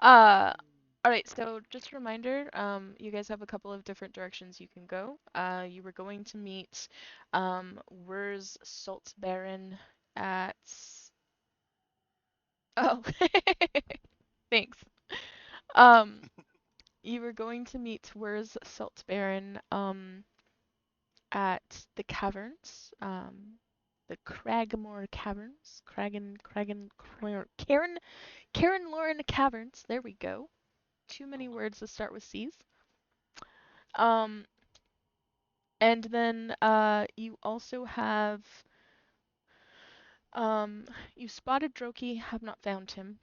All right, so just a reminder, you guys have a couple of different directions you can go. You were going to meet Wurz Salt Baron at Oh, thanks. Um, you were going to meet Wurz Salt Baron at the caverns, the Cragmore Caverns, Karen Lauren Caverns. There we go. Too many words that start with C's. Um, and then you also have um, you spotted Droki, have not found him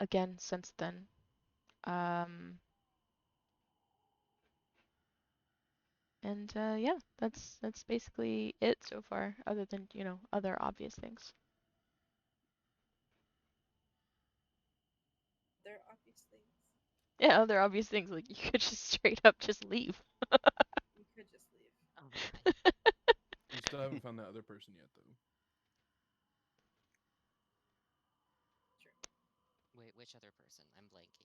again since then. Um, and yeah, that's basically it so far, other than other obvious things. They're obvious things. Yeah, other obvious things like you could just straight up just leave. You could just leave. Oh my. We still haven't found that other person yet, though. True. Wait, which other person? I'm blanking.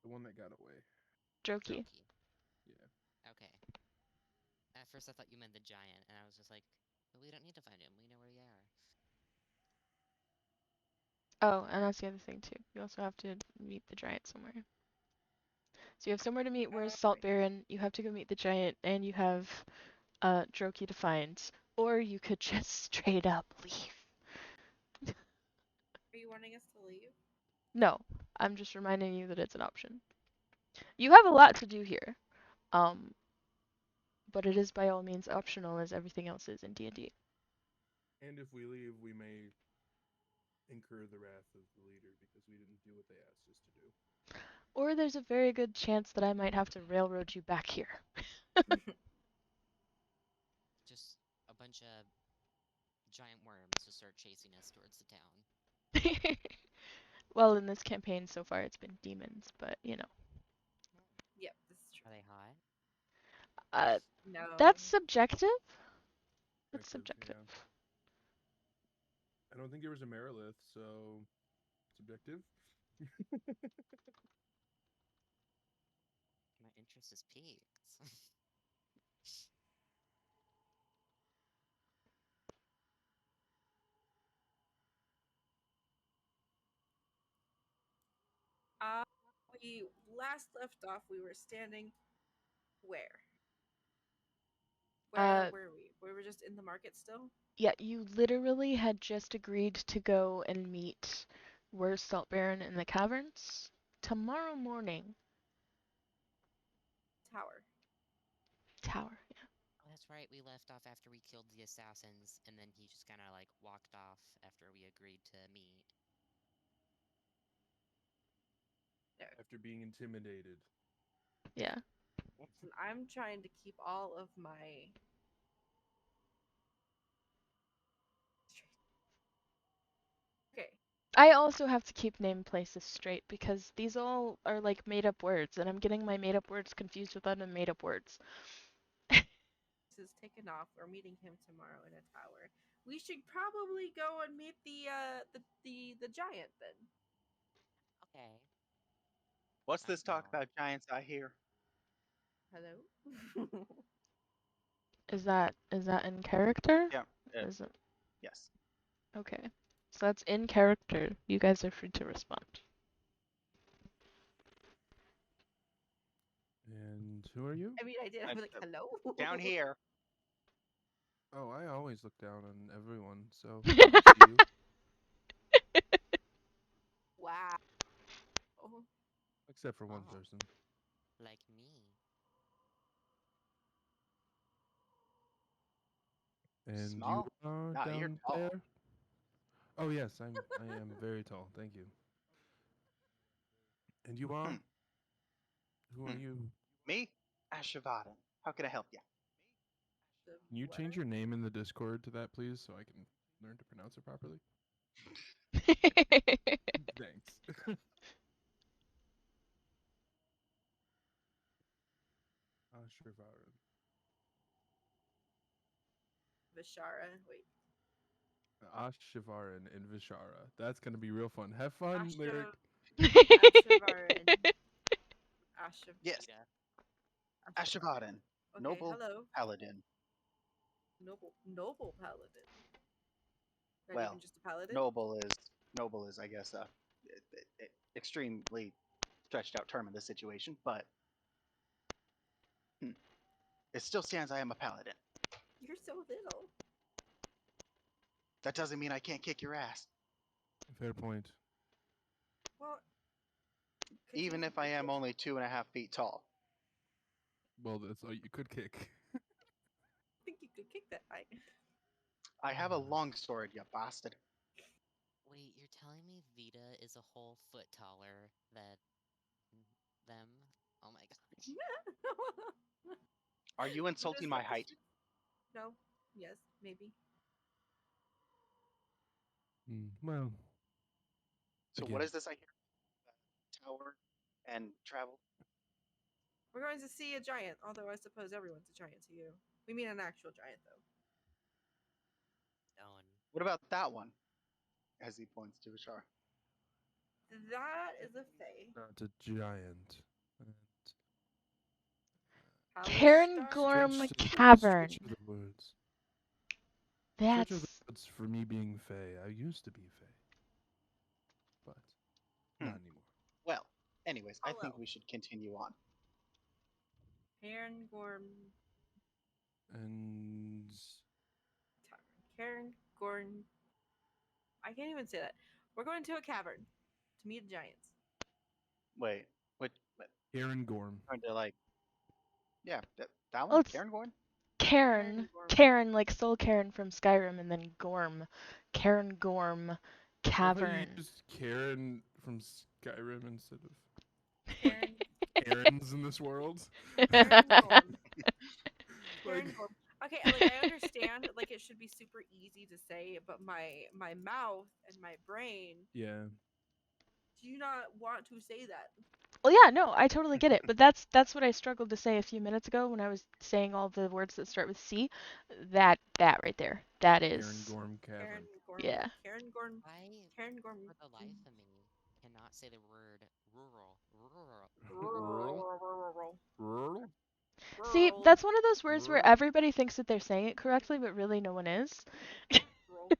The one that got away. Jokey. Jokey. Yeah. Okay. At first I thought you meant the giant, and I was just like, well, we don't need to find him. We know where they are. Oh, and that's the other thing too. You also have to meet the giant somewhere. So you have somewhere to meet where's Salt Right. Baron, you have to go meet the giant, and you have Droki to find. Or you could just straight up leave. Are you wanting us to leave? No, I'm just reminding you that it's an option. You have a lot to do here. Um, but it is by all means optional as everything else is in D&D. And if we leave, we may incur the wrath of the leader because we didn't do what they asked us to do. Or there's a very good chance that I might have to railroad you back here. Just a bunch of giant worms to start chasing us towards the town. Well, in this campaign so far it's been demons, but Yep, this is true. Are they hot? Uh, No. that's subjective. That's Objective, subjective. yeah. I don't think there was a Merilith, so subjective. My interest is piqued. Uh, we last left off. We were standing where? Where Uh, were we? We were just in the market still. yeah, you literally had just agreed to go and meet where's Salt Baron in the caverns tomorrow morning. Tower. Tower. Yeah. Oh, that's right. We left off after we killed the assassins, and then he just kind of like walked off after we agreed to meet. No. After being intimidated. Yeah. Listen, I'm trying to keep all of my. Okay. I also have to keep name places straight because these all are like made up words, and I'm getting my made up words confused with other made up words. This is taken off. We're meeting him tomorrow in a tower. We should probably go and meet the giant then. Okay. What's this talk Well, about giants I hear? Hello. Is that in character? Yeah. Is it Yes. okay? So that's in character. You guys are free to respond. And who are you? I mean, I did. I was like, hello. Down here. Oh, I always look down on everyone, so I see you. Wow. Oh, Except for one oh, person. like me. And you Small? are No, you're down tall. there? Oh yes, I am very tall, thank you. And you are? Hmm. Who are Hmm. you? Me? Ashavadan. How can I help you? the Can you what? change your name in the Discord to that, please, so I can learn to pronounce it properly? Thanks. Ashurvaran. Vishara. Wait. Ashvaran and Vishara. That's gonna be real fun. Have fun, Lyric. Ashavaran. Ashav. Yes, Vita. Ashvaden, Okay, noble hello. paladin. Noble paladin. Not Well, even just a paladin. noble is I guess extremely stretched out term in this situation, but hmm, it still stands. I am a paladin. You're so little. That doesn't mean I can't kick your ass, Fair point. Well, could even you if I kick am it? only 2.5 feet tall. Well, that's all you could kick. I think you could kick that high. I have a long sword, you bastard. Wait, you're telling me Vita is a whole foot taller than them? Oh my gosh. Are you insulting my height? No. Yes. Maybe. Well, So again, what is this I hear? Tower and travel? We're going to see a giant. Although I suppose everyone's a giant to you. We mean an actual giant, though. Done. What about that one? As he points to Ashar. That is a fae. not a giant. And Cairngorm Palestine? stretch the, Cavern. stretch of the words. Stretch of the That's words for me being Fey. I used to be Fey, but Hmm. not anymore. Well, anyways, I Hello. think we should continue on. Cairngorm And Tavern. Cairngorm. I can't even say that. We're going to a cavern to meet giants. Wait, what? Aaron Gorm. Trying to like, yeah, that well, one, it's Cairngorm. Cairn. Cairngorm. Cairn, like Soul Cairn from Skyrim, and then Gorm. Cairngorm Love how you Cavern. used Karen from Skyrim instead of Cairn. Karens in this world. Cairngorm. Like, Cairngorm. Okay, like I understand, like it should be super easy to say, but my mouth and my brain yeah. do not want to say that. Well, yeah, no, I totally get it, but that's what I struggled to say a few minutes ago when I was saying all the words that start with C. That right there, that Aaron is, Gorm Cavern. Cairngorm. yeah. Cairngorm. I, Cairngorm. for the life of me, cannot say the word rural. Rural? Rural. Rural? See, Rural. that's one of those words where Rural? everybody thinks that they're saying it correctly, but really no one is. Rural.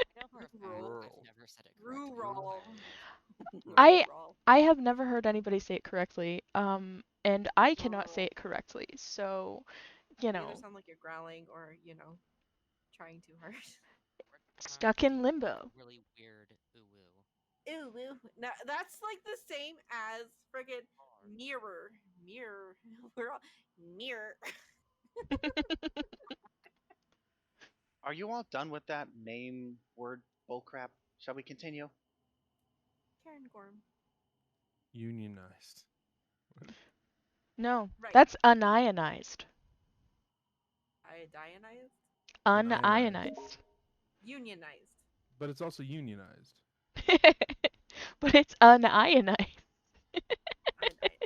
I know for a fact Rural. I've never said it correctly. Rural. I Rural. I have never heard anybody say it correctly, and I cannot say Rural. it correctly, so, You either know, sound like you're growling or, trying too hard. We're trying stuck to in do limbo. a really weird ooh-woo. Ew, ew. Now, that's like the same as friggin' mirror. Mirror. We're all mirror. Are you all done with that name word bullcrap? Shall we continue? Cairngorm. Unionized. No, Right. that's unionized. Iodinized? Unionized. Unionized. But it's also unionized. But it's unionized.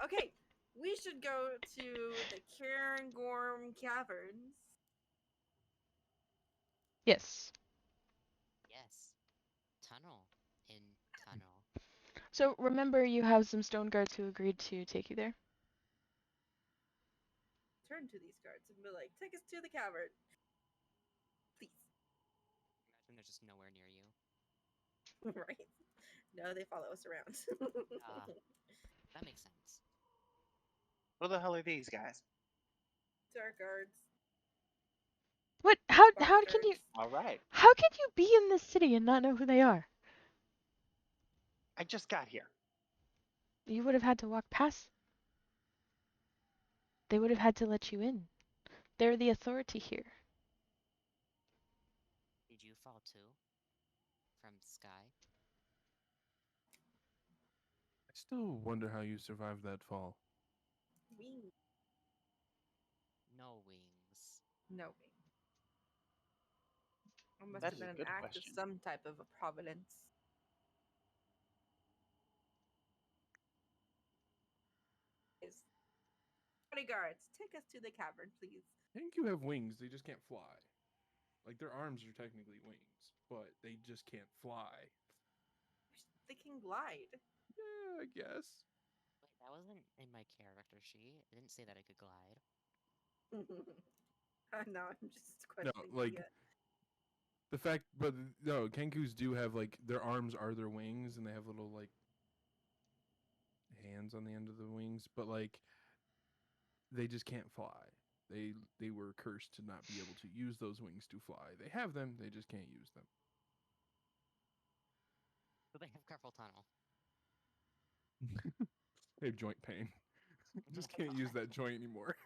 Okay, we should go to the Cairngorm Caverns. Yes. Yes. Tunnel. In tunnel. So remember, you have some stone guards who agreed to take you there. Turn to these guards and be like, take us to the cavern. Please. Imagine they're just nowhere near you. Right? No, they follow us around. That makes sense. Who the hell are these guys? Dark guards. What? How can you Bastards. All right, be in this city and not know who they are? I just got here. You would have had to walk past. They would have had to let you in. They're the authority here. Did you fall too? From the sky? I still wonder how you survived that fall. Wings. No wings. No wing. It must That have is a been an good act question. of some type of a providence. Is bodyguards, take us to the cavern, please. I think you have wings, they just can't fly. Like their arms are technically wings. but they just can't fly. They can glide. Yeah, I guess. Wait, that wasn't in my character sheet. It didn't say that I could glide. No, I'm just No, questioning like the fact, but no, Kenkus do have like their arms are their wings, and they have little like hands on the end of the wings, but like they just can't fly. They were cursed to not be able to use those wings to fly. They have them, they just can't use them. So they have carpal tunnel. They have joint pain. Just can't use that joint anymore.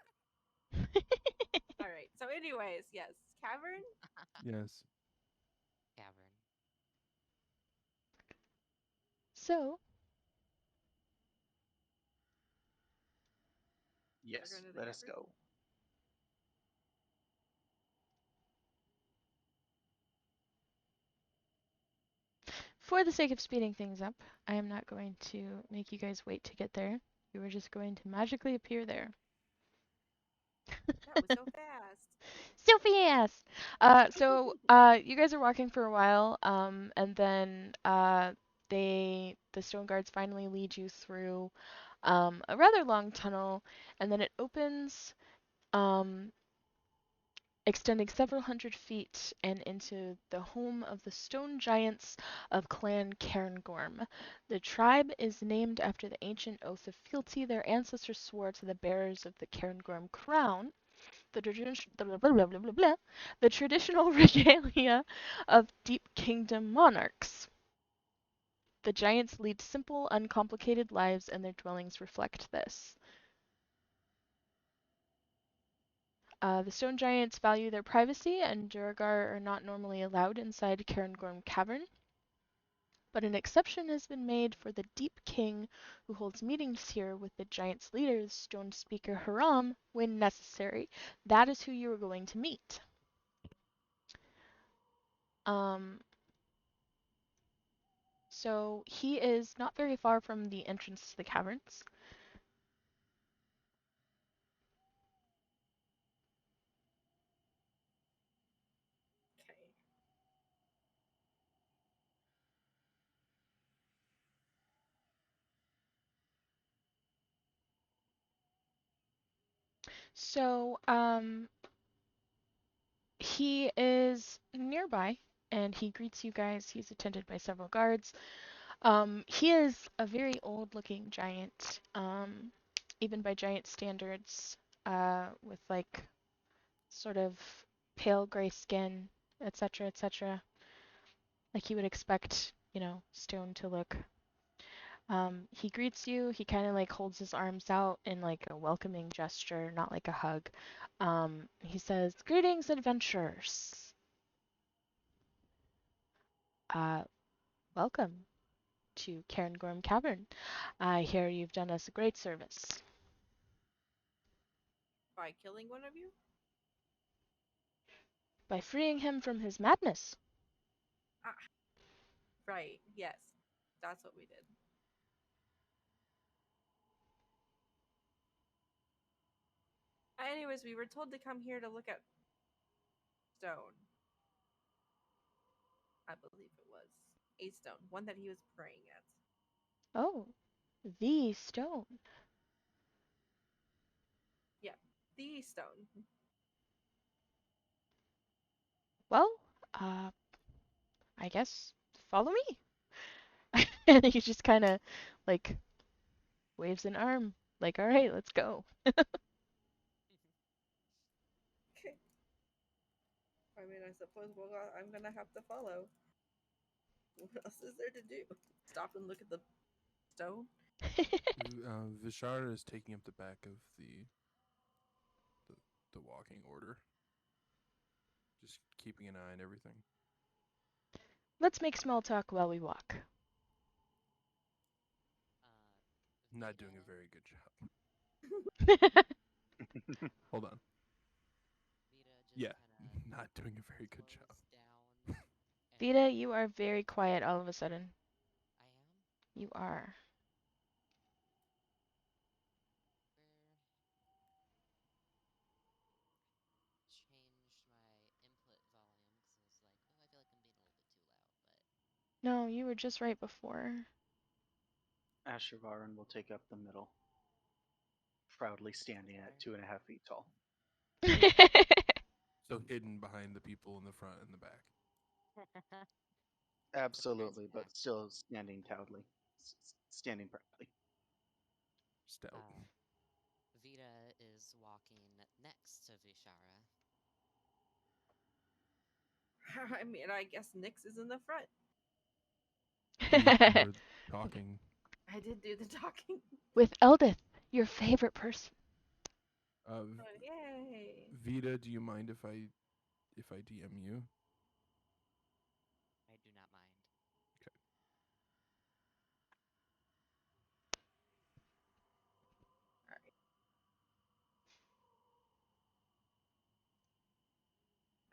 All right. So, anyways, yes, cavern. Yes. Cavern. So, Yes, going to the let us cavern? go. for the sake of speeding things up, I am not going to make you guys wait to get there. You are just going to magically appear there. That was so fast. So fast. You guys are walking for a while, and then the stone guards finally lead you through a rather long tunnel, and then it opens, um, extending several hundred feet and into the home of the stone giants of Clan Cairngorm. The tribe is named after the ancient oath of fealty their ancestors swore to the bearers of the Cairngorm crown, the, the traditional regalia of Deep Kingdom monarchs. The giants lead simple, uncomplicated lives, and their dwellings reflect this. The stone giants value their privacy, and Duergar are not normally allowed inside Cairngorm Cavern. But an exception has been made for the Deep King, who holds meetings here with the giants' leaders, Stone Speaker Haram, when necessary. That is who you are going to meet. Um, So he is not very far from the entrance to the caverns. Okay. So he is nearby and he greets you guys. He's attended by several guards. He is a very old-looking giant, even by giant standards, with like sort of pale gray skin, etc., etc. Like you would expect, stone to look. He greets you. He kind of like holds his arms out in like a welcoming gesture, not like a hug. He says, "Greetings, adventurers. Uh, Welcome to Cairngorm Cavern. I hear you've done us a great service By killing one of you? by freeing him from his madness." Ah, right. Yes. That's what we did. Anyways, we were told to come here to look at stone. I believe it was. A stone. One that he was praying at. Oh, the stone. Yeah. The stone. Well, I guess follow me. And he just kind of like waves an arm, like, "All right, let's go." Okay. I mean, I suppose I'm gonna have to follow. What else is there to do? Stop and look at the stone? Vishara is taking up the back of the, the walking order. Just keeping an eye on everything. Let's make small talk while we walk. Not doing a Vita, very good job. Hold on. Vita just Yeah, kind of not doing a very good job. slows down. And Vita, you are very quiet all of a sudden. I am. You are. Where changed my input volume because I was like, oh, I feel like I'm being a little bit too loud. No, you were just right before. Ashavaran will take up the middle, proudly standing Fair. at 2.5 feet tall. So hidden behind the people in the front and the back. Absolutely, but back. still standing proudly. Standing proudly. Stout. Uh, Vita is walking next to Vishara. I mean, I guess Nyx is in the front. You were talking. I did do the talking. With Eldith, your favorite person. Uh, Oh, yay! Vita, do you mind if I DM you? I do not mind. Okay.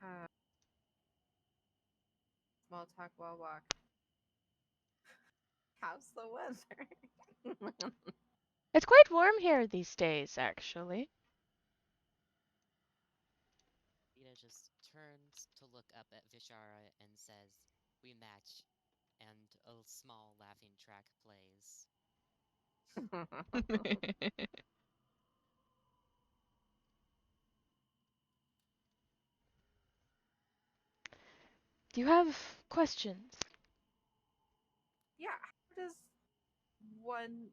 All right. Small talk while walk. How's the weather? It's quite warm here these days, actually. Vita just turns to look up at Vishara and says, "We match," and a small laughing track plays. Do you have questions? Yeah. One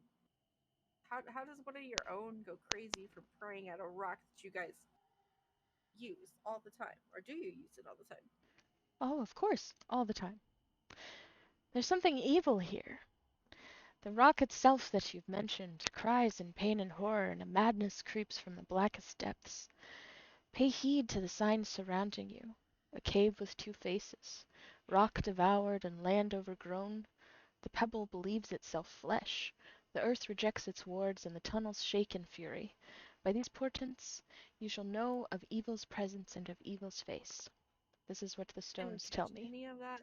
how does one of your own go crazy for praying at a rock that you guys use all the time, or do you use it all the time? Oh, of course, all the time. There's something evil here. The rock itself that you've mentioned cries in pain and horror, and a madness creeps from the blackest depths. Pay heed to the signs surrounding you. A cave with two faces, rock devoured and land overgrown. The pebble believes itself flesh. The earth rejects its wards, and the tunnels shake in fury. By these portents you shall know of evil's presence and of evil's face. This is what the Didn't stones tell catch me. any of that,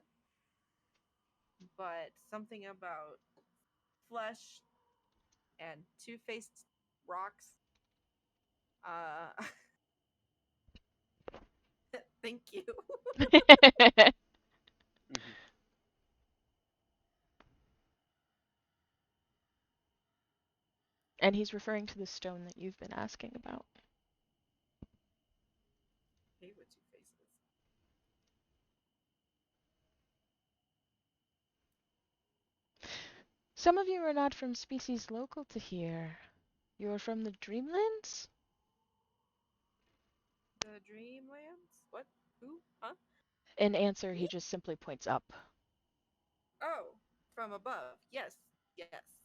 but something about flesh and two-faced rocks. Uh, thank you. Mm-hmm. And he's referring to the stone that you've been asking about. Hey, with two faces. Some of you are not from species local to here. You are from the Dreamlands? The Dreamlands? What? Who? Huh? In answer, he Me? just simply points up. Oh, from above. Yes, yes.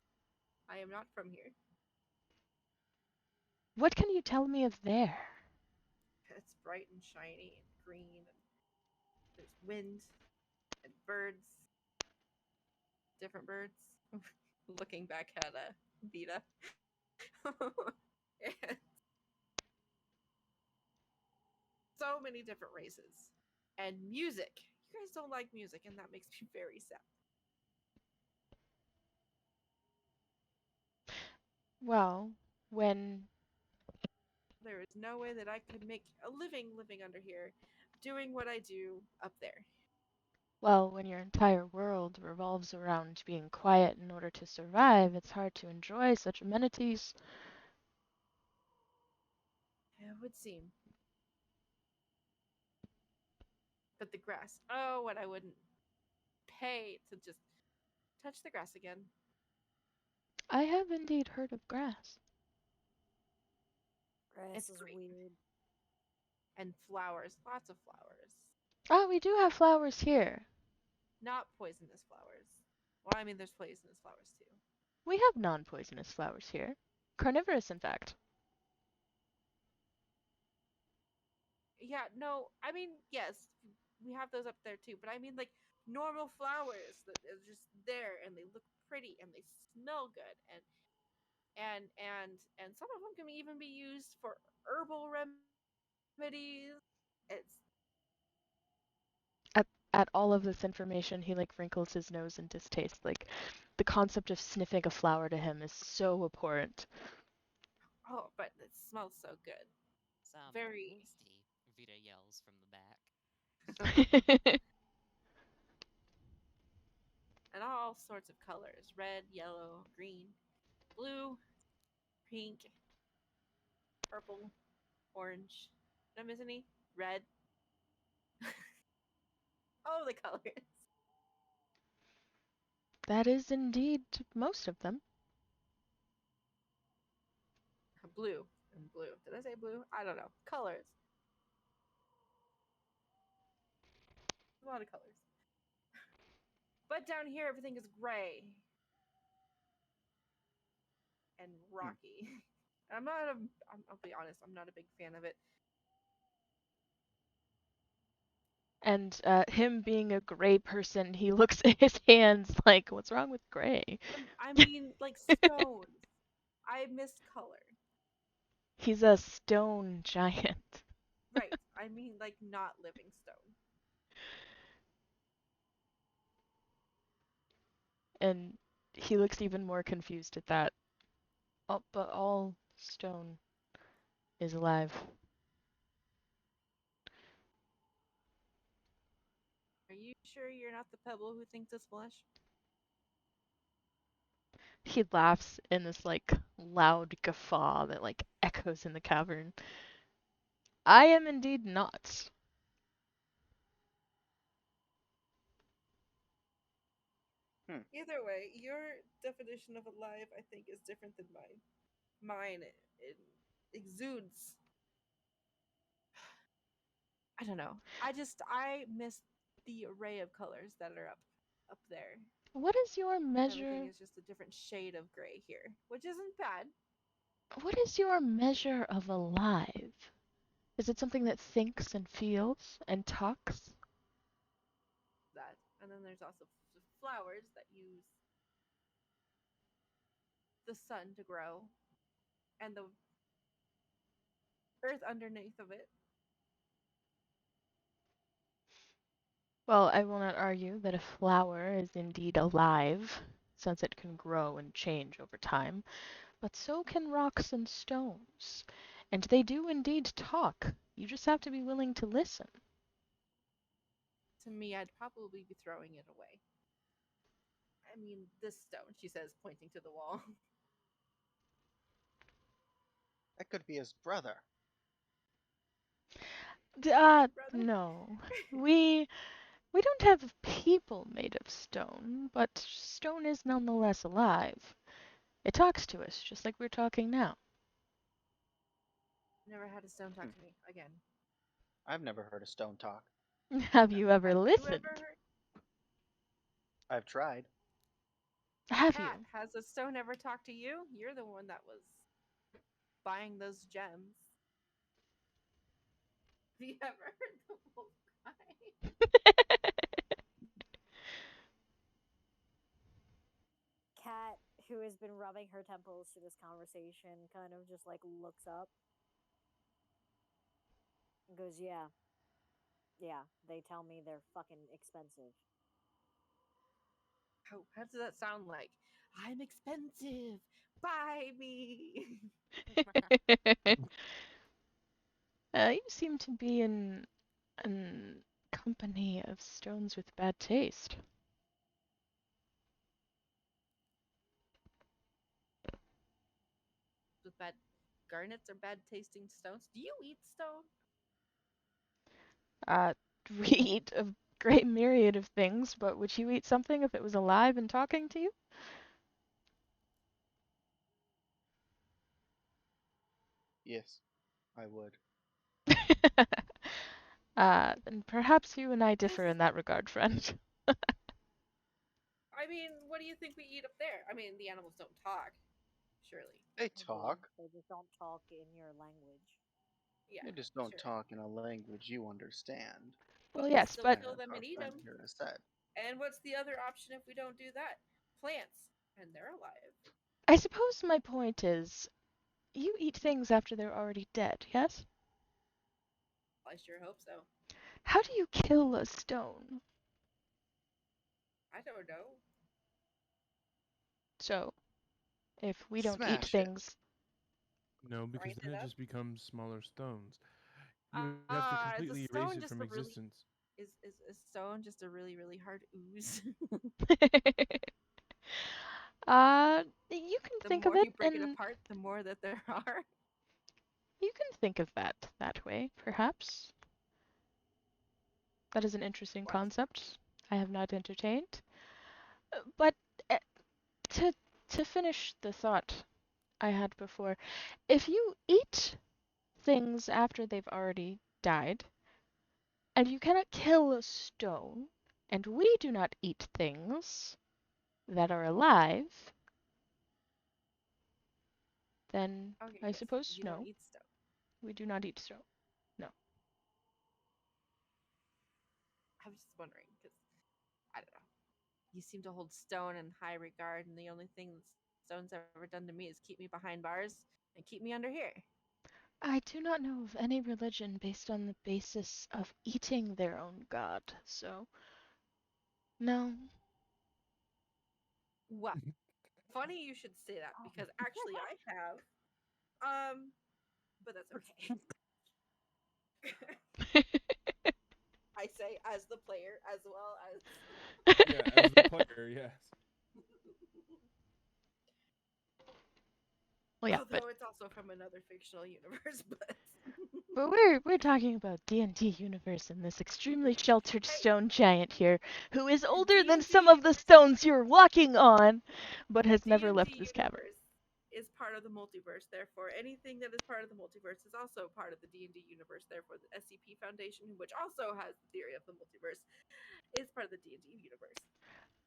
I am not from here. What can you tell me of there? It's bright and shiny and green, and there's wind and birds, different birds. Looking back at Vita. And so many different races. And music. You guys don't like music, and that makes me very sad. Well, when, There is no way that I could make a living under here doing what I do up there. when your entire world revolves around being quiet in order to survive, it's hard to enjoy such amenities. It would seem. But the grass. Oh, what I wouldn't pay to just touch the grass again. I have indeed heard of grass. It's Grass is great. weird. And flowers. Lots of flowers. Ah, we do have flowers here. Not poisonous flowers. Well, I mean, there's poisonous flowers too. We have non-poisonous flowers here. Carnivorous, in fact. Yeah, no, I mean, yes, we have those up there too, but I mean, like, normal flowers that are just there and they look pretty and they smell good and some of them can even be used for herbal remedies. It's At all of this information, he like wrinkles his nose in distaste. Like the concept of sniffing a flower to him is so abhorrent. oh, but it smells so good. Some Very. nasty, Vita yells from the back. all sorts of colors: red, yellow, green, blue, pink, purple, orange. Did I miss any? Red. All the colors. That is indeed most of them. Blue and blue. Did I say blue? I don't know. Colors. A lot of colors. But down here, everything is gray and rocky. I'm not a. I'll be honest. I'm not a big fan of it. And him being a gray person, he looks at his hands like, what's wrong with gray? I mean, like stones. I miss color. He's a stone giant. Right. I mean, like not living stone. And he looks even more confused at that. Oh, but all stone is alive. Are you sure you're not the pebble who thinks it's flesh? He laughs in this like loud guffaw that like echoes in the cavern. I am indeed not. Either way, your definition of alive, I think, is different than mine. Mine, it exudes. I don't know. I miss the array of colors that are up there. What is your Everything measure? is just a different shade of gray here, which isn't bad. What is your measure of alive? Is it something that thinks and feels and talks? That, and then there's also flowers that use the sun to grow, and the earth underneath of it. Well, I will not argue that a flower is indeed alive, since it can grow and change over time, but so can rocks and stones. And they do indeed talk. You just have to be willing to listen. To me, I'd probably be throwing it away. I mean, this stone, she says, pointing to the wall. That could be his brother. Brother? No. We don't have people made of stone, but stone is nonetheless alive. It talks to us, just like we're talking now. Never had a stone talk Hmm. to me again. I've never heard a stone talk. Have you ever Have you listened? ever heard? I've tried. Have Cat, you? has a stone ever talked to you? You're the one that was buying those gems. Have you ever heard the wolf cry? Cat, who has been rubbing her temples to this conversation, kind of just like looks up and goes, "Yeah, yeah, they tell me they're fucking expensive." How does that sound like? I'm expensive. Buy me. You seem to be in company of stones with bad taste. With bad garnets or bad tasting stones. Do you eat stone? Uh, we eat a great myriad of things, but would you eat something if it was alive and talking to you? Yes, I would. Then perhaps you and I This, differ in that regard, friend. I mean, what do you think we eat up there? I mean, the animals don't talk, surely. They talk. They just don't talk in your language. Yeah, They just don't sure. talk in a language you understand. But Well, we yes, still but kill As them our and eat friend them. here has said. And what's the other option if we don't do that? Plants, and they're alive. I suppose my point is you eat things after they're already dead, yes? I sure hope so. How do you kill a stone? I don't know. So, if we don't eat Smash it. things, No, because Grind then it it up. just becomes smaller stones. You would have to Is a completely erase stone it just from a really existence. is stone just a really hard ooze? You can The think of more it you break it in apart, the more that there are. you can think of that way, perhaps. That is an interesting What? concept I have not entertained. But uh, to to finish the thought I had before, if you eat things after they've already died, and you cannot kill a stone, and we do not eat things that are alive, then Okay, I yes, suppose you don't no, eat stone. we do not eat stone. No. I was just wondering because I don't know. You seem to hold stone in high regard, and the only thing that stone's ever done to me is keep me behind bars and keep me under here. I do not know of any religion based on the basis of eating their own god, so no. Well, funny you should say that because actually I have. But that's okay. I say as the player as well as. Yeah, as the player, yes. Well, yeah, Although it's also from another fictional universe, but. but we're talking about D&D universe and this extremely sheltered Hey, stone giant here, who is the older than D&D some of the universe stones you're walking on, but the has never D&D left this cavern. universe is part of the multiverse. Therefore, anything that is part of the multiverse is also part of the D&D universe. Therefore, the SCP Foundation, which also has the theory of the multiverse, is part of the D&D universe.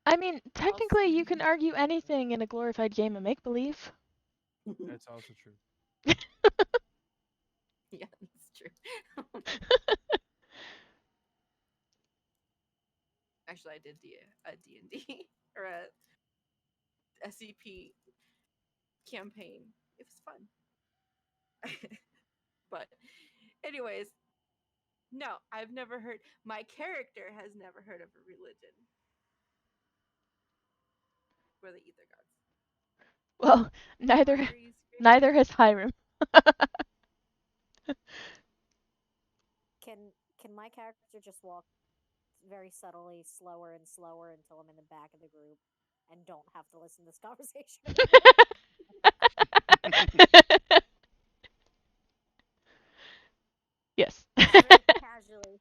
I mean, Also, technically, you can argue anything in a glorified game of make believe. That's also true. yeah, that's true. Actually, I did a D&D or a SCP campaign. It was fun. But, anyways, no, I've never heard. My character has never heard of a religion where they eat their gods. Well, neither Why are you screaming? neither has Hiram. Can my character just walk very subtly, slower and slower until I'm in the back of the group and don't have to listen to this conversation anymore? Yes. Just very casually.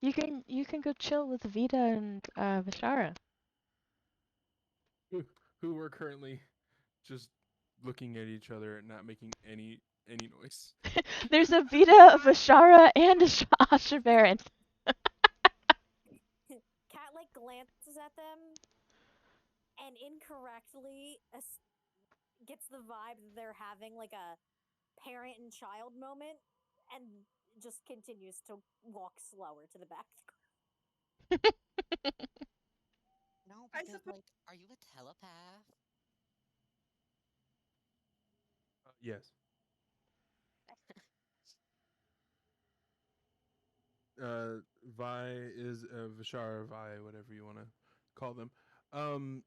You can go chill with Vita and Vishara. Who were currently just looking at each other and not making any noise. There's a Vita, a Vishara, and a Asha Baron. Cat like glances at them and incorrectly gets the vibe that they're having like a parent and child moment and just continues to walk slower to the back. No, I because suppose. like, are you a telepath? Yes. Vi is Vishara Vi, whatever you want to call them. Um,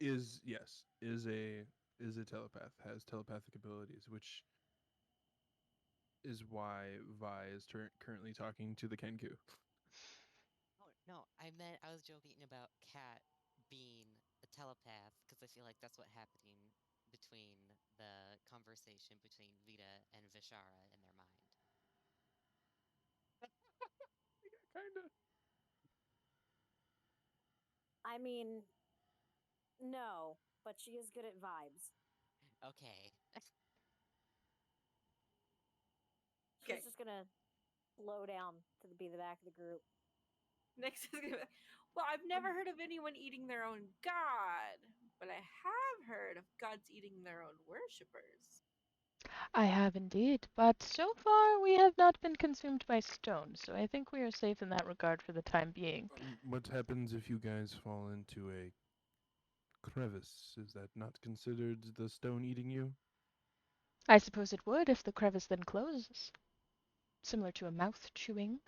is yes is a telepath, has telepathic abilities, which is why Vi is currently talking to the Kenku. Oh no, I was joking about Cat being a telepath because I feel like that's what happening between the conversation between Vita and Vishara in their mind. Kinda. I mean, no, but she is good at vibes. Okay. She's Okay, just gonna slow down to be the back of the group. next is gonna. Well, I've never heard of anyone eating their own god, but I have heard of gods eating their own worshippers. I have indeed, but so far we have not been consumed by stone, so I think we are safe in that regard for the time being. What happens if you guys fall into a crevice? Is that not considered the stone eating you? I suppose it would if the crevice then closes, similar to a mouth chewing.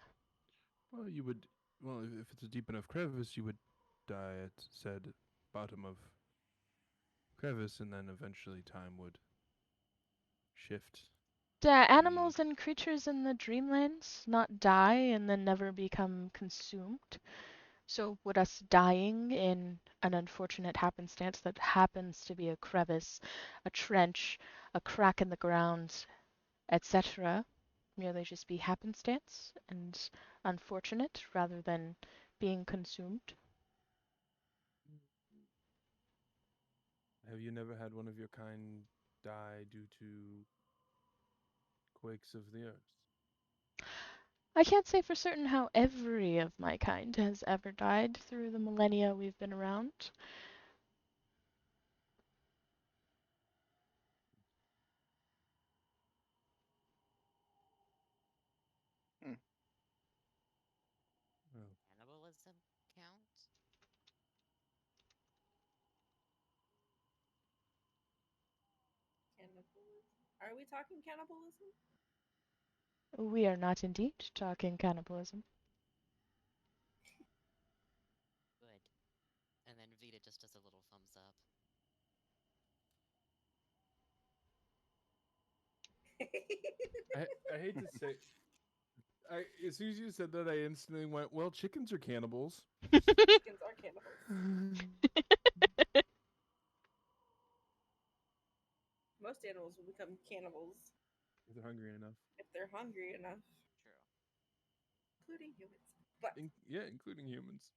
Well, you would. Well, if it's a deep enough crevice, you would die at said bottom of crevice, and then eventually time would shift Do the. animals and creatures in the dreamlands not die and then never become consumed? So would us dying in an unfortunate happenstance that happens to be a crevice, a trench, a crack in the ground, etc., merely just be happenstance and unfortunate rather than being consumed? Have you never had one of your kind die due to quakes of the earth? I can't say for certain how every of my kind has ever died through the millennia we've been around. Hmm. Well, Cannibalism count? Cannibalism. Are we talking cannibalism? We are not indeed talking cannibalism. Good. And then Vita just does a little thumbs up. I hate to say, as soon as you said that, I instantly went, "Well, chickens are cannibals." Chickens are cannibals. Most animals will become cannibals If they're hungry enough. if they're hungry enough, True. including humans. But Yeah, including humans.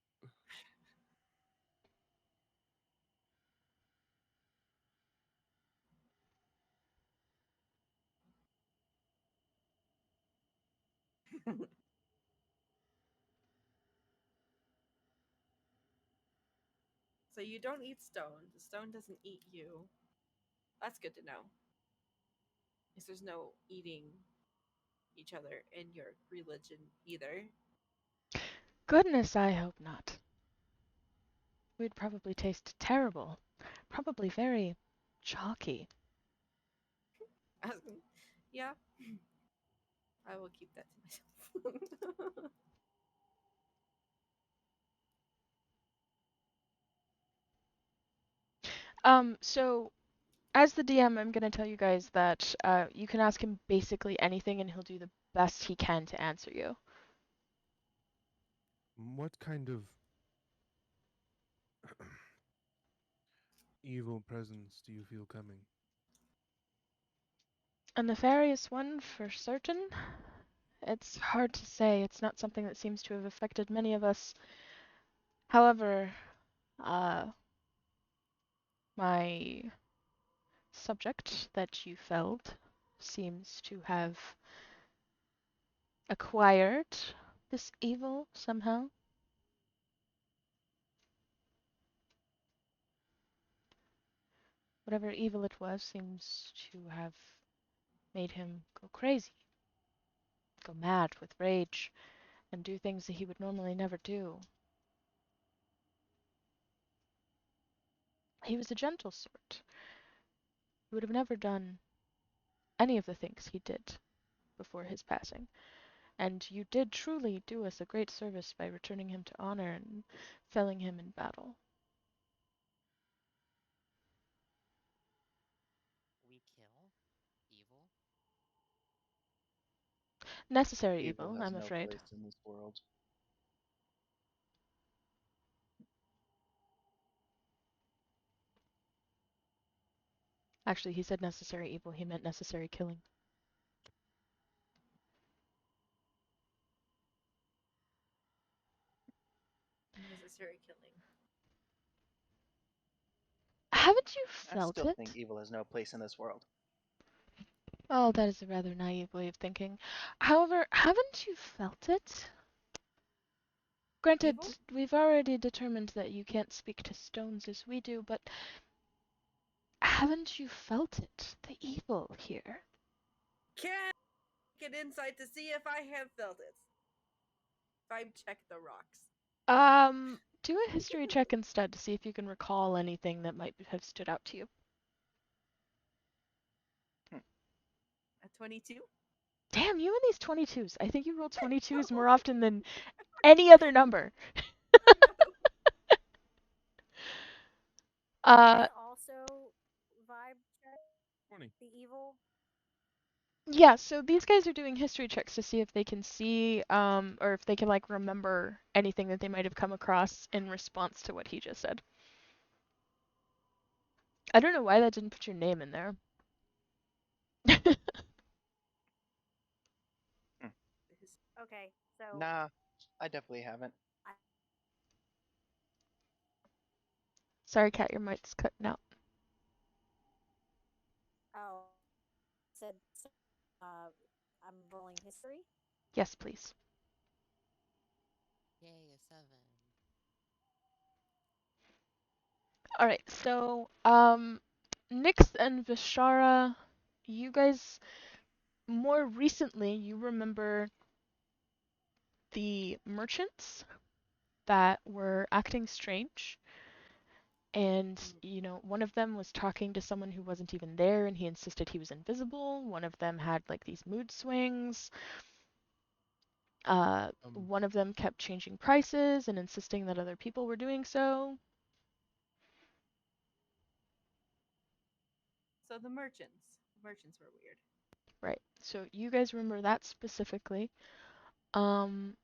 so you don't eat stone. The stone doesn't eat you. That's good to know. Because there's no eating each other in your religion either. Goodness, I hope not. We'd probably taste terrible. Probably very chalky. Yeah, I will keep that to myself. So as the DM, I'm gonna tell you guys that you can ask him basically anything and he'll do the best he can to answer you. What kind of evil presence do you feel coming? A nefarious one for certain. It's hard to say. It's not something that seems to have affected many of us. However, uh, my subject that you felled seems to have acquired this evil somehow. Whatever evil it was seems to have made him go crazy, go mad with rage, and do things that he would normally never do. He was a gentle sort. He would have never done any of the things he did before his passing. And you did truly do us a great service by returning him to honor and felling him in battle. We kill evil? Necessary Evil evil, has I'm no afraid. place in this world. Actually, he said necessary evil, he meant necessary killing. Necessary killing. Haven't you I felt still it? think evil has no place in this world. Oh, that is a rather naive way of thinking. However, haven't you felt it? Granted, Evil? we've already determined that you can't speak to stones as we do, but haven't you felt it? The evil here. Can get insight to see if I have felt it. If I've checked the rocks. Do a history check instead to see if you can recall anything that might have stood out to you. A 22? Damn, you and these 22s. I think you roll 22s more often than any other number. I know. Uh, I also vibe check 20. the evil. Yeah, so these guys are doing history checks to see if they can see, or if they can like remember anything that they might have come across in response to what he just said. I don't know why that didn't put your name in there. Hmm. Okay, so Nah, I definitely haven't. I, Sorry, Kat, your mic's cutting out. oh, said so, I'm rolling history. Yes, please. Yay, a 7. All right, so Nyx and Vishara, you guys more recently you remember the merchants that were acting strange, and one of them was talking to someone who wasn't even there and he insisted he was invisible. One of them had like these mood swings. Um, One of them kept changing prices and insisting that other people were doing so. So the merchants were weird. Right, so you guys remember that specifically. um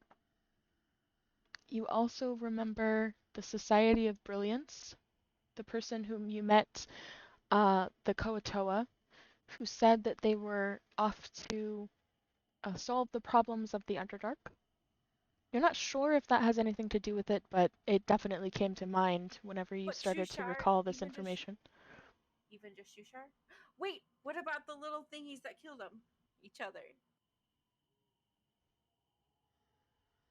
you also remember the Society of Brilliance, the person whom you met, the Koatoa, who said that they were off to solve the problems of the Underdark. You're not sure if that has anything to do with it, but it definitely came to mind whenever you What started to Shushar? recall this information. Even just Shushar? Wait, what about the little thingies that killed them? Each other.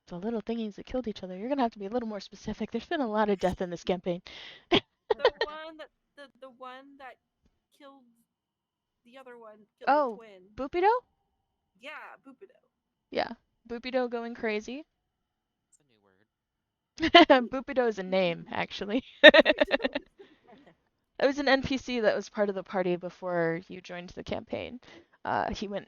The little thingies that killed each other. You're gonna have to be a little more specific. There's been a lot of death in this campaign. The one that killed the other one, killed the Oh, twin. Bupido? Yeah, Bupido. Yeah, Bupido going crazy. It's a new word. Bupido is a name, actually. Bupido. It was an NPC that was part of the party before you joined the campaign. He went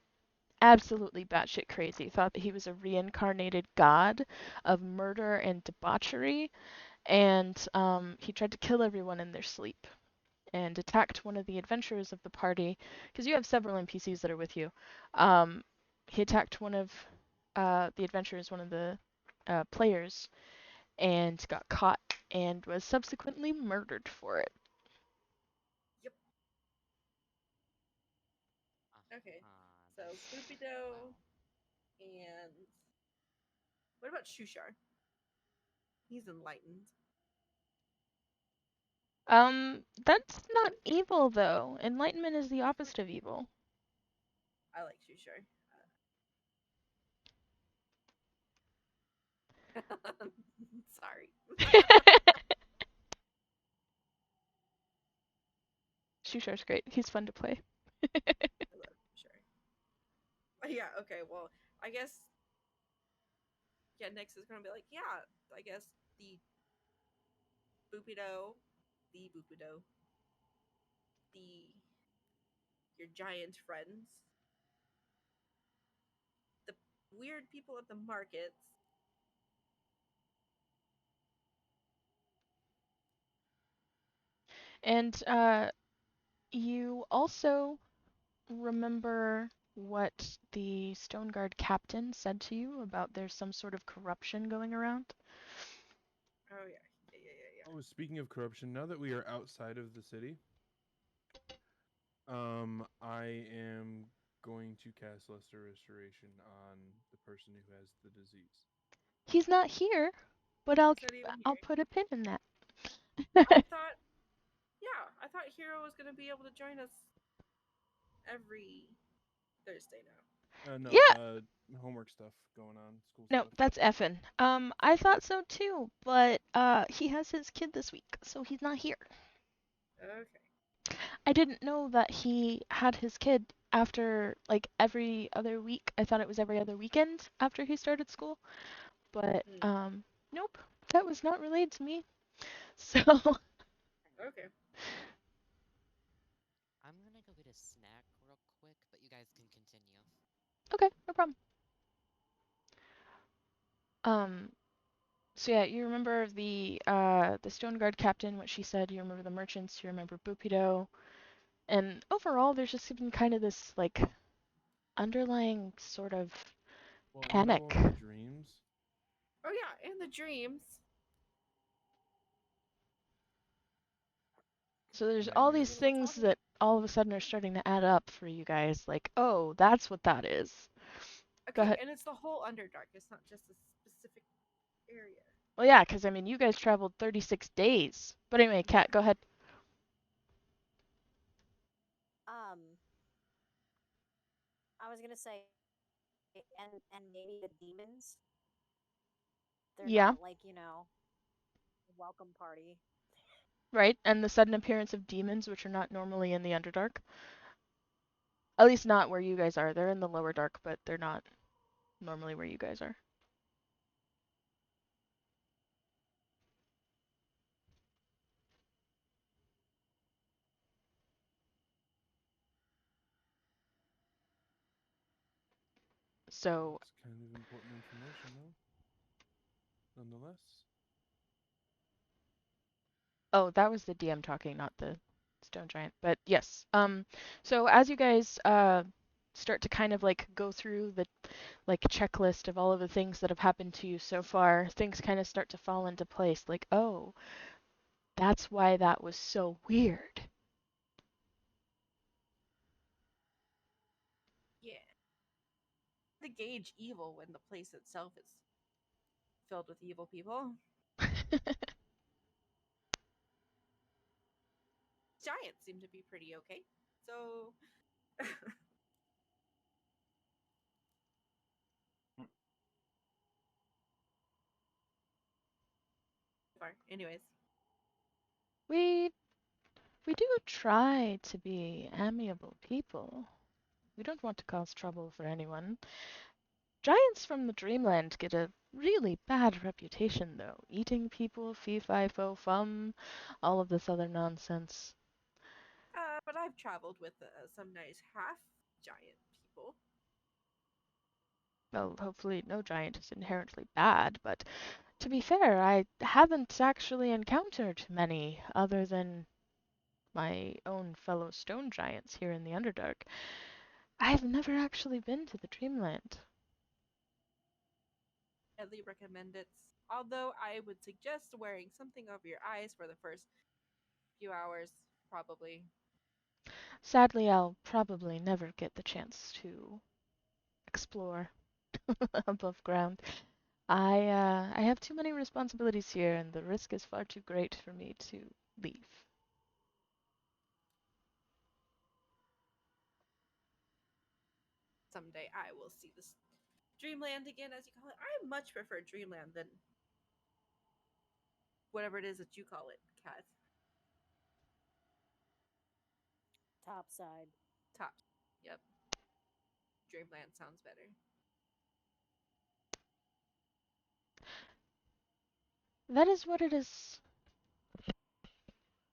absolutely batshit crazy, thought that he was a reincarnated god of murder and debauchery, and he tried to kill everyone in their sleep and attacked one of the adventurers of the party, because you have several NPCs that are with you. Um, he attacked one of the adventurers, one of the players, and got caught and was subsequently murdered for it. Yep. Okay. So Bupido Wow. and what about Shushar? He's enlightened. That's not evil though. Enlightenment is the opposite of evil. I like Shushar. Sorry. Shushar's great. He's fun to play. I love Shushar. Yeah, okay, well, I guess yeah, Nyx is gonna be like, yeah, I guess the Bupido, Bupido, the your giant friends, the weird people at the markets. And you also remember what the Stone Guard captain said to you about there's some sort of corruption going around? Oh yeah, yeah. oh, speaking of corruption, now that we are outside of the city, I am going to cast Lesser Restoration on the person who has the disease. He's not here, but He's not even I'll here. put a pin in that. I thought, yeah, I thought Hero was gonna be able to join us every Thursday now. No, Yeah, homework stuff going on, school no, stuff. that's effin'. I thought so too, but he has his kid this week, so he's not here. Okay. I didn't know that he had his kid after like every other week. I thought it was every other weekend after he started school, but Hmm. nope, that was not relayed to me. So Okay. I'm gonna go get a snack real quick, but you guys can continue. okay, no problem. Um, so yeah, you remember the Stone Guard captain, what she said. You remember the merchants. You remember Bupido, and overall, there's just been kind of this like underlying sort of Well, you know panic. all the dreams. Oh yeah, and the dreams. So there's all Nightmares. these I mean, we're things talking. that all of a sudden are starting to add up for you guys. Like, oh, that's what that is. Go Okay, ahead. and it's the whole Underdark. It's not just a specific area. Well, yeah, because I mean, you guys traveled 36 days. But anyway, Yeah. Kat, go ahead. I was gonna say, and maybe the demons. They're Yeah, not like welcome party. right. And the sudden appearance of demons, which are not normally in the Underdark. At least not where you guys are. They're in the lower dark, but they're not normally where you guys are. So, It's kind of important information, though. Nonetheless. oh, that was the DM talking, not the stone giant. But yes. So as you guys start to kind of like go through the like checklist of all of the things that have happened to you so far, things kind of start to fall into place. Like, oh, that's why that was so weird. Yeah. To gauge evil when the place itself is filled with evil people. Giants seem to be pretty okay. So far. Anyways. we we do try to be amiable people. We don't want to cause trouble for anyone. Giants from the dreamland get a really bad reputation, though. Eating people, fee fi fo fum, all of this other nonsense. But I've traveled with some nice half giant people. Well, hopefully no giant is inherently bad, but to be fair, I haven't actually encountered many other than my own fellow stone giants here in the Underdark. I've never actually been to the dreamland. Highly recommend it. Although I would suggest wearing something over your eyes for the first few hours, probably. Sadly, I'll probably never get the chance to explore above ground. I have too many responsibilities here, and the risk is far too great for me to leave. Someday I will see this Dreamland again, as you call it. I much prefer Dreamland than whatever it is that you call it, Kat. Topside. Top. Yep. Dreamland sounds better. That is what it is.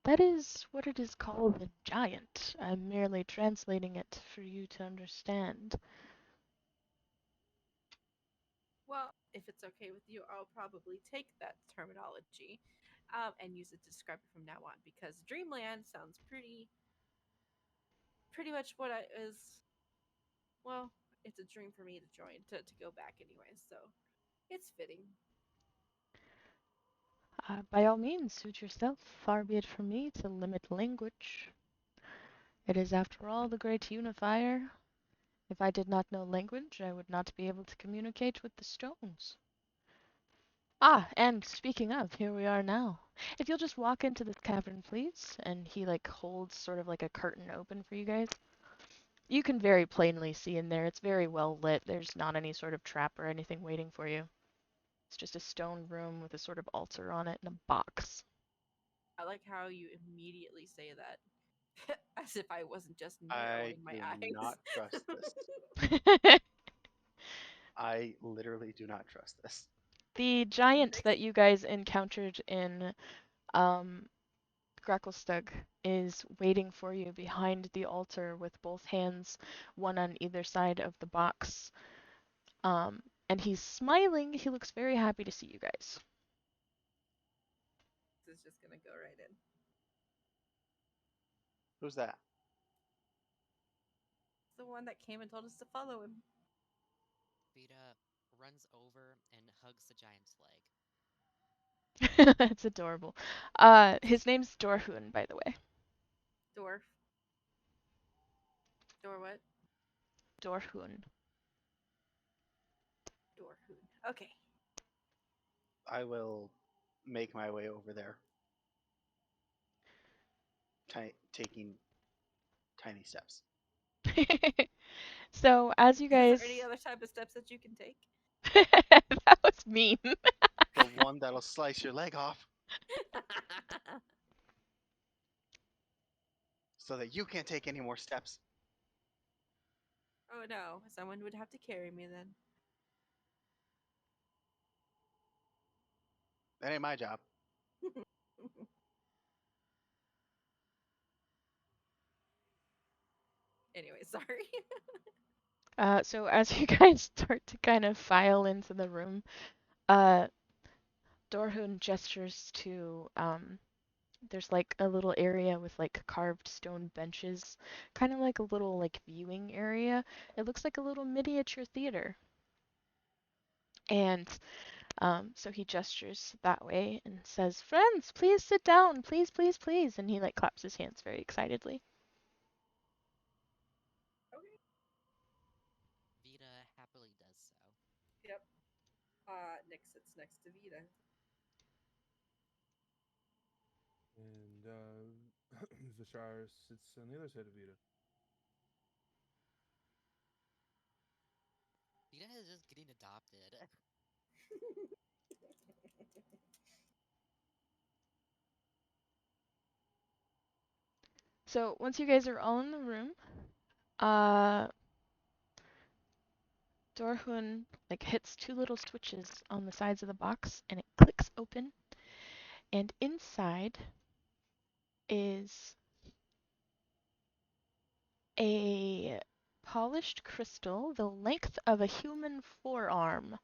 That is what it is called in Giant. I'm merely translating it for you to understand. Well, if it's okay with you, I'll probably take that terminology and use it to describe it from now on because Dreamland sounds pretty much what I is. Well, it's a dream for me to join to go back anyway, so it's fitting. By all means, suit yourself. Far be it from me to limit language. It is, after all, the great unifier. If I did not know language, I would not be able to communicate with the stones. Ah, and speaking of, here we are now. If you'll just walk into this cavern, please. And he like holds sort of like a curtain open for you guys. You can very plainly see in there. It's very well lit. There's not any sort of trap or anything waiting for you. It's just a stone room with a sort of altar on it and a box. I like how you immediately say that as if I wasn't just I narrowing my do eyes. not trust this. I literally do not trust this. The giant that you guys encountered in um, Gracklstugh is waiting for you behind the altar with both hands, one on either side of the box. And he's smiling. He looks very happy to see you guys. This is just gonna go right in. Who's that? the one that came and told us to follow him. Vita runs over and hugs the giant's leg. That's adorable. His name's Dorhun, by the way. Dwarf. Door what? Dorhun. Dorhoon. Okay. I will make my way over there, taking tiny steps. So as you Is there guys, any other type of steps that you can take? that was mean. The one that'll slice your leg off so that you can't take any more steps. Oh no, someone would have to carry me then. That ain't my job. Anyway, sorry. So as you guys start to kind of file into the room, uh, Dorhun gestures to there's like a little area with like carved stone benches, kind of like a little like viewing area. It looks like a little miniature theater. And so he gestures that way and says, "Friends, please sit down, please, please, please." And he like claps his hands very excitedly. Okay. Vita happily does so. Yep. Nick sits next to Vita. And Vishar sits on the other side of Vita. Vita is just getting adopted. So once you guys are all in the room, uh, Dorhun like hits two little switches on the sides of the box and it clicks open. And inside is a polished crystal the length of a human forearm.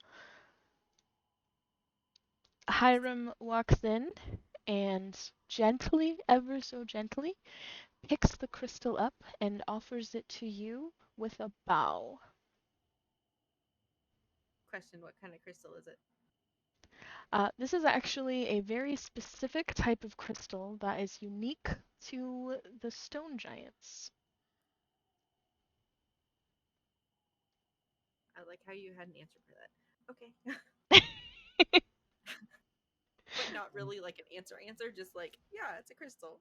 Hiram walks in and gently, ever so gently, picks the crystal up and offers it to you with a bow. Question: what kind of crystal is it? This is actually a very specific type of crystal that is unique to the stone giants. I like how you had an answer for that. Okay. But not really like an answer, just like, yeah, it's a crystal.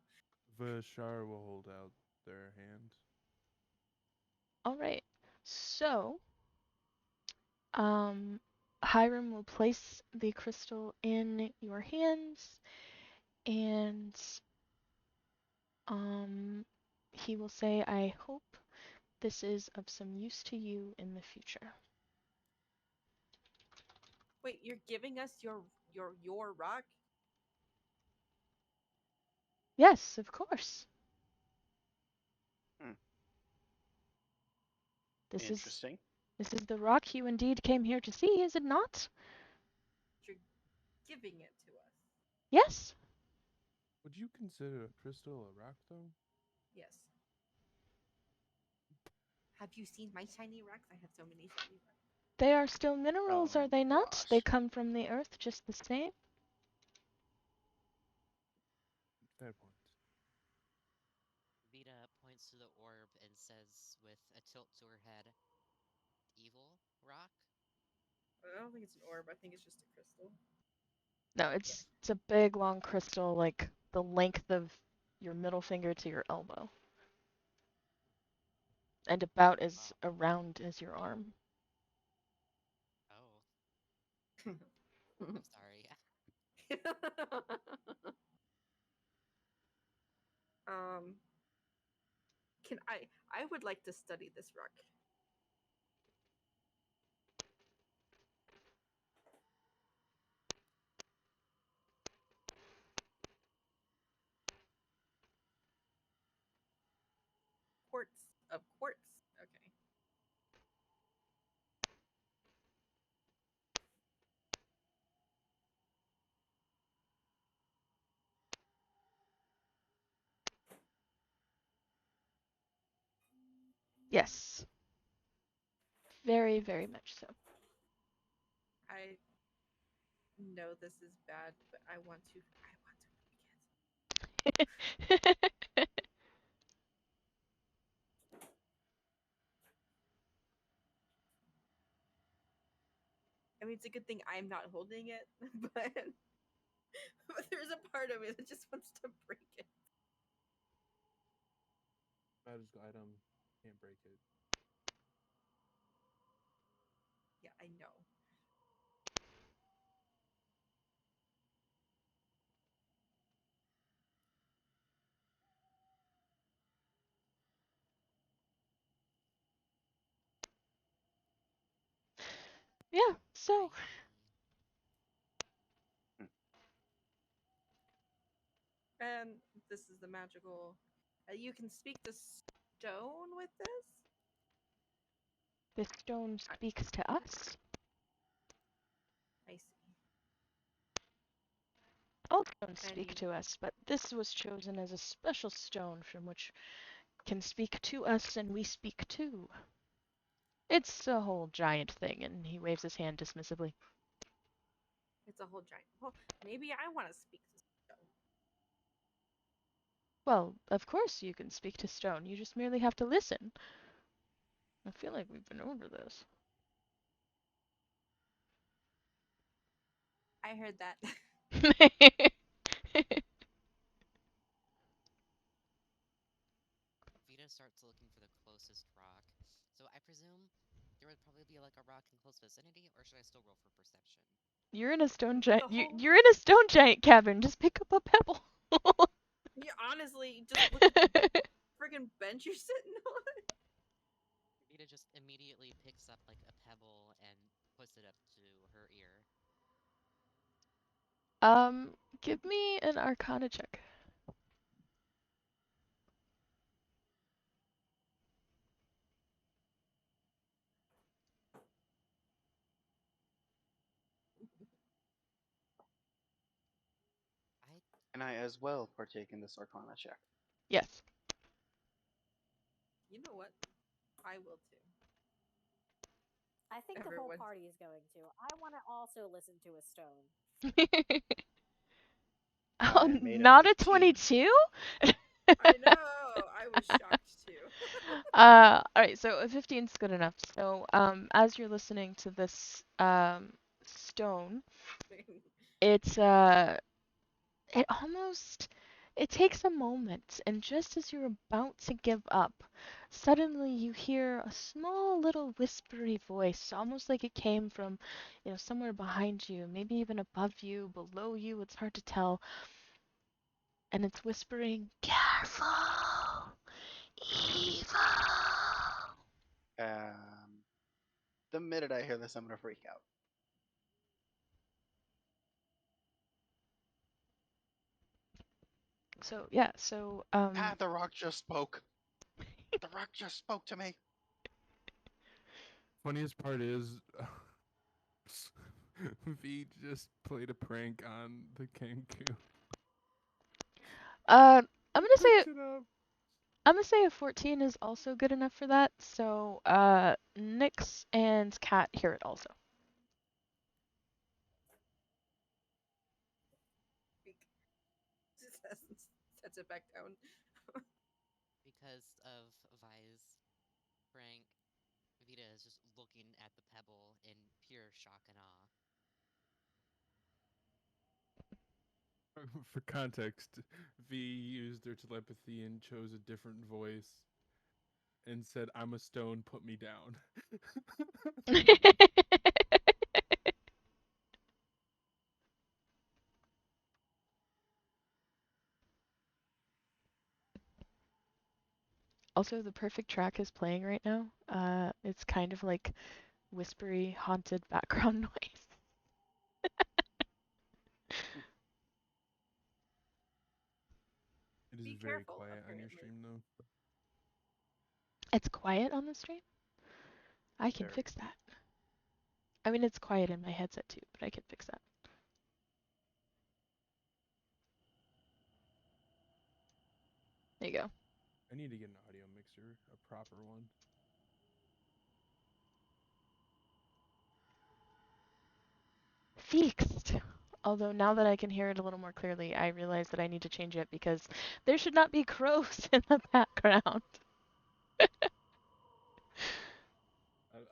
Vishar will hold out their hand. All right. So, um, Hiram will place the crystal in your hands, and he will say, "I hope this is of some use to you in the future." Wait, you're giving us your rock? Yes, of course. Hmm. This is Interesting. this is the rock you indeed came here to see, is it not? You're giving it to us. Yes. Would you consider a crystal a rock, though? Yes. Have you seen my shiny rocks? I have so many shiny rocks. They are still minerals, are Oh they not? They gosh. come from the earth just the same. Fair point. Vita points to the orb and says with a tilt to her head, "Evil rock?" I don't think it's an orb. I think it's just a crystal. No, Yeah. it's a big long crystal like the length of your middle finger to your elbow. And about as Wow. around as your arm. Oh, I'm sorry. um, can I would like to study this rock. Quartz of quartz. Okay. Yes. Very, very much so. I know this is bad, but I want to break it. I mean, it's a good thing I'm not holding it, but there's a part of me that just wants to break it. Magical item can't break it. Yeah, I know. Yeah, so Hmm. And this is the magical. You can speak to stone with this. the stone speaks to us. I see. All stones And speak you, to us, but this was chosen as a special stone from which can speak to us and we speak too. It's a whole giant thing, and he waves his hand dismissively. it's a whole giant. Well, maybe I want to speak to stone. Well, of course you can speak to stone, you just merely have to listen. I feel like we've been over this. I heard that. Vita starts looking for the closest rock. So I presume there would probably be like a rock in close vicinity, or should I still roll for perception? You're in a stone giant. The whole. You're in a stone giant cavern. Just pick up a pebble. Yeah, honestly, just look at the friggin' bench you're sitting on. Vita just immediately picks up like a pebble and puts it up to her ear. Give me an Arcana check. I Can I as well partake in this Arcana check? Yes. You know what? I will too. I think the whole Everyone's. party is going to. I want to also listen to a stone. Oh, I made a not a 15. 22? I know. I was shocked too. Alright, so a 15 is good enough. So, as you're listening to this, stone, it's, it almost, it takes a moment, and just as you're about to give up, suddenly you hear a small little whispery voice, almost like it came from, somewhere behind you, maybe even above you, below you, it's hard to tell, and it's whispering, "Careful! Evil!" The minute I hear this, I'm gonna freak out. So yeah, so The rock just spoke. The rock just spoke to me. Funniest part is, V just played a prank on the Kenku. I'm He gonna say picked it up. I'm gonna say a 14 is also good enough for that. So Nyx and Kat hear it also. Just sets it back down. because of Vi's prank, Vita is just looking at the pebble in pure shock and awe. For context, V used her telepathy and chose a different voice and said, "I'm a stone, put me down." Also, the perfect track is playing right now. It's kind of like whispery, haunted background noise. It is Be very careful, quiet on your apparently. stream, though. It's quiet on the stream? I can Very. fix that. I mean, it's quiet in my headset too, but I can fix that. There you go. I need to get an audio mixer, a proper one. fixed. Although now that I can hear it a little more clearly, I realize that I need to change it because there should not be crows in the background.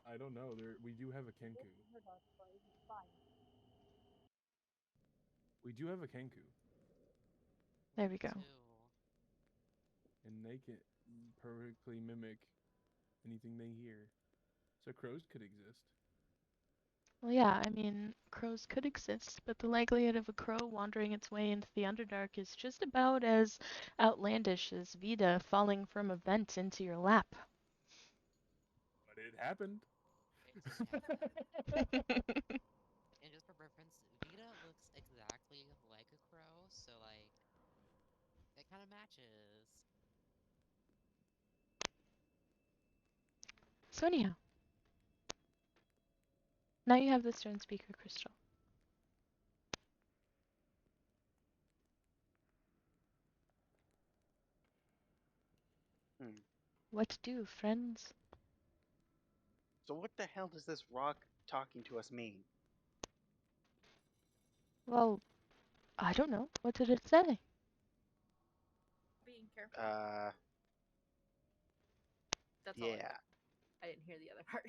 I don't know. We do have a Kenku. We do have a Kenku, There we go. Two. and they can perfectly mimic anything they hear. So crows could exist. Well, yeah, I mean, crows could exist, but the likelihood of a crow wandering its way into the Underdark is just about as outlandish as Vida falling from a vent into your lap. But it happened. It did happen. And just for reference, Vita looks exactly like a crow, so like it kind of matches. So anyhow, now you have the stone speaker crystal. Hmm. What to do, friends? So what the hell does this rock talking to us mean? Well, I don't know. What did it say? Being careful. That's all. Yeah. I didn't hear the other part.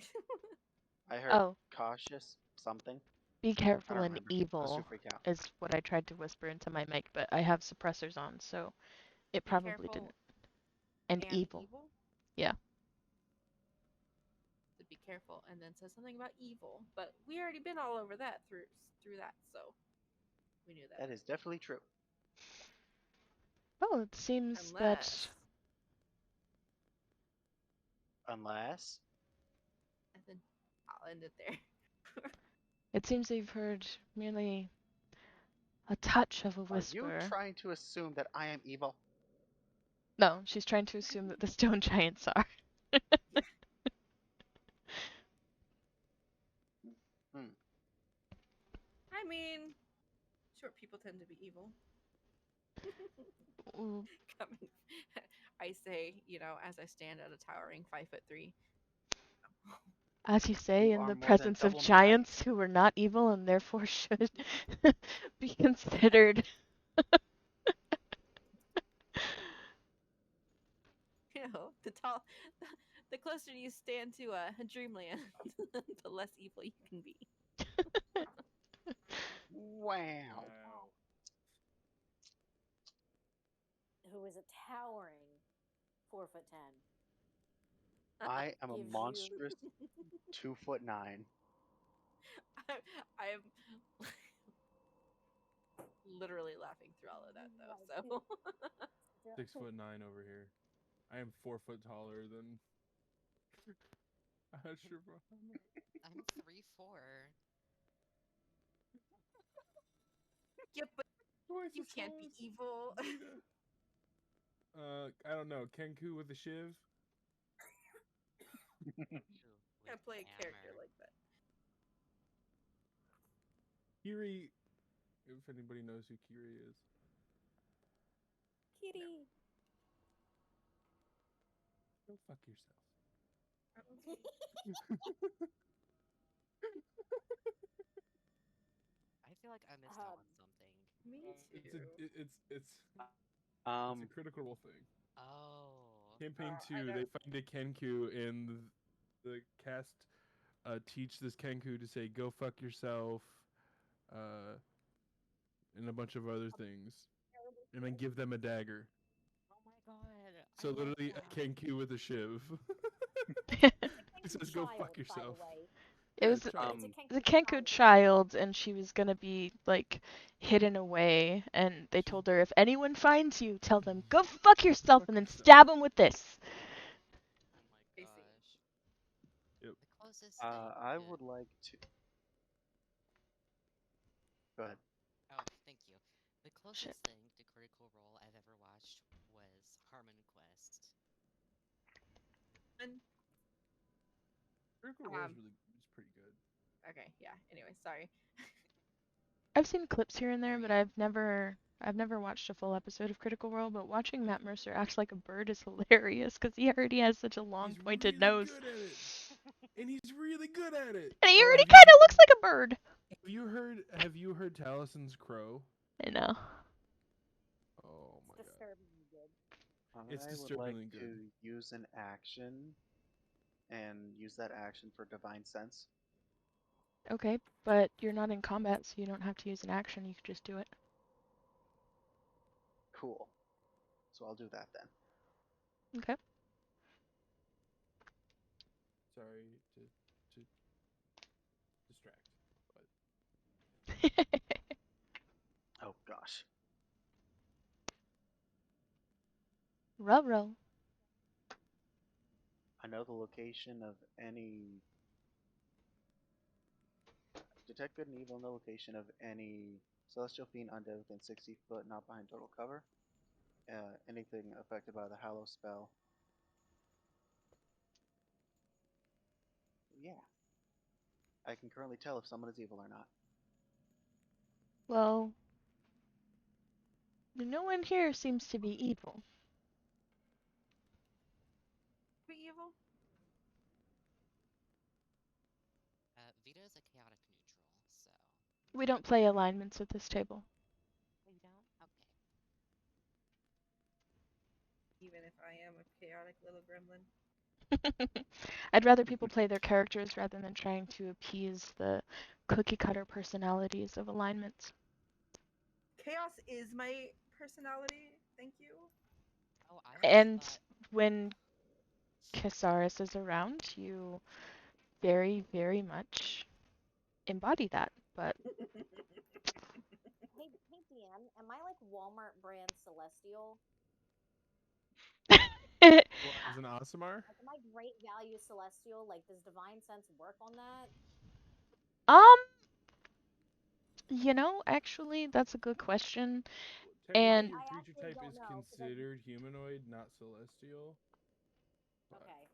I heard Oh, cautious something. be I careful don't and remember. I was too evil freaked out. is what I tried to whisper into my mic, but I have suppressors on, so it Be probably careful didn't. And evil. Yeah. To be careful, and then says something about evil, but we already been all over that through that, so we knew that. That is definitely true. Oh, it seems that Unless And then I'll end it there. you've heard merely a touch of a are you whisper. trying to assume that I am evil? No, she's trying to assume that the stone giants are. Hmm. I mean, short people tend to be evil. Ooh, Coming, I say, as I stand at a towering 5'3". as you say, You in are the more than presence of double my height. giants who are not evil and therefore should be considered. The the closer you stand to a dreamland, the less evil you can be. Wow. Who is a towering 4'10". I am a Gives you- monstrous 2'9". I'm literally laughing through all of that though. So 6'9" over here. I am 4 foot taller than Ashra. I'm 3'4". yeah, but Twice you as can't tall be as evil. Vita. I don't know. Kenku with a shiv. Can't play a character like that. Kiri, if anybody knows who Kiri is. Kitty. Go fuck yourself. I feel like I missed out on something. Me too. It's a Um, critical role thing. Oh. Campaign I 2, know. they find a Kenku and the cast teach this Kenku to say "go fuck yourself," and a bunch of other things, and then give them a dagger. Oh my god. So I love literally a that. Kenku with a shiv. It says "go fuck Child, yourself." by the way. It was It's a the Kenku Kenku child, and she was gonna be like hidden away. And they told her, if anyone finds you, tell them go fuck yourself, Fuck and then yourself. stab them with this. Oh my I see. gosh. Yep. The closest thing I to... would like to. Go ahead. Oh, thank you. The Shit. closest thing to Critical Role I've ever watched was Harmon Quest. And, Critical Role is pretty good. okay, yeah. Anyway, sorry. I've seen clips here and there, There we but go. I've never watched a full episode of Critical Role. But watching Matt Mercer act like a bird is hilarious because he already has such a long He's pointed really nose, good at it, and he's really good at it. and he Oh, already have you kind of looks like a bird. Have you heard Talison's crow? I know. Oh my It's god. disturbingly good. It's I would like disturbingly to good. use an action and use that action for divine sense. Okay, but you're not in combat, so you don't have to use an action. You could just do it. Cool. So I'll do that then. Okay. Sorry to distract, but Oh gosh. Ruh-roh. I know the location of any detect good and evil in the location of any celestial fiend undead within 60 foot, not behind total cover. Anything affected by the hallow spell. Yeah, I can currently tell if someone is evil or not. Well, no one here seems to be evil. Be evil? Vita is a chaotic neutral, so. We don't play alignments at this table. Oh, you don't? Okay. Even if I am a chaotic little gremlin. I'd rather people play their characters rather than trying to appease the cookie cutter personalities of alignments. Chaos is my personality. Thank you. Oh, I always And thought. when Casaris is around, you very, very much embody that. But Hey DM, am I like Walmart brand Celestial? what is an Asimar? Like, am I great value Celestial? Like, does Divine Sense work on that? um, actually, that's a good question. Technically, And your I creature actually type don't is know because I. considered humanoid, not celestial. But, Okay.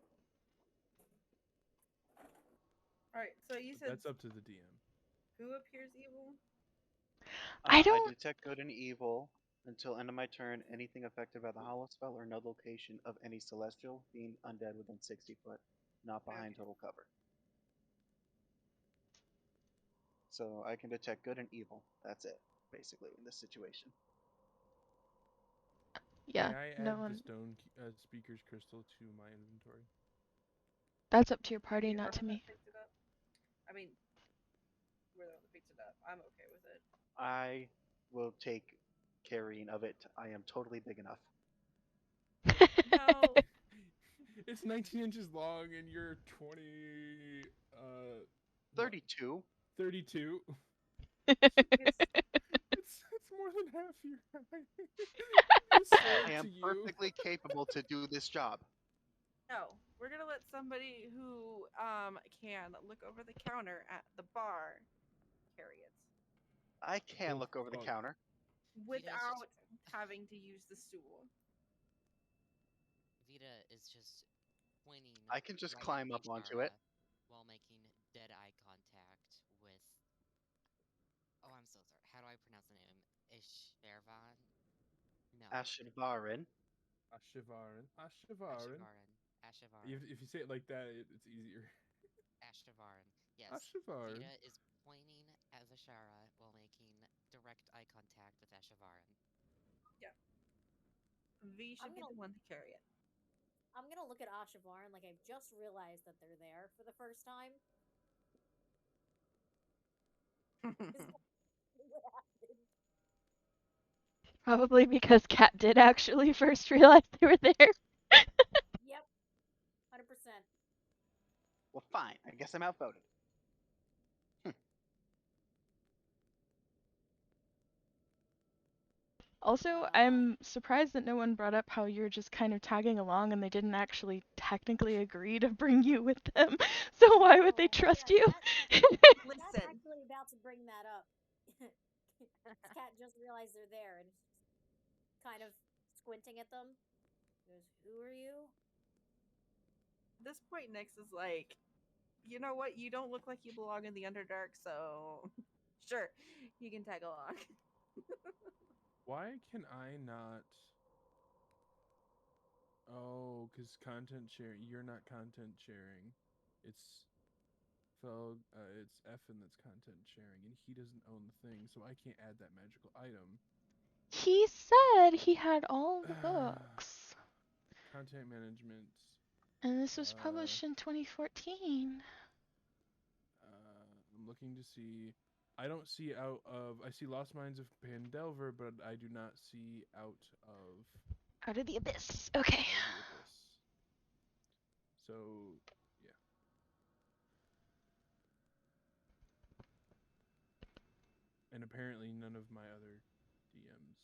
Alright, so you but said that's up to the DM. who appears evil? I I don't. detect good and evil until end of my turn. Anything affected by the hollow spell or no location of any celestial fiend undead within 60 foot, not behind Okay. total cover. So I can detect good and evil. That's it, basically, in this situation. Yeah, May I no add the one. stone speaker's crystal to my inventory? That's up to your party, We not are the to one me. that picked it up. I mean, we're the one that picked it up. I'm okay with it. I will take carrying of it. I am totally big enough. No. It's 19 inches long, and you're 20. What? 32. 32. It's It's more than half your height. The I sword to am you. perfectly capable to do this job. no. We're gonna let somebody who can look over the counter at the bar carry it I can Well, look over the fuck. counter. Vita is just. without having to use the stool. Vita is just pointing I can just right at climb up onto it. Ishara while making dead eye contact with. Oh, I'm so sorry. How do I pronounce the name? Ishvervan? No. Ashvarin. Ashavarin. Ashavarin. Ashavaran. Ashavaran. If you say it like that, it's easier. Ashavaran. Yes. Ashavarin. Vita is pointing at Vishara while making direct eye contact with Ashavaran. Yeah. V I'm should be gonna the one to carry it. I'm gonna look at Ashavarn like I've just realized that they're there for the first time. Is that what happened? Probably because Kat did actually first realize they were there. Yep, 100%. Well, fine. I guess I'm outvoted. Also, I'm surprised that no one brought up how you're just kind of tagging along and they didn't actually technically agree to bring you with them. So why would they No, trust yeah, you? Cat's Listen, actually about to bring that up. Cat just realized they're there and kind of squinting at them. Goes, "Who are you?" at this point, Nyx is like, you know what? You don't look like you belong in the Underdark, so sure, you can tag along. Why can I not? Oh, because content sharing. You're not content sharing. It's Felg, it's Effin that's content sharing, and he doesn't own the thing, so I can't add that magical item. He said he had all the books. Content management. And this was Uh, published in 2014. I'm looking to see. I don't see out of. I see Lost Mines of Pandelver, but I do not see out of Out of the Abyss. Okay. Out of the Abyss. So, yeah. And apparently none of my other DMs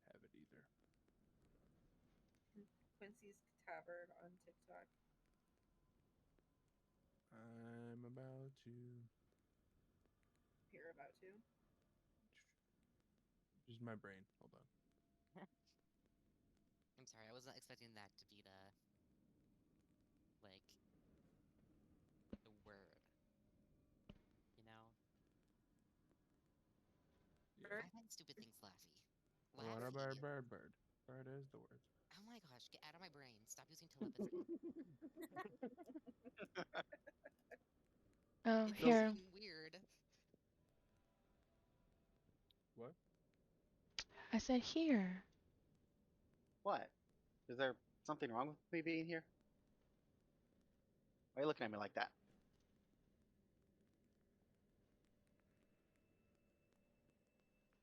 have it either. Quincy's Tavern on TikTok. I'm about to. You're about to. Just my brain. Hold on. I'm sorry, I wasn't expecting that to be like, the word. You know? Yeah. I find stupid things laughy. What a bird, bird, bird. Bird is the word. Oh my gosh, get out of my brain. Stop using telepathy. Oh, It makes So- here. me weird. What? I said here. What? Is there something wrong with me being here? Why are you looking at me like that?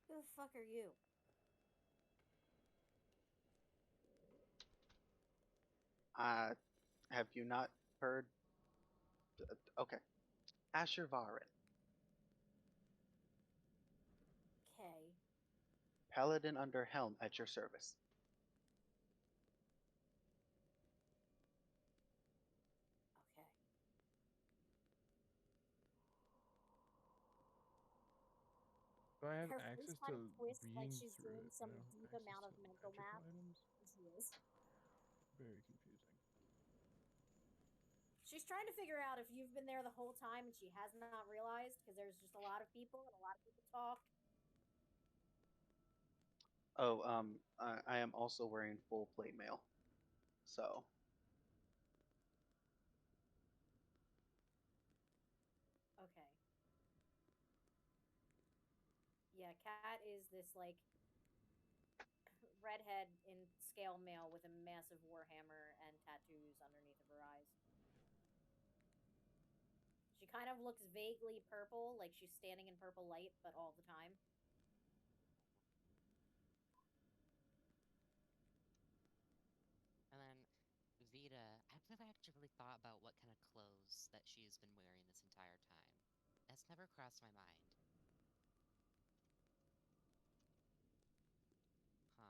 Who the fuck are you? Have you not heard? Okay. Asher Varen, Okay. Paladin under helm at your service. Okay. Do I have Her face access kind of to twists like reading she's through doing it? some I don't deep have amount access of to mental magical math. items. And she is. Very confusing. She's trying to figure out if you've been there the whole time and she has not realized because there's just a lot of people and a lot of people talk. Oh, I am also wearing full plate mail. So, Okay. Yeah, Kat is this like redhead in scale mail with a massive warhammer and tattoos underneath of her eyes. She kind of looks vaguely purple, like she's standing in purple light, but all the time. And then, Vita, I've never actually really thought about what kind of clothes that she's been wearing this entire time. That's never crossed my mind. Huh.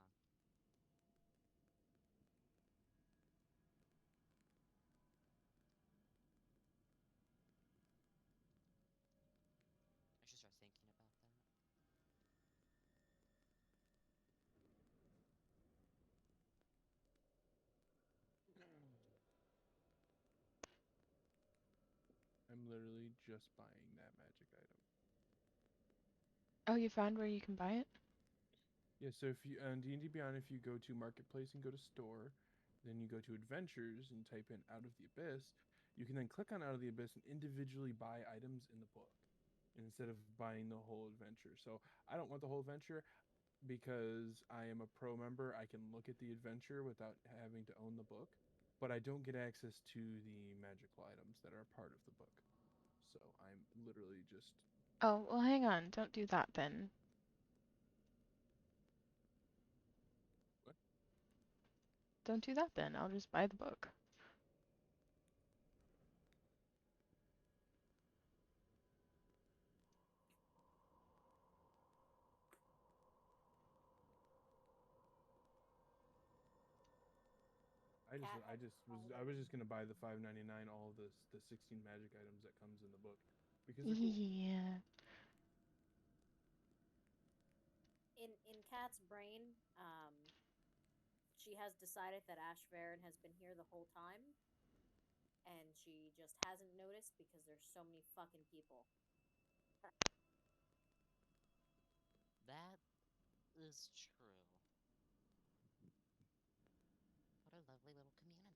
I should start thinking about that. I'm literally just buying that magic item. Oh, you found where you can buy it? Yeah, so if you on D&D Beyond, if you go to Marketplace and go to Store, then you go to Adventures and type in Out of the Abyss, you can then click on Out of the Abyss and individually buy items in the book instead of buying the whole adventure. So I don't want the whole adventure because I am a pro member. I can look at the adventure without having to own the book, but I don't get access to the magical items that are part of the book. So I'm literally just Oh, well, hang on. Don't do that then. what? Don't do that then. I'll just buy the book. Kat I has just was I decided. was just gonna buy the $5.99 all of the 16 magic items that comes in the book because they're cool. Yeah. In Kat's brain, she has decided that Ash Varen has been here the whole time, and she just hasn't noticed because there's so many fucking people. That is true. What a lovely little community.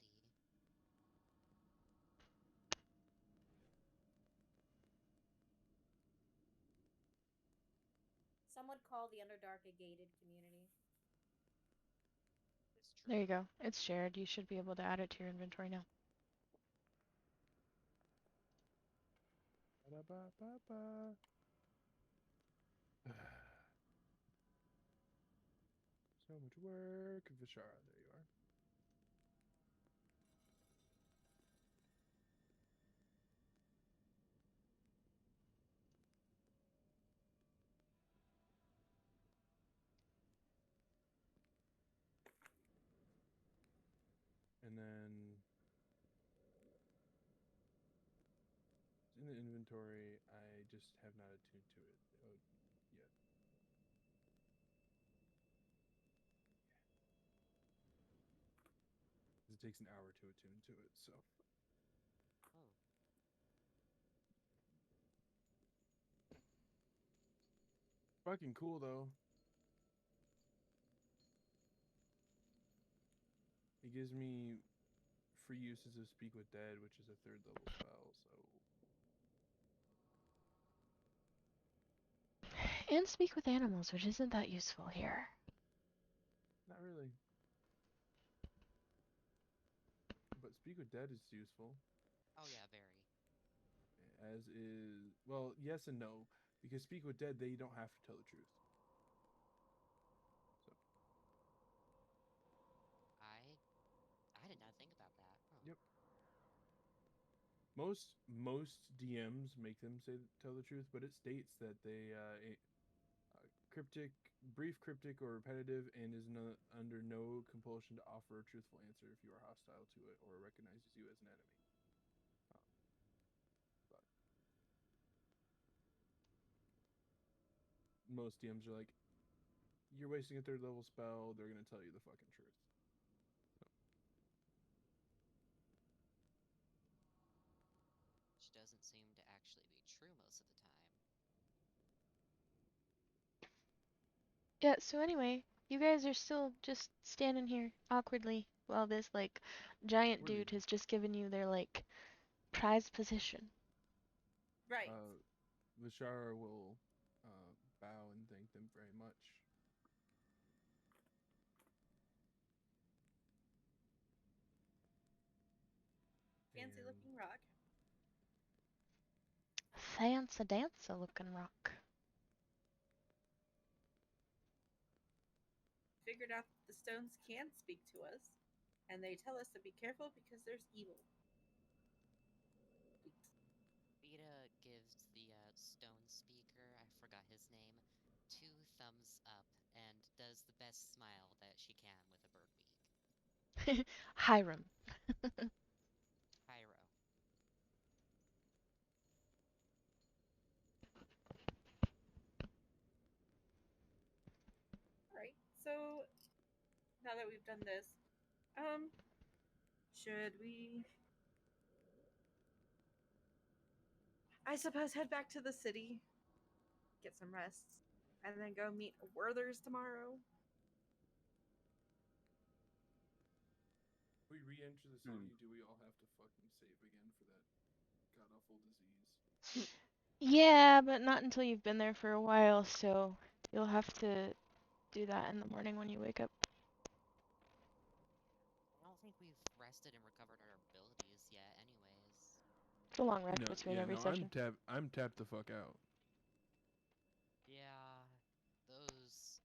would call the Underdark a gated community. It's true. There you go. It's shared. You should be able to add it to your inventory now. Ba-da-ba-ba-ba. So much work. Vishara, there you are. And then in the inventory, I just have not attuned to it yet. It takes an hour to attune to it, so. Oh, Fucking cool, though. It gives me free uses of Speak with Dead, which is a 3rd level spell, so. And speak with animals, which isn't that useful here. Not really. But Speak with Dead is useful. oh yeah, very. As is. Well, yes and no. Because Speak with Dead, they don't have to tell the truth. So. I did not think about that. Huh. Yep. Most DMs make them tell the truth, but it states that they cryptic, brief, cryptic, or repetitive, and is under no compulsion to offer a truthful answer if you are hostile to it or recognizes you as an enemy. But most DMs are like, you're wasting a 3rd level spell. They're gonna tell you the fucking truth. Which doesn't seem to actually be true most of the time. Yeah, so anyway, you guys are still just standing here awkwardly while this, like, giant Really, dude has just given you their, like, prized position. Right. Vishara will bow and thank them very much. Fancy And looking rock. Fancy-dancy looking rock. Figured out that the stones can speak to us, and they tell us to be careful because there's evil. Vita gives the stone speaker, I forgot his name, 2 thumbs up and does the best smile that she can with a bird beak. Hiram. Pyro. Alright, so now that we've done this, should we, I suppose, head back to the city, get some rest, and then go meet Werther's tomorrow? if we re-enter the city, do we all have to fucking save again for that god awful disease? Yeah, but not until you've been there for a while, so you'll have to do that in the morning when you wake up. I don't think we've rested and recovered our abilities yet, anyways. It's a long rest No, between yeah, every no, session. I'm tapped the fuck out. Yeah, those.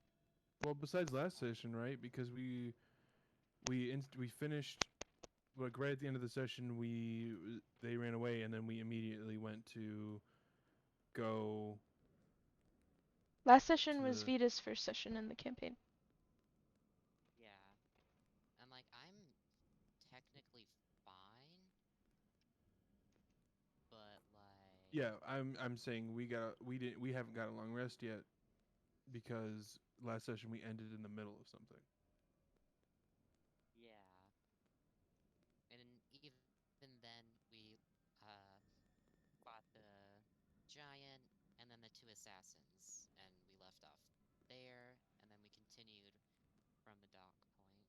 Well, besides last session, right? Because we finished like right at the end of the session. They ran away, and then we immediately went to go Last session to was the. Vita's first session in the campaign. Yeah. And like, I'm technically fine, but like. Yeah, I'm saying we haven't got a long rest yet because last session we ended in the middle of something. Yeah. And even then, we fought the giant and then the 2 assassins, and we left off there, and then we continued from the dock point.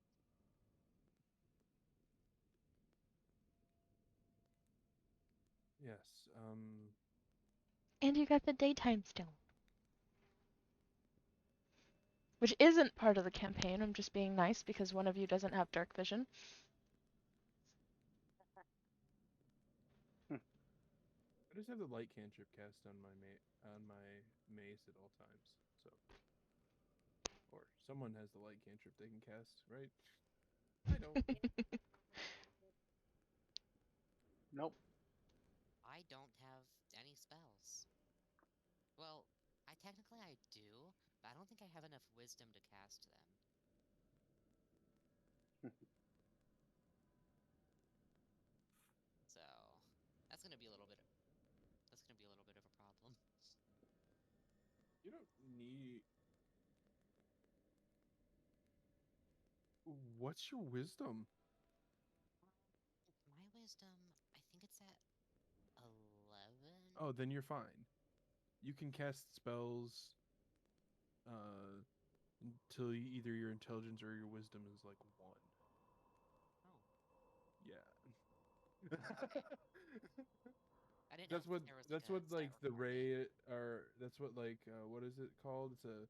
Yes. And you got the daytime stone. which isn't part of the campaign. I'm just being nice because one of you doesn't have dark vision. I just have the light cantrip cast on my mace at all times. So, or someone has the light cantrip they can cast, right? I don't. Nope. I don't have any spells. Well, technically I do, but I don't think I have enough wisdom to cast them. So that's gonna be a little bit. That's gonna be a little bit of a problem. You don't need. What's your wisdom? My wisdom, I think it's at 11. Oh, then you're fine. You can cast spells until either your intelligence or your wisdom is like 1. Oh, Yeah. okay. I didn't know if there was That's like what a like stat the requirement. ray or that's what like what is it called? It's a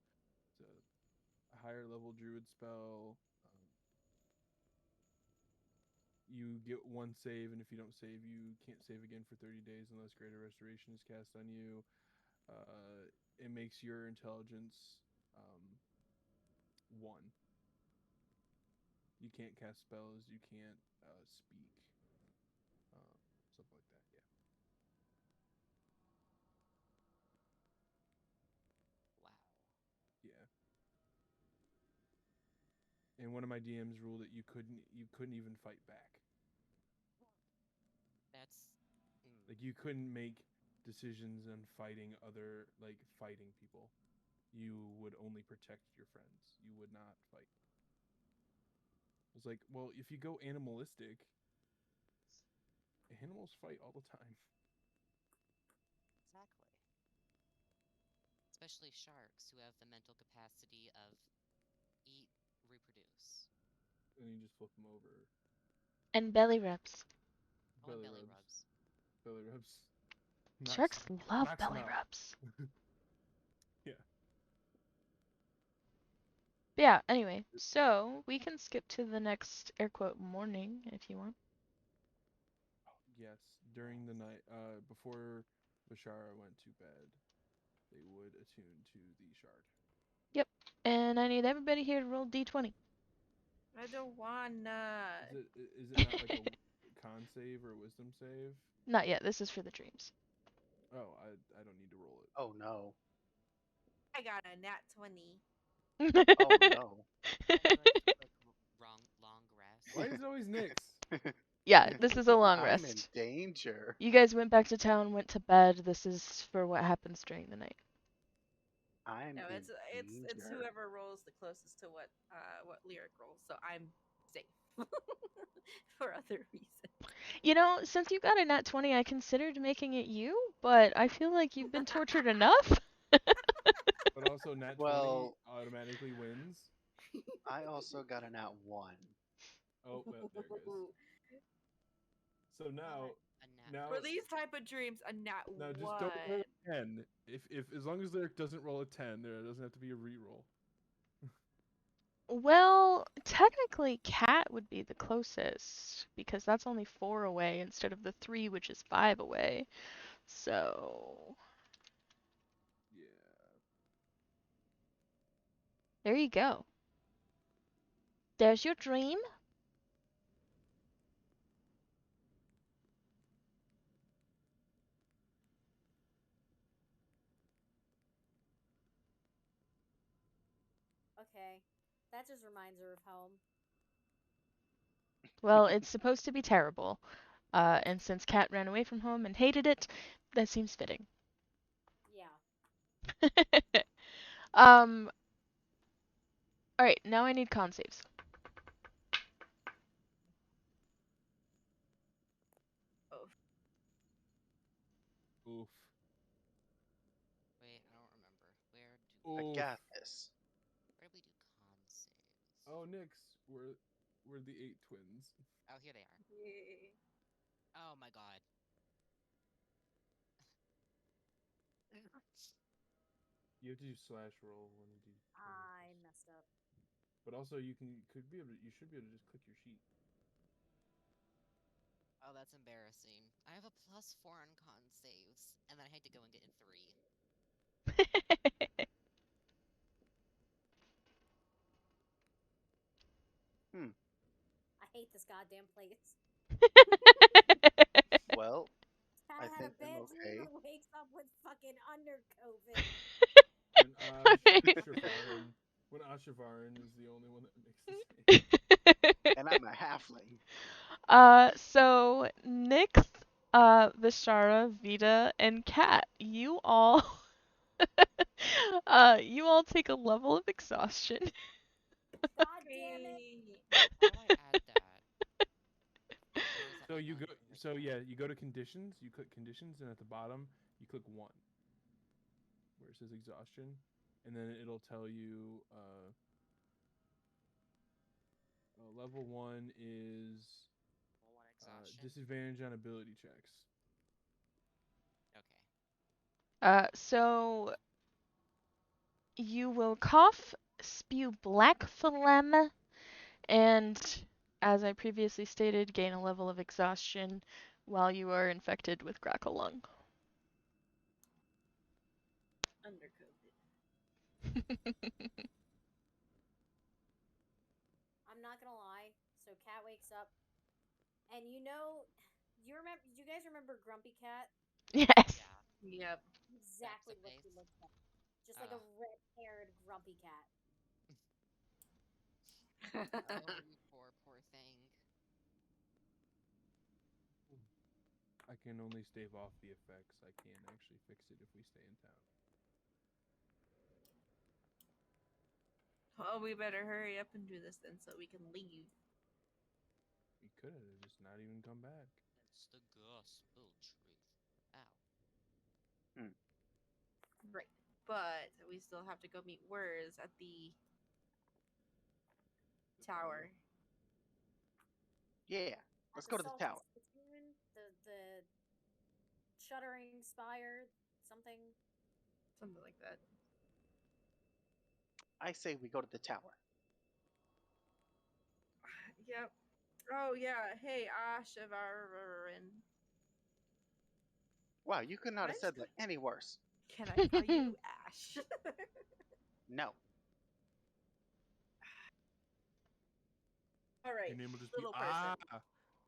higher level druid spell. You get 1 save, and if you don't save, you can't save again for 30 days unless Greater Restoration is cast on you. It makes your intelligence 1. You can't cast spells. You can't speak. Stuff like that. Yeah. Wow. Yeah. And one of my DMs ruled that you couldn't even fight back. That's. Like you couldn't make decisions on fighting people. You would only protect your friends. You would not fight. It's like, well, if you go animalistic, animals fight all the time. Exactly. Especially sharks who have the mental capacity of eat, reproduce. And you just flip them over. And belly rubs. Oh, and Belly belly rubs. rubs. Belly rubs. Sharks love knocks belly them out. rubs. Yeah. But yeah, anyway, so we can skip to the next air quote morning if you want. Yes. During the night, before Bashara went to bed, they would attune to the shard. Yep. And I need everybody here to roll d20. I don't wanna. Is it not like a con save or a wisdom save? Not yet. This is for the dreams. Oh, I don't need to roll it. Oh no. I got a nat 20. Oh no. Like long rest. Why is it always Nyx? Yeah, this is a long I'm in rest. danger. You guys went back to town, went to bed. This is for what happens during the night. I'm No, in it's danger. whoever rolls the closest to what lyric rolls. So I'm safe for other reasons. You know, since you got a nat 20, I considered making it you, but I feel like you've been tortured enough. But also nat 20 Well, automatically wins. I also got a nat 1. Oh, well, there it goes. So now, A nat now, For these type of dreams, a nat now just 1. don't roll a 10. If as long as Lyric doesn't roll a 10, there doesn't have to be a reroll. Well, technically, Cat would be the closest because that's only 4 away instead of the 3, which is 5 away. So, Yeah. there you go. There's your dream. Okay. That just reminds her of home. Well, it's supposed to be terrible. And since Cat ran away from home and hated it, that seems fitting. Yeah. um, alright, now I need con saves. Oh, Oof. Wait, I don't remember. I Oof. got this. Where did we do con saves? Oh, Nyx, we're the 8 twins. Oh, here they are. yay. Oh my god. You have to do slash roll when you do. I messed up. But also, you could be able to. You should be able to just click your sheet. Oh, that's embarrassing. I have a +4 on con saves, and then I had to go and get a 3. Hmm. I hate this goddamn place. Well, Cat I had a think I'm bad dream okay. and wakes up with fucking under COVID. When Ashavarin, when Ashavarin is the only one that makes the save. And I'm a halfling. So Nyx, Vishara, Vita, and Kat, you all take a level of exhaustion. God damn it. Hey. How do I add that? Or is that So like you not go. even in the So game? yeah, you go to conditions. You click conditions, and at the bottom, you click 1, where it says exhaustion, and then it'll tell you level 1 is Level 1 exhaustion? disadvantage on ability checks. Okay. So you will cough, spew black phlegm, and, as I previously stated, gain a level of exhaustion while you are infected with Gracklstugh. Under COVID. I'm not gonna lie. So Cat wakes up, and do you guys remember Grumpy Cat? Yes. Yeah. Yep. Exactly Exit what she face. looks like. Just like a red-haired Grumpy Cat. Oh, you poor thing. I can only stave off the effects. I can't actually fix it if we stay in town. Well, we better hurry up and do this then so we can leave. We could have just not even come back. It's the gospel truth. Ow. Hmm. Right. But we still have to go meet Wurs at the tower. Yeah, At let's the go to the Salty tower. Spittoon, the Shuddering Spire, something. Something like that. I say we go to the tower. Yep. Oh yeah. Hey, Ashavarin. Wow, you could Can not I have just said that any worse. can I call you Ash? No. All right, Your name will just be little person.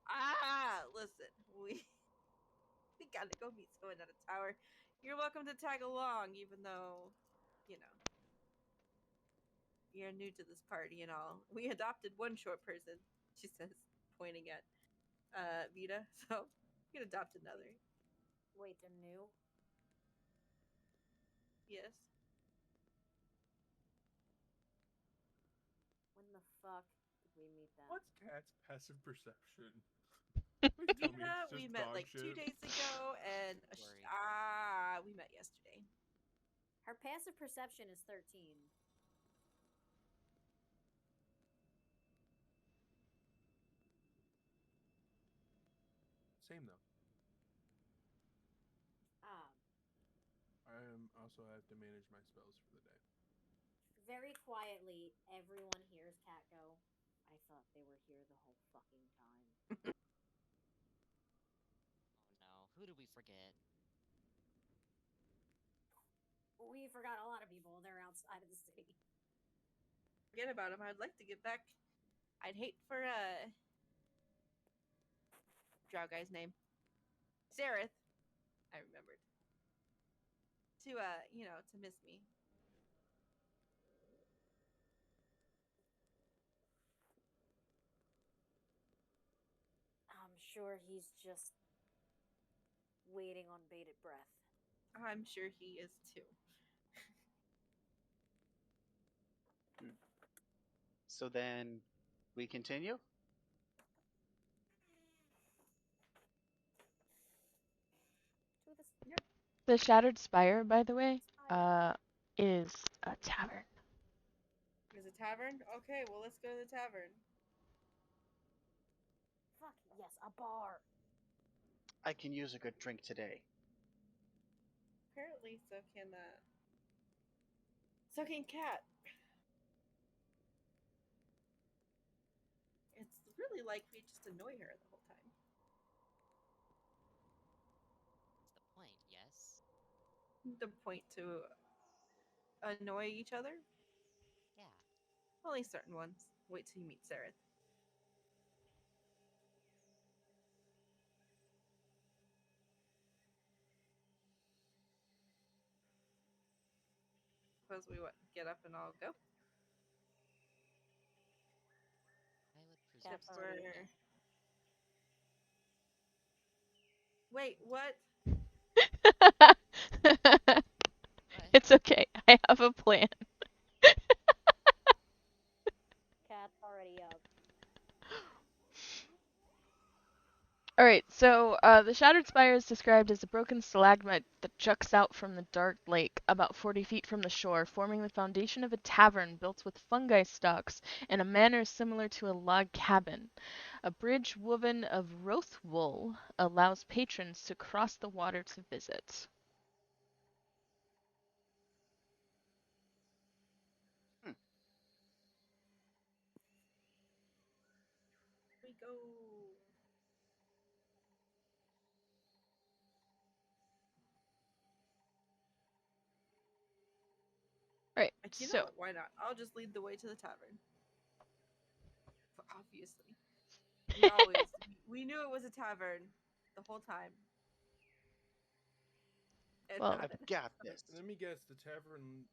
Ah. Listen, we gotta go meet someone at a tower. You're welcome to tag along, even though, you know, you're new to this party and all. We adopted one short person, she says, pointing at Vita. So you can adopt another. Wait, they're new? Yes. When the fuck did we meet them? What's Cat's passive perception? Please tell me Vita, it's we just met dog like shit. 2 days ago, and Worry. we met yesterday. Her passive perception is 13. Same though. Um, I am also have to manage my spells for the day. Very quietly, everyone hears Cat go, I thought they were here the whole fucking time. Oh no. Who did we forget? We forgot a lot of people. They're outside of the city. Forget about him. I'd like to get back. I'd hate for Drow guy's name. Zareth. I remembered. To to miss me. I'm sure he's just waiting on bated breath. I'm sure he is too. Hmm. So then we continue? To the The Shattered Spire, by the way, spire. is a tavern. Is a tavern? Okay, well let's go to the tavern. Fuck, yes, a bar. I can use a good drink today. Apparently, so can Talking cat. It's really like we just annoy her the whole time. That's the point, yes? The point to annoy each other? Yeah. Only certain ones. Wait till you meet Sarah. Suppose we get up and all go. I would presume Cat's so. already We're... Wait, what? What? It's okay. I have a plan. Cat's already up. All right, so the Shattered Spire is described as a broken stalagmite that juts out from the dark lake about 40 feet from the shore, forming the foundation of a tavern built with fungi stalks in a manner similar to a log cabin. A bridge woven of roth wool allows patrons to cross the water to visit. Hmm. We go. All right, You know so what? Why not? I'll just lead the way to the tavern. Obviously. We knew it was a tavern the whole time. And Well, I've got this. Let me guess. The tavern.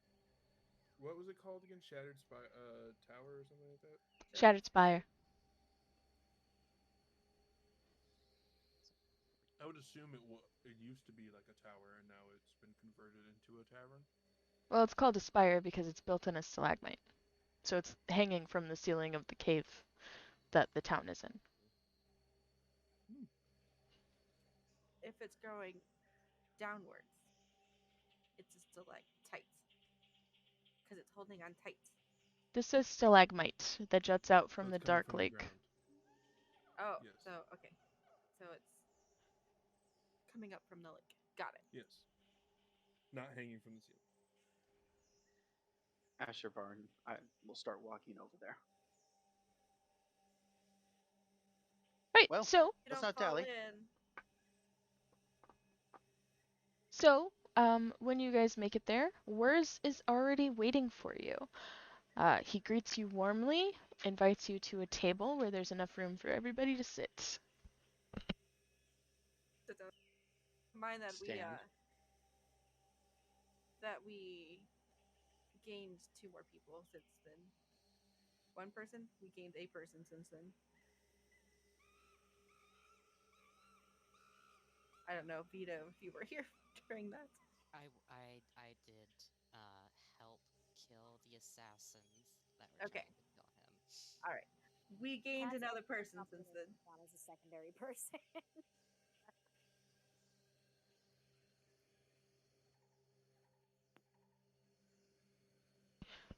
What was it called again? Shattered Tower or something like that. Shattered Spire. I would assume it used to be like a tower, and now it's been converted into a tavern. Well, it's called a spire because it's built in a stalagmite. So it's hanging from the ceiling of the cave that the town is in. if it's going downwards, it's a stalactite. Because it's holding on tight. This is stalagmite that juts out So from it's the coming dark from the lake. ground. Oh, Yes. so, okay. So it's coming up from the lake. Got it. Yes. Not hanging from the ceiling. Asher Barn. I will start walking over there. Right, Well, so You let's don't not fall dally. in. when you guys make it there, Wurs is already waiting for you. He greets you warmly, invites you to a table where there's enough room for everybody to sit. Mind that Stand. we gained 2 more people since then. 1 person? We gained a person since then. I don't know, Vito, if you were here during that. I did help kill the assassins that were Okay. trying to kill him. Alright. We gained Cat's another also person since accompanying then. John as a secondary person.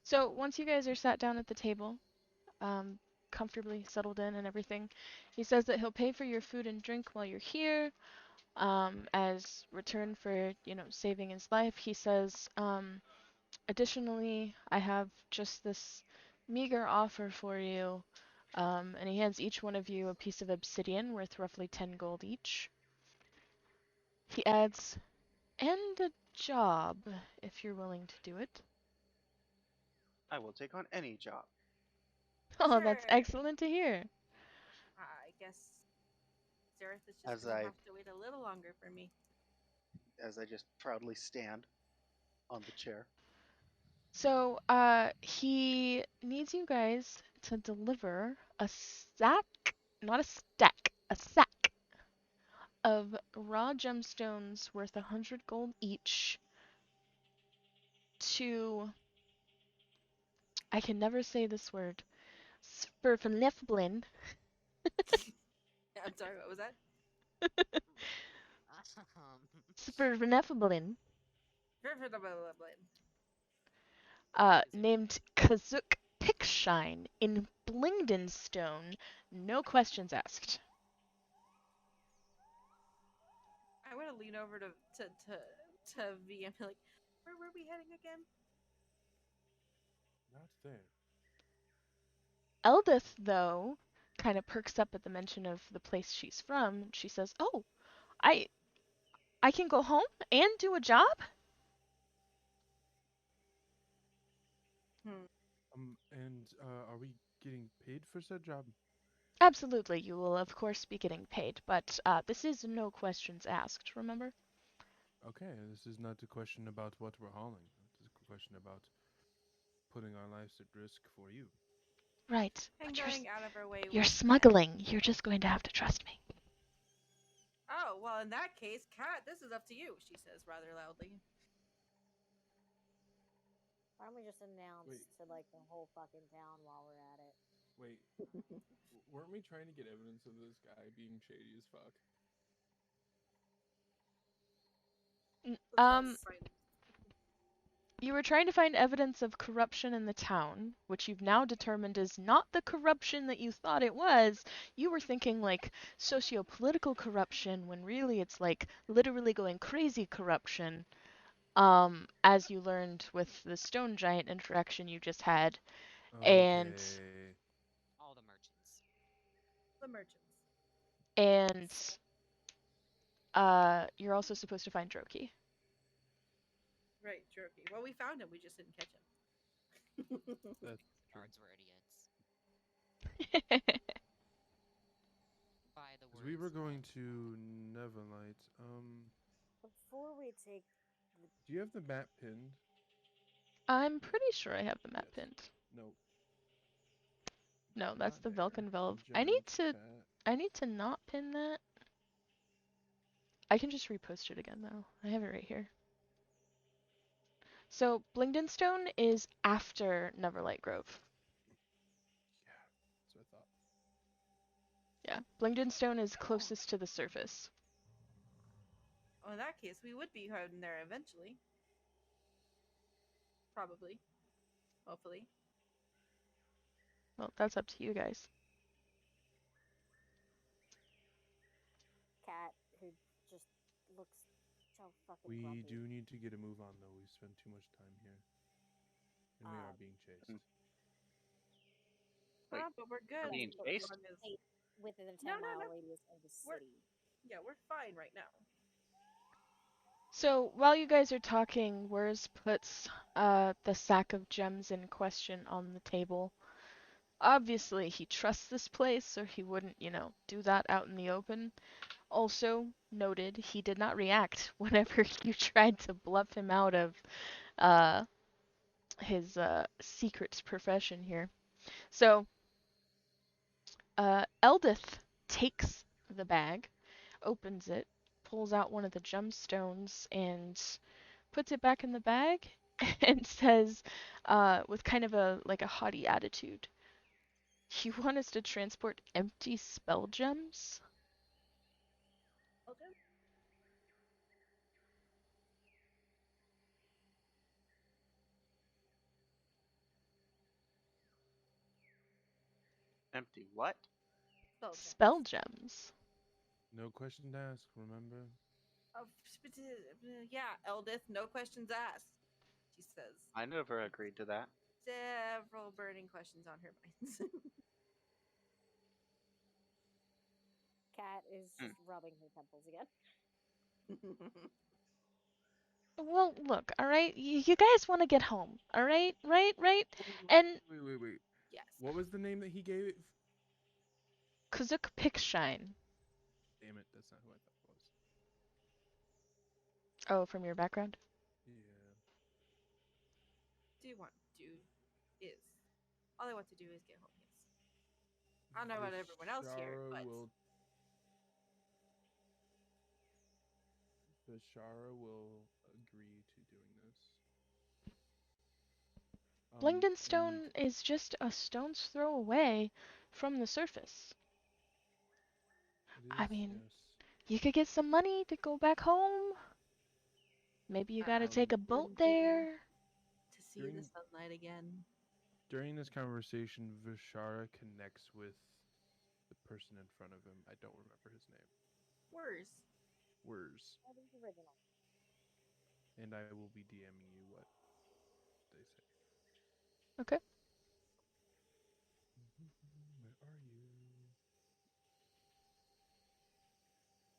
So once you guys are sat down at the table, um, comfortably settled in and everything, he says that he'll pay for your food and drink while you're here. As return for, saving his life, he says, additionally, I have just this meager offer for you. And he hands each one of you a piece of obsidian worth roughly 10 gold each. He adds, and a job, if you're willing to do it. I will take on any job. Oh, Sure. that's excellent to hear. I guess Zareth is just As gonna I have to wait a little longer for me. as I just proudly stand on the chair. So, he needs you guys to deliver a sack, not a stack, a sack of raw gemstones worth 100 gold each to, I can never say this word, Sperfnefblin. I'm sorry, what was that? Sperfnefblin, Is there named Kazuk Pickshine in Blingden Stone. No questions asked. I want to lean over to V and be like, where were we heading again? not there. Eldith, though, kind of perks up at the mention of the place she's from. She says, "Oh, I I can go home and do a job?" Hmm. And are we getting paid for said job? Absolutely, you will of course be getting paid, but this is no questions asked, remember? Okay, this is not a question about what we're hauling. It's a question about putting our lives at risk for you. Right, And but going out of our way you're with smuggling. You're just going to have to trust me. Oh, well, in that case, Kat, this is up to you, she says rather loudly. Why don't we just announce Wait. to like the whole fucking town while we're at it? Wait, weren't we trying to get evidence of this guy being shady as fuck? Um, Right. you were trying to find evidence of corruption in the town, which you've now determined is not the corruption that you thought it was. You were thinking like socio-political corruption when really it's like literally going crazy corruption. As you learned with the stone giant interaction you just had. And Okay. All the merchants. The merchants. and you're also supposed to find Droki. Right, jerky. Well, we found him, we just didn't catch him. That's true. Guards were idiots. By the Because words we were of going Captain to Bond. Neverlight. Before we take the Do you have the map pinned? I'm pretty sure I have the map Yes. pinned. No. No, that's Not the there. Velkenvelv. Giant bat. I need to not pin that. I can just repost it again though. I have it right here. So Blingdenstone is after Neverlight Grove. Yeah, that's what I thought. Yeah, Blingdenstone is closest to the surface. Well, in that case, we would be heading there eventually. Probably. Hopefully. Well, that's up to you guys. cat who just looks so fucking We grumpy. do need to get a move on, though. We spent too much time here. And we are being chased. Wait, But we're good. being But chased? As long as... stay within a No, 10-mile radius of the We're- city. Yeah, we're fine right now. So while you guys are talking, Wurs puts the sack of gems in question on the table. Obviously, he trusts this place, or he wouldn't, do that out in the open. Also noted, he did not react whenever you tried to bluff him out of uh, his secret profession here. So, Eldith takes the bag, opens it, pulls out one of the gemstones, and puts it back in the bag, and says, with kind of a haughty attitude, "You want us to transport empty spell gems?" Belgium? Empty what? Belgium. Spell gems. No question to ask, remember? Yeah, Eldith, no questions asked. She says. I never agreed to that. Several burning questions on her mind. Cat is Hmm. just rubbing her temples again. Well, look, all right. You guys want to get home, all right? Right. And Wait. Yes. What was the name that he gave it? Kazuk Pickshine. Damn it, that's not who I thought it was. Oh, from your background? Yeah. Do want to do is all I want to do is get home. Yes. I don't know about everyone else here, Bashara but will. Bashara will agree to doing this. And Blingdenstone is just a stone's throw away from the surface. it I is, mean, yes. you could get some money to go back home. Maybe you gotta take a boat wouldn't do there. to see the During sunlight again. during this conversation, Vishara connects with the person in front of him. I don't remember his name. Worse. Wurs. That is original. And I will be DMing you what they say. Okay.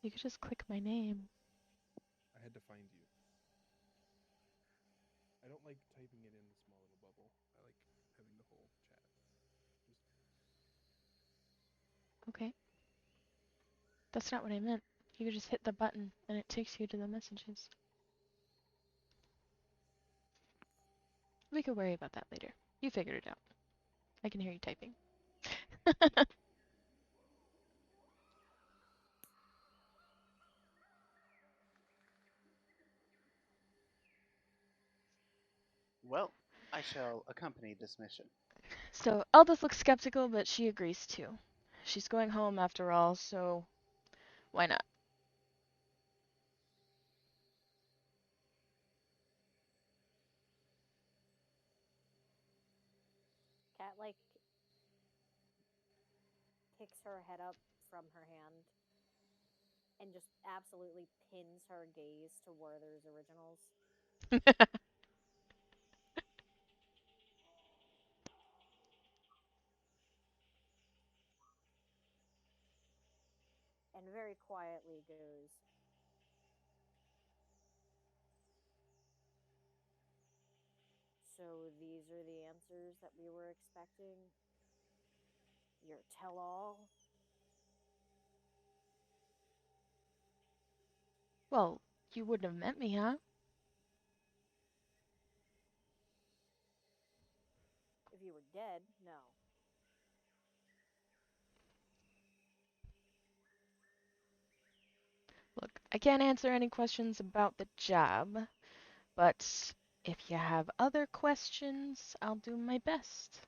You could just click my name. I had to find you. I don't like typing it in the small little bubble. I like having the whole chat. Just Okay. That's not what I meant. You could just hit the button and it takes you to the messages. We could worry about that later. You figured it out. I can hear you typing. Well, I shall accompany this mission. So Aldous looks skeptical, but she agrees too. She's going home after all, so why not? Cat like picks her head up from her hand and just absolutely pins her gaze to Werther's originals. And very quietly goes, "So these are the answers that we were expecting? Your tell all?" Well, you wouldn't have met me, huh? If you were dead, no. Look, I can't answer any questions about the job, but if you have other questions, I'll do my best.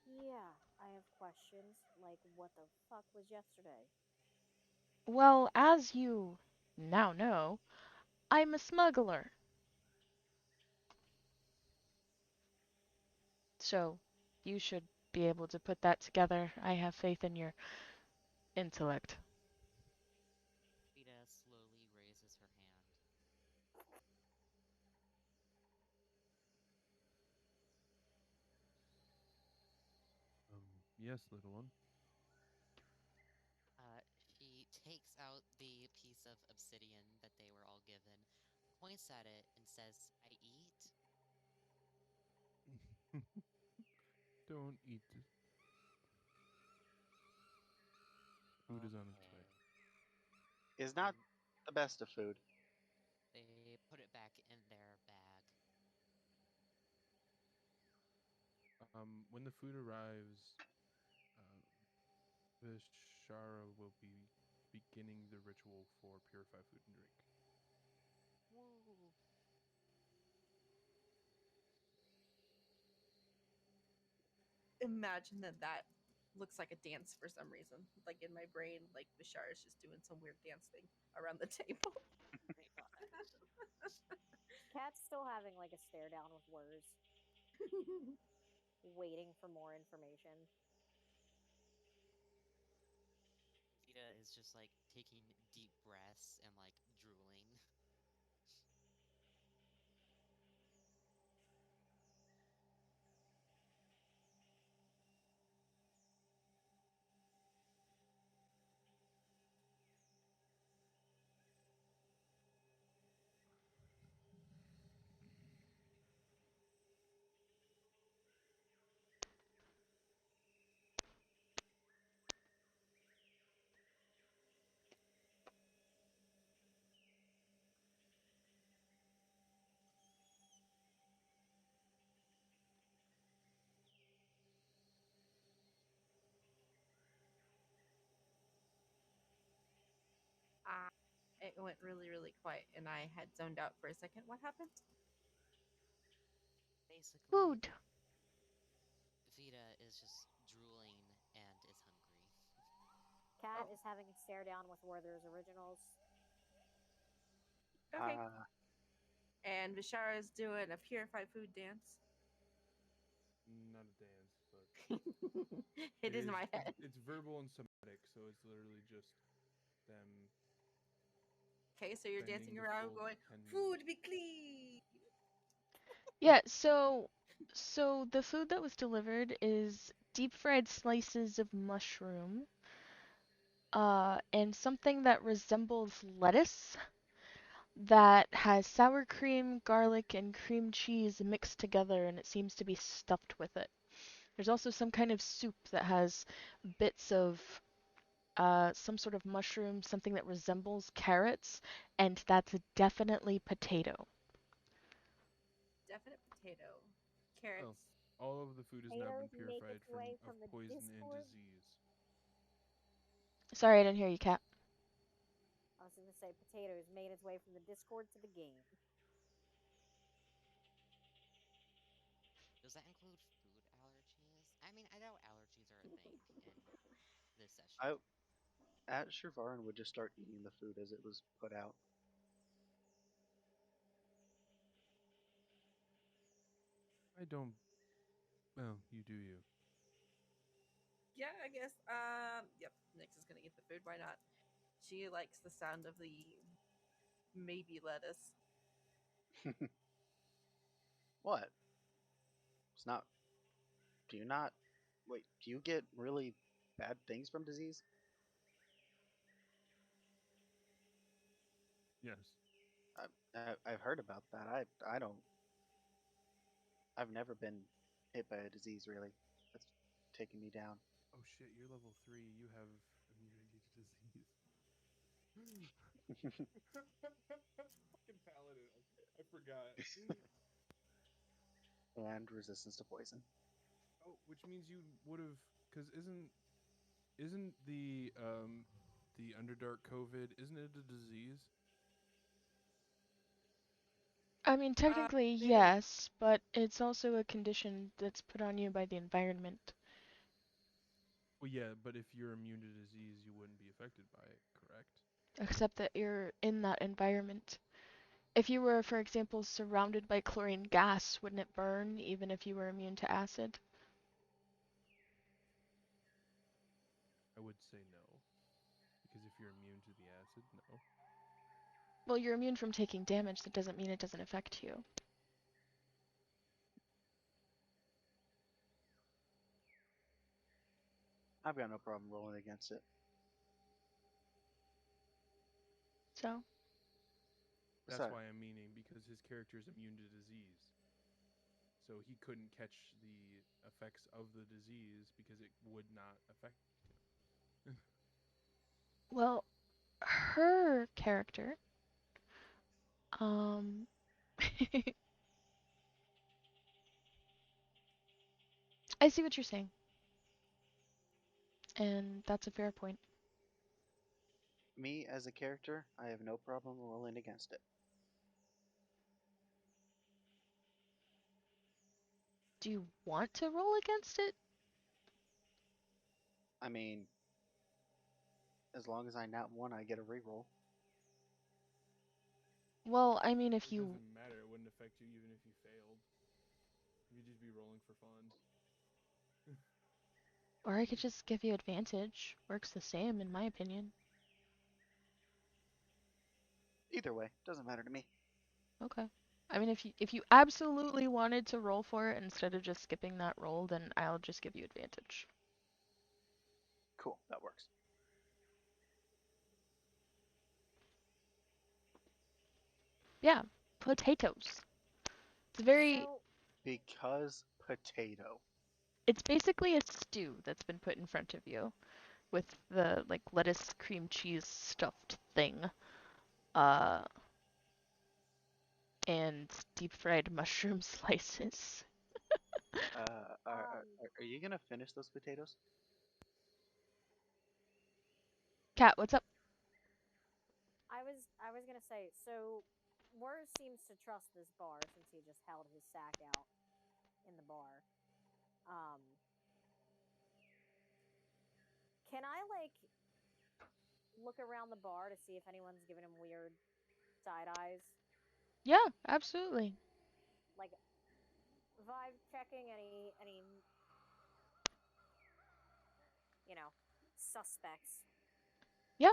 Yeah, I have questions like what the fuck was yesterday? Well, as you now know, I'm a smuggler. So you should be able to put that together. I have faith in your intellect. Vita slowly raises her hand. yes, little one. She takes out the piece of obsidian that they were all given, points at it, and says, I eat. Don't eat. Food is on its way. Okay. Is not the best of food. They put it back in their bag. When the food arrives, um, Vishara will be beginning the ritual for purify food and drink. Woo! Imagine that looks like a dance for some reason. Like in my brain, like Bashar is just doing some weird dance thing around the table. Pretty much. Cat's still having like a stare down with words, waiting for more information. Vita is just like taking deep breaths and like drooling. Ah, it went really, really quiet, and I had zoned out for a second. What happened? Basically, Food. Vita is just drooling and is hungry. Cat Oh, is having a stare down with Werther's originals. okay. Uh, And Bashara is doing a purified food dance. Not a dance, but It is in my head. it's verbal and somatic, so it's literally just them Okay, so you're bending dancing the around full going, 10 minutes. food be clean. Yeah, so the food that was delivered is deep fried slices of mushroom, and something that resembles lettuce that has sour cream, garlic, and cream cheese mixed together, and it seems to be stuffed with it. There's also some kind of soup that has bits of some sort of mushroom, something that resembles carrots, and that's definitely potato. Definite potato. Well, Carrots. all of the food has now been Potatoes make purified its way of from the poison and Discord. disease. Sorry, I didn't hear you, Kat. I was gonna say potatoes made its way from the Discord to the game. Does that include food allergies? I mean, I know allergies are a thing in this session. I at Shrivaran would just start eating the food as it was put out. I don't. Well, you do you. Yeah, I guess. Yep. Nyx is gonna eat the food. Why not? She likes the sound of the maybe lettuce. What? It's not. Do you not? Wait, do you get really bad things from disease? Yes. I've heard about that. I don't. I've never been hit by a disease really. That's taken me down. Oh shit! You're level 3. You have immunity to disease. Fucking paladin. I forgot. And resistance to poison. Oh, which means you would have, because isn't the Underdark COVID, isn't it a disease? I mean, technically, They don't. yes, but it's also a condition that's put on you by the environment, Well, yeah, but if you're immune to disease, you wouldn't be affected by it, correct? except that you're in that environment. If you were, for example, surrounded by chlorine gas, wouldn't it burn even if you were immune to acid? I would say no, because if you're immune to the acid, no. Well, you're immune from taking damage, that doesn't mean it doesn't affect you. I've got no problem rolling against it. So, That's Besides, why I'm meaning, because his character is immune to disease. So he couldn't catch the effects of the disease because it would not affect him. well, her character, um, I see what you're saying, and that's a fair point. me as a character, I have no problem rolling against it. Do you want to roll against it? I mean, as long as I nat one, I get a reroll. Well, I mean, if It you, doesn't matter. It wouldn't affect you even if you failed. You'd just be rolling for fun. or I could just give you advantage. Works the same, in my opinion. Either way, doesn't matter to me. Okay. I mean, if you absolutely wanted to roll for it instead of just skipping that roll, then I'll just give you advantage. Cool, that works. Yeah, potatoes. It's very, So, Because potato. it's basically a stew that's been put in front of you with the like lettuce cream cheese stuffed thing. Uh, and deep fried mushroom slices. Uh, are, are, um, are you gonna finish those potatoes? Cat, what's up? I was gonna say, so Mor seems to trust this bar since he just held his sack out in the bar. Um, can I like look around the bar to see if anyone's giving him weird side eyes? Yeah, absolutely. Like vibe checking any suspects. Yeah.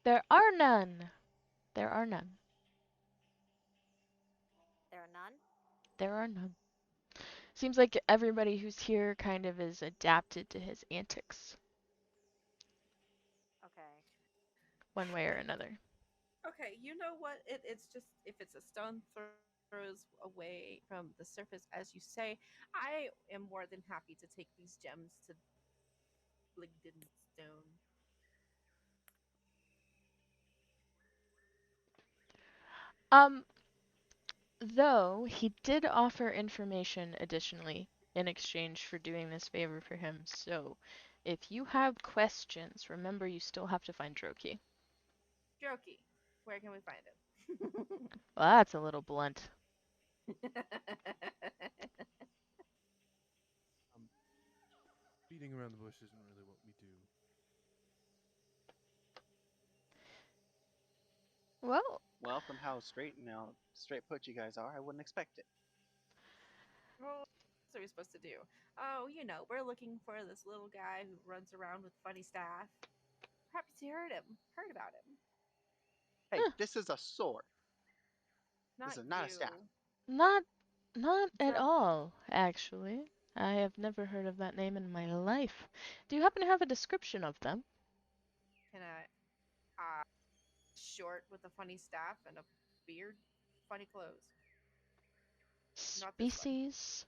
There are none. There are none. There are none. There are none. Seems like everybody who's here kind of is adapted to his antics, Okay. one way or another. Okay, you know what? It's just if it's a stone throws away from the surface, as you say, I am more than happy to take these gems to Bligden Stone. Um, though he did offer information additionally in exchange for doing this favor for him. So, if you have questions, remember you still have to find Droki. Jokey, where can we find him? Well, that's a little blunt. Um, beating around the bush isn't really what we do. Well, Well, from how straight put you guys are, I wouldn't expect it. Well, what are we supposed to do? Oh, we're looking for this little guy who runs around with funny staff. Perhaps you heard about him. Hey, huh, this is a sword. This Not is not a staff. you, not not at Droki. all, actually. I have never heard of that name in my life. Do you happen to have a description of them? Can I? Short with a funny staff and a beard, funny clothes. Not this one. Species?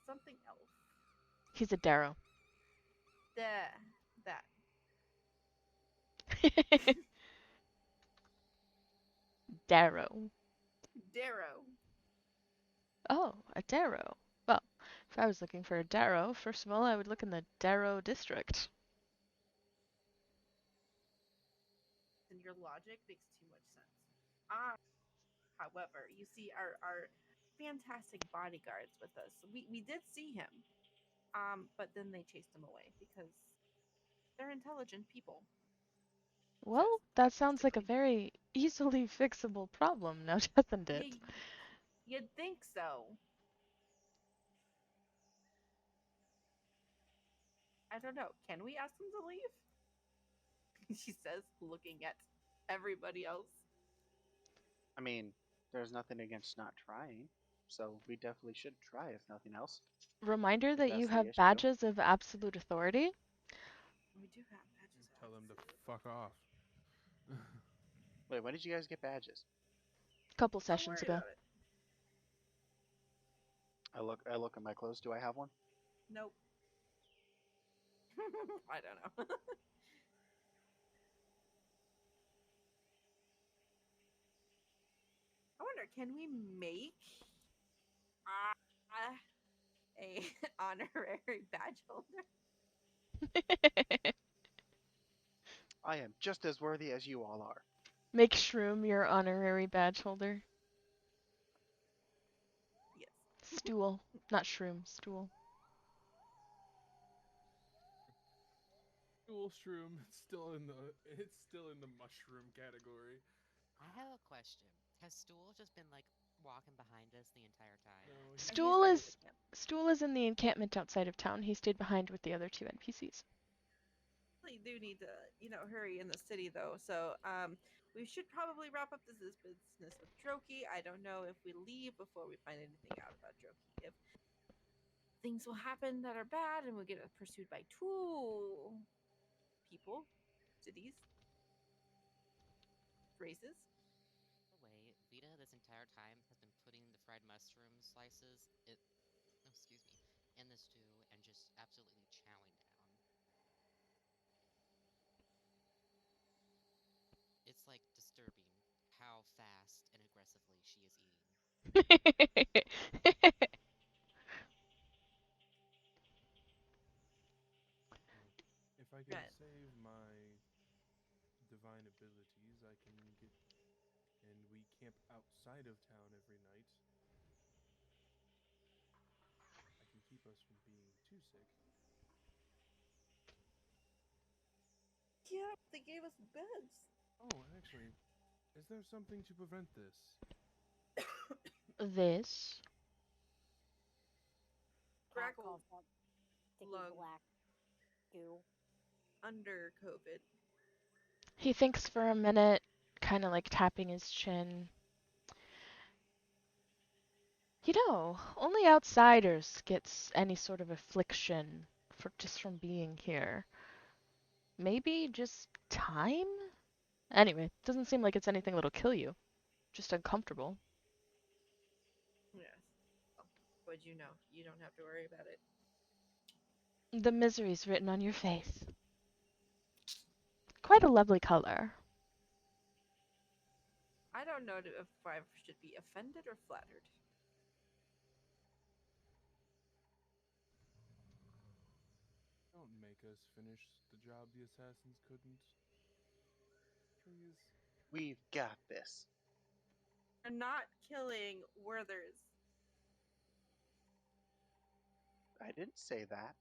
Something else. He's a Darrow. The that Darrow. Darrow. Oh, a Darrow. Well, if I was looking for a Darrow, first of all, I would look in the Darrow district. And your logic makes too much sense. Ah, however, you see our fantastic bodyguards with us. We did see him, but then they chased him away because they're intelligent people. Well, that sounds like a Statistically, very easily fixable problem, now doesn't it? you you'd think so. I don't know. Can we ask them to leave? She says, looking at everybody else. I mean, there's nothing against not trying, so we definitely should try, if nothing else, Reminder if that you that's the have issue. badges of absolute authority. We do have badges of Tell them to absolute fuck authority. off. Wait, when did you guys get badges? Couple Don't sessions worry ago. about it. I look at my clothes. Do I have one? Nope. I don't know. I wonder, can we make uh, a honorary badge holder? I am just as worthy as you all are. Make Shroom your honorary badge holder. Yes. Stool. Not Shroom, stool. Dual shroom. It's still in the mushroom category. I have a question. Has Stool just been like walking behind us the entire time? No, he's He's Stool been in still. the is camp. Stool is in the encampment outside of town. He stayed behind with the other two NPCs. We do need to, hurry in the city though. So, we should probably wrap up this business with Droki. I don't know if we leave before we find anything out about Droki. If things will happen that are bad and we'll get pursued by two people, cities, races. The way Vita this entire time has been putting the fried mushroom slices, excuse me, in the stew and just absolutely chowing down. It's like disturbing how fast and aggressively she is eating. Well, if I can Right. save my divine abilities, I can get. And we camp outside of town every night. I can keep us from being too sick. Yeah, they gave us beds. Oh, actually, is there something to prevent this? This. Cat Grackle coughs up sticky lung black goo. under COVID. He thinks for a minute, kind of like tapping his chin. You know, only outsiders gets any sort of affliction for just from being here. Maybe just time? Anyway, doesn't seem like it's anything that'll kill you. Just uncomfortable. Yes. Well, would you know? You don't have to worry about it. The misery's written on your face. Quite a lovely color. I don't know if I should be offended or flattered. Don't make us finish the job the assassins couldn't. Please. We've got this. We're not killing Werthers. I didn't say that.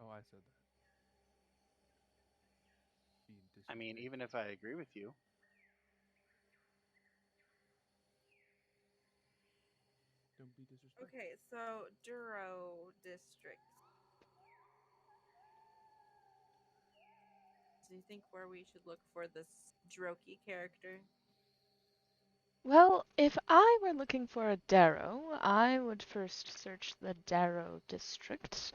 Oh, I said that. Being I mean, disrespectful. even if I agree with you, Don't be disrespectful. Okay, so Duro districts. Do you think where we should look for this Droki character? Well, if I were looking for a Darrow, I would first search the Darrow district.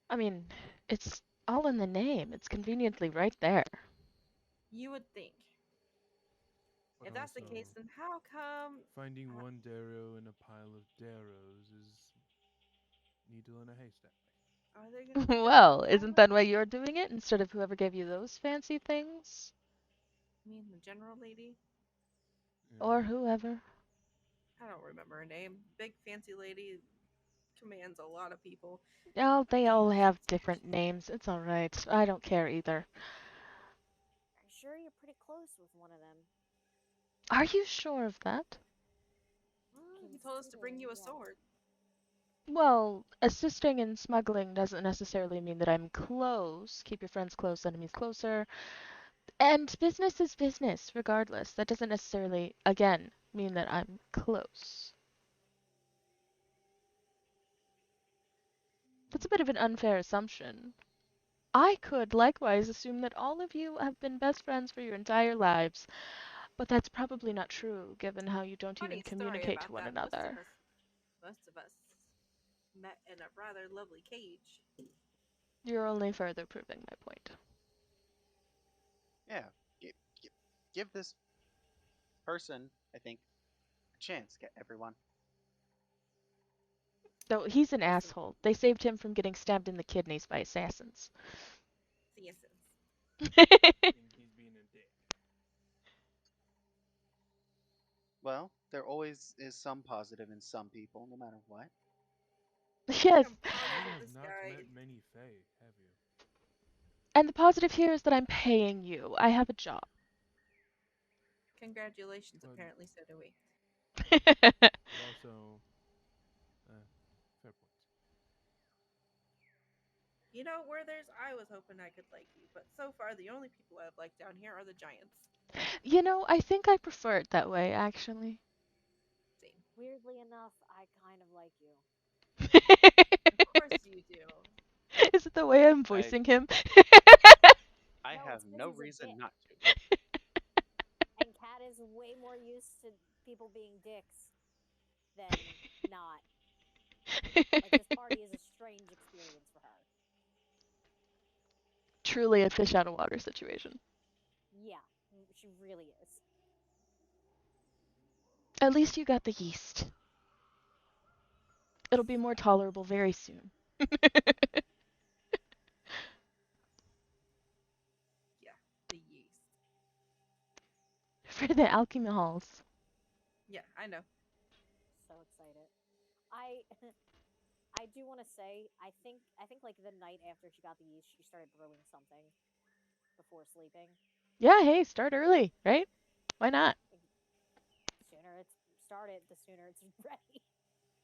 I mean, it's all in the name. It's conveniently right there. You would think. But If that's the also, case, then how come? finding uh, one Darrow in a pile of Darrows is needle in a haystack. Are there gonna be other Well, isn't that why Darrows? you're doing it instead of whoever gave you those fancy things? I mean, the general lady. Yeah. Or whoever. I don't remember her name. Big fancy lady commands a lot of people. Oh, they Damn, all I have forget. different names. It's alright. I don't care either. I'm sure you're pretty close with one of them. Are you sure of that? Well, he told us to bring you a Yeah. sword. Well, assisting in smuggling doesn't necessarily mean that I'm close. Keep your friends close, enemies closer. And business is business, regardless. That doesn't necessarily, again, mean that I'm close. That's a bit of an unfair assumption. I could likewise assume that all of you have been best friends for your entire lives, but that's probably not true, given how you don't even Funny story communicate to about one that. another. Most of us met in a rather lovely cage. You're only further proving my point. yeah, give, give, give this person, I think, a chance. Get everyone. Though he's an Listen, asshole. They saved him from getting stabbed in the kidneys by assassins. citizens. And he's being a dick. Well, there always is some positive in some people, no matter what. Yes, I'm You positive have this not guy. met many Fae, have you? and the positive here is that I'm paying you. I have a job. Congratulations, But, apparently, so do we. but also, fair points. You know, where there's, I was hoping I could like you, but so far the only people I've liked down here are the giants. You know, I think I prefer it that way, actually. Same. Weirdly enough, I kind of like you. Of course you do. Is it the way I'm I voicing him? I No, have it's 'cause no he's a reason dick. not to. And Kat is way more used to people being dicks than not. Like, this party is a strange experience for her. Truly a fish out of water situation. Yeah, she really is. At least you got the yeast. It'll be more So, tolerable very soon. yeah, the yeast. For the alcohols. Yeah, I know. So excited. I I do want to say I think like the night after she got the yeast, she started brewing something before sleeping. Yeah, hey, start early, right? Why not? The sooner it's started, the sooner it's ready.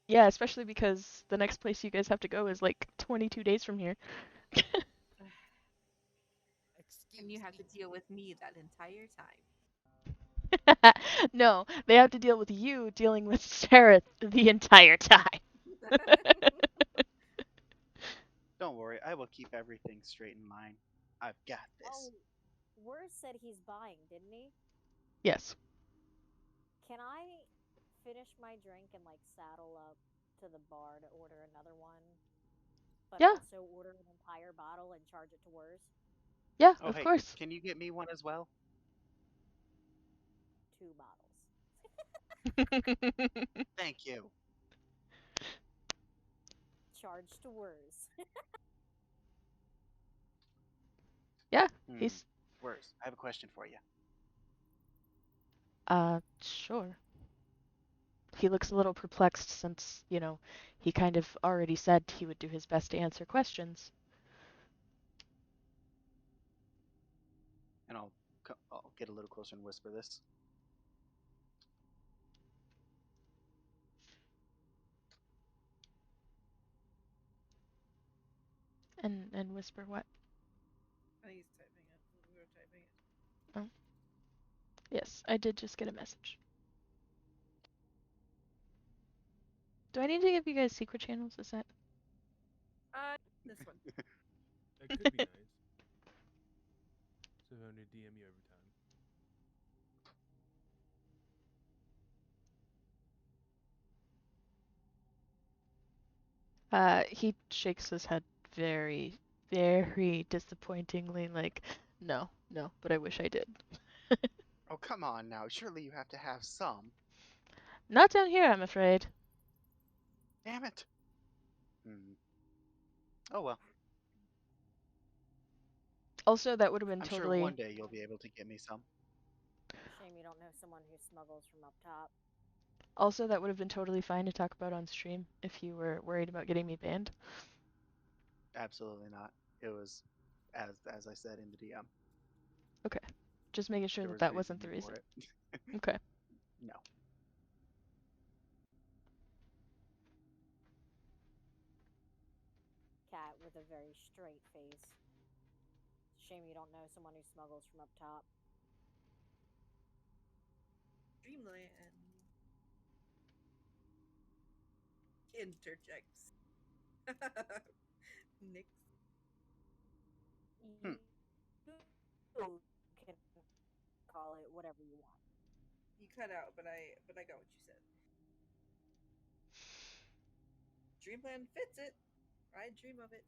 Yeah, especially because the next place you guys have to go is like 22 days from here. And you Excuse have me. to deal with me that entire time. No, they have to deal with you dealing with Sarah the entire time. Don't worry, I will keep everything straight in line. I've got this. Oh, Wurs said he's buying, didn't he? Yes. Can I finish my drink and like saddle up to the bar to order another one, but Yeah. also order an entire bottle and charge it to Wurs? Yeah, Oh, of hey, course. can you get me one as well? 2 bottles. Thank you. Charge to Wurs. Yeah, Hmm. he's Worse, I have a question for you. sure. He looks a little perplexed since, he kind of already said he would do his best to answer questions. And I'll get a little closer and whisper this. And whisper what? I think he's typing it. We were typing it. Oh, yes, I did just get a message. Do I need to give you guys secret channels? Is that? This one. That could be nice. So if I'm to DM you every time. He shakes his head very, very disappointingly, like, no, no, but I wish I did. Oh, come on now. Surely you have to have some. Not down here, I'm afraid. Damn it. Hmm. Oh well. Also, that would have been I'm sure one totally. day you'll be able to get me some. Shame you don't know someone who smuggles from up top. Also, that would have been totally fine to talk about on stream if you were worried about getting me banned. Absolutely not. It was, as I said in the DM, Okay. Just making sure there that was that wasn't the reasoning for reason. it. Okay. No. Cat with a very straight face. Shame you don't know someone who smuggles from up top. Dreamland interjects. Nix. Hmm. You can call it whatever you want. You cut out, but I got what you said. Dreamland fits it. I dream of it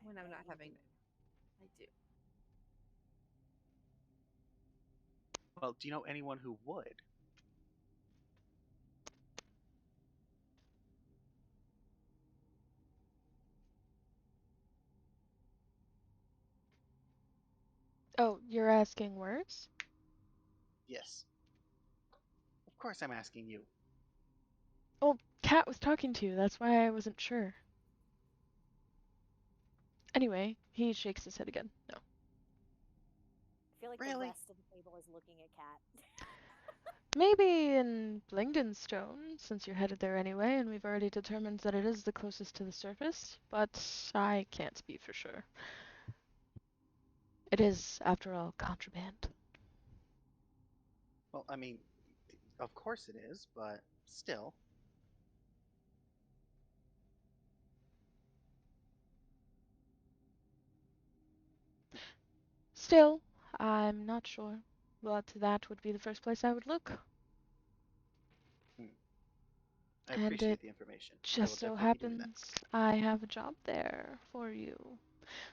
when I'm not having it. I do. Well, do you know anyone who would? Oh, you're asking words? Yes. Of course I'm asking you. Oh, Kat was talking to you. That's why I wasn't sure. Anyway, he shakes his head again. No. I feel like the Really? rest of the table is looking at Cat. Maybe in Blingdenstone, since you're headed there anyway, and we've already determined that it is the closest to the surface, but I can't speak for sure. It is, after all, contraband. Well, I mean, of course it is, but still. Still, I'm not sure, but that would be the first place I would look. Hmm. I And it appreciate the information. I will just so definitely be doing that. happens I have a job there for you.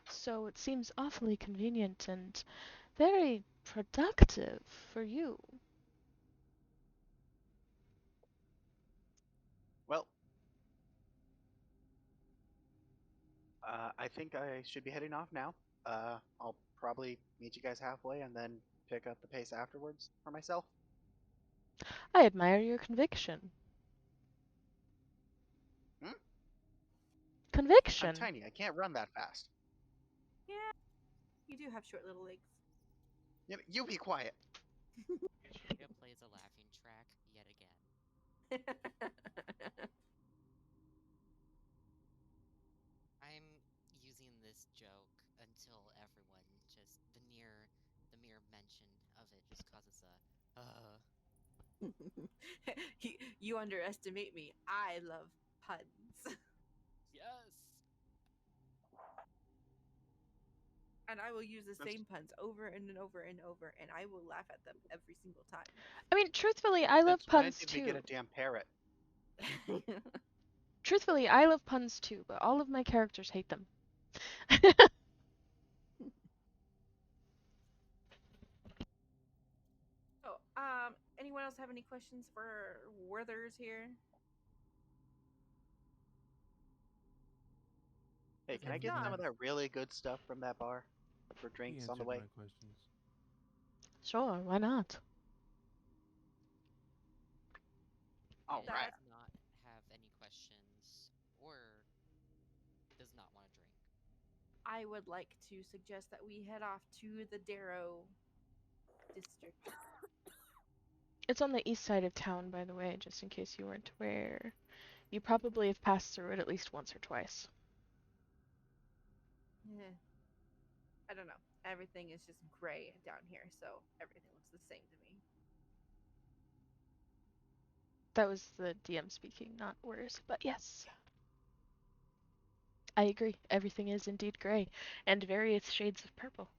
So it seems awfully convenient and very productive for you. Well, I think I should be heading off now. I'll probably meet you guys halfway and then pick up the pace afterwards for myself. I admire your conviction. Hmm? I'm Conviction? tiny. I can't run that fast. Yeah, you do have short little legs. You be quiet. Julia plays a laughing track yet again. I'm using this joke until everyone just the mere mention of it just You underestimate me. I love puns. Yes. And I will use the That's- same puns over and over and over, and I will laugh at them every single time. I mean, truthfully, I love Since when puns did we get too. a damn parrot? Truthfully, I love puns too, but all of my characters hate them. Oh, anyone else have any questions for Werthers here? Hey, can If I get not, some of that really good stuff from that bar for He drinks on the answered way? my questions. Sure, why not? All Vita right. that does not have any questions or does not want to drink. I would like to suggest that we head off to the Darrow district. It's on the east side of town, by the way, just in case you weren't aware. You probably have passed through it at least once or twice. Eh, I don't know. Everything is just gray down here, so everything looks the same to me. That was the DM speaking, not words, but yes. I agree. Everything is indeed gray, and various shades of purple.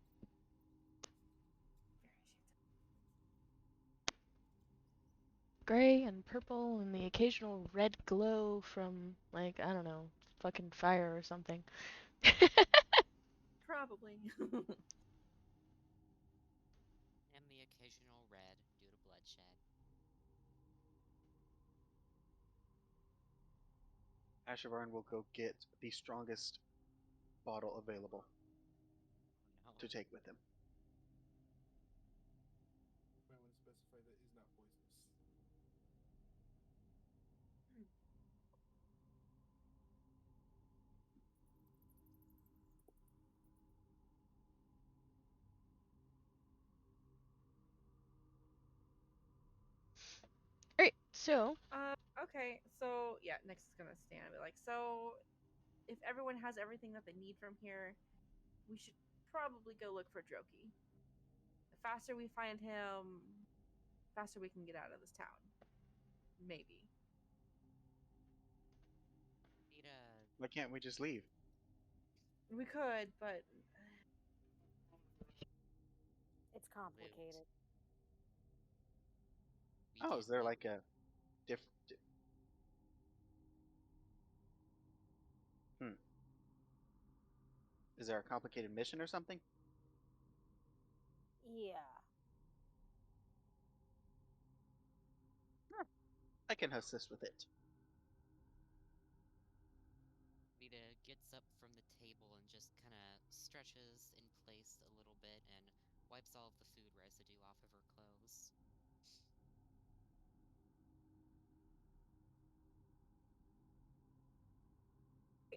Gray and purple, and the occasional red glow from, like, I don't know, fucking fire or something. Probably. And the occasional red due to bloodshed. Ashavarn will go get the strongest bottle available Oh no. to take with him. Might want to specify that is not poisonous. Alright, so, Okay, so yeah, next is gonna stand and be like, so if everyone has everything that they need from here, we should probably go look for Droki. The faster we find him, faster we can get out of this town. Maybe. Vita Why can't we just leave? We could, but It's complicated. we Oh, did is there live. like a diff? Hmm. Is there a complicated mission or something? Yeah. I can assist with it. Vita gets up from the table and just kind of stretches in place a little bit and wipes all of the food residue off of her clothes. I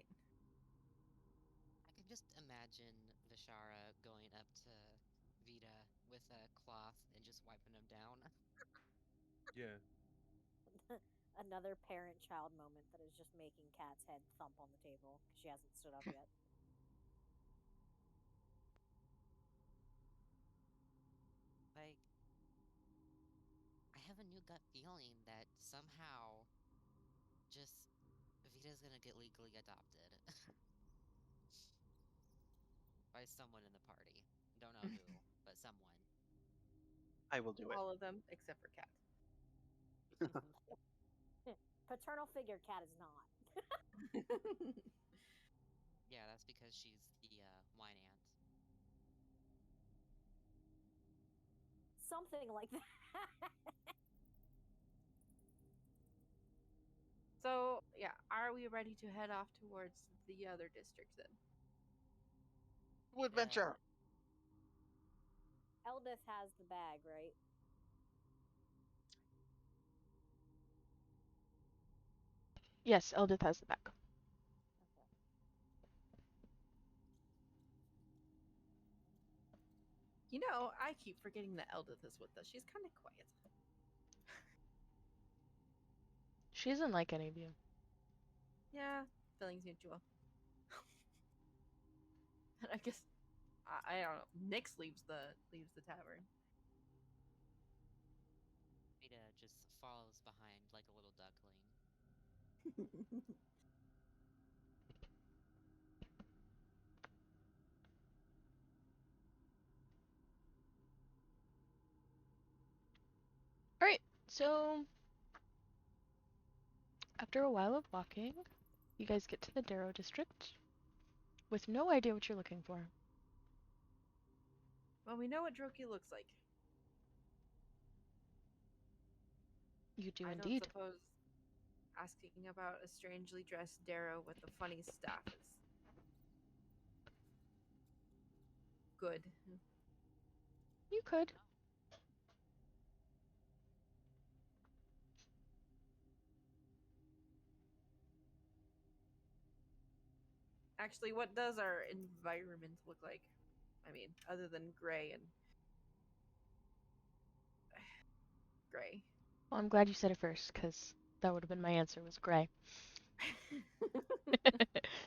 can just imagine Vishara going up to Vita with a cloth and just wiping him down. Yeah. Another parent-child moment that is just making Kat's head thump on the table because she hasn't stood up yet. Like, I have a new gut feeling that somehow just Vita's gonna get legally adopted by someone in the party. Don't know who, but someone. I will do it. all of them except for Cat. Paternal figure Cat is not. Yeah, that's because she's the wine aunt. Something like that. So yeah, are we ready to head off towards the other district then? To adventure. Eldith has the bag, right? yes, Eldith has the back. Okay. You know, I keep forgetting that Eldith is with us. She's kind of quiet. She isn't like any of you. Yeah, feelings mutual. And I guess I don't know. Nyx leaves the tavern. Vita just follows behind like a little duckling. Alright, so after a while of walking, you guys get to the Darrow district with no idea what you're looking for. Well, we know what Droki looks like. You do I don't indeed. suppose asking about a strangely dressed Darrow with a funny staff is good. You could. Actually, what does our environment look like? I mean, other than gray and gray. Well, I'm glad you said it first, because that would have been my answer, was gray.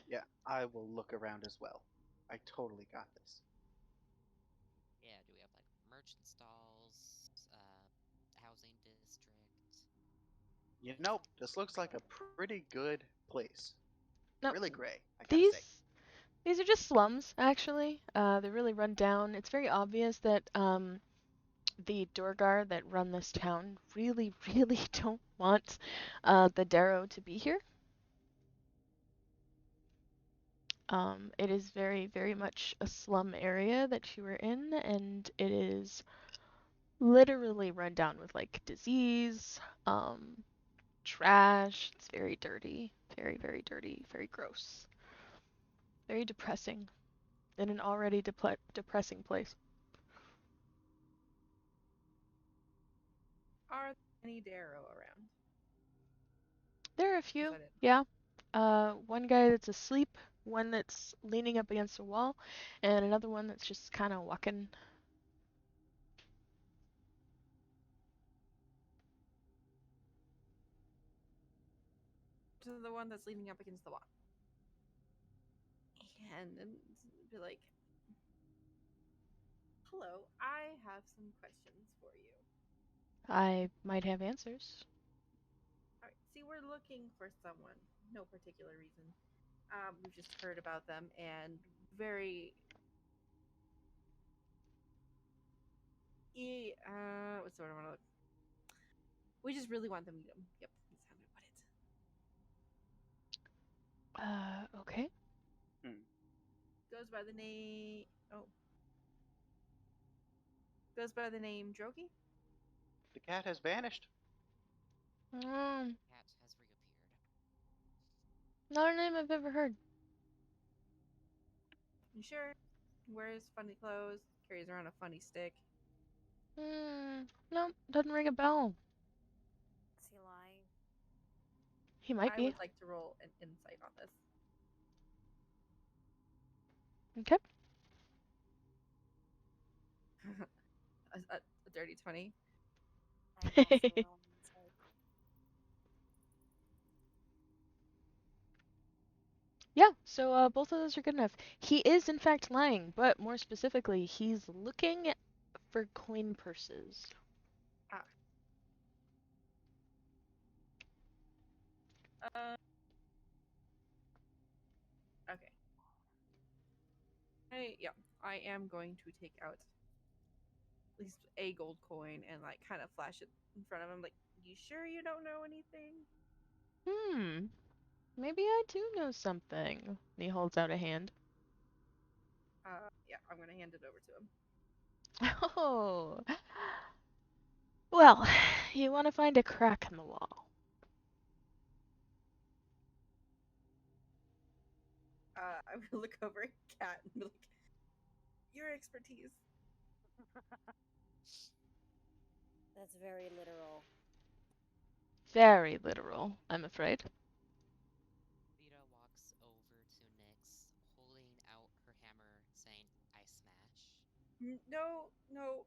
Yeah, I will look around as well. I totally got this. Yeah, do we have like merchant stalls, housing district? You know, this looks like a pretty good place. No, Really gray, I gotta say. these are just slums, actually. They're really run down. It's very obvious that the Durgar that run this town really, really don't want the Darrow to be here. It is very, very much a slum area that you are in, and it is literally run down with like disease, trash. It's very dirty, very dirty, very gross, very depressing in an already depressing place. Are there any Darrow around? There are a 'Cause few, I didn't. yeah. One guy that's asleep, one that's leaning up against a wall, and another one that's just kind of walking. To the one that's leaning up against the wall. And be like, hello, I have some questions for you. I might have answers. Alright, see, we're looking for someone. No particular reason. We've just heard about them and very. What's the word I want to look? We just really want them to meet them. Yep, that's how I put it. Okay. Hmm. Goes by the name. Oh. Goes by the name Droki? The cat has vanished. Um, Cat has reappeared. not a name I've ever heard. You sure? Wears funny clothes, carries around a funny stick. No, doesn't ring a bell. Is he lying? He might I be. would like to roll an insight on this. Okay. A dirty 20. I'm also rolling insight. Yeah, so both of those are good enough. He is in fact lying, but more specifically, he's looking for coin purses. Ah. Uh, okay. I am going to take out at least a gold coin and like kind of flash it in front of him. Like, you sure you don't know anything? Maybe I do know something. And he holds out a hand. Yeah, I'm gonna hand it over to him. Oh. Well, you want to find a crack in the wall. I will look over at Cat and be like, your expertise. That's very literal. Very literal, I'm afraid. Vita walks over to Nyx, holding out her hammer, saying, I smash. No, no.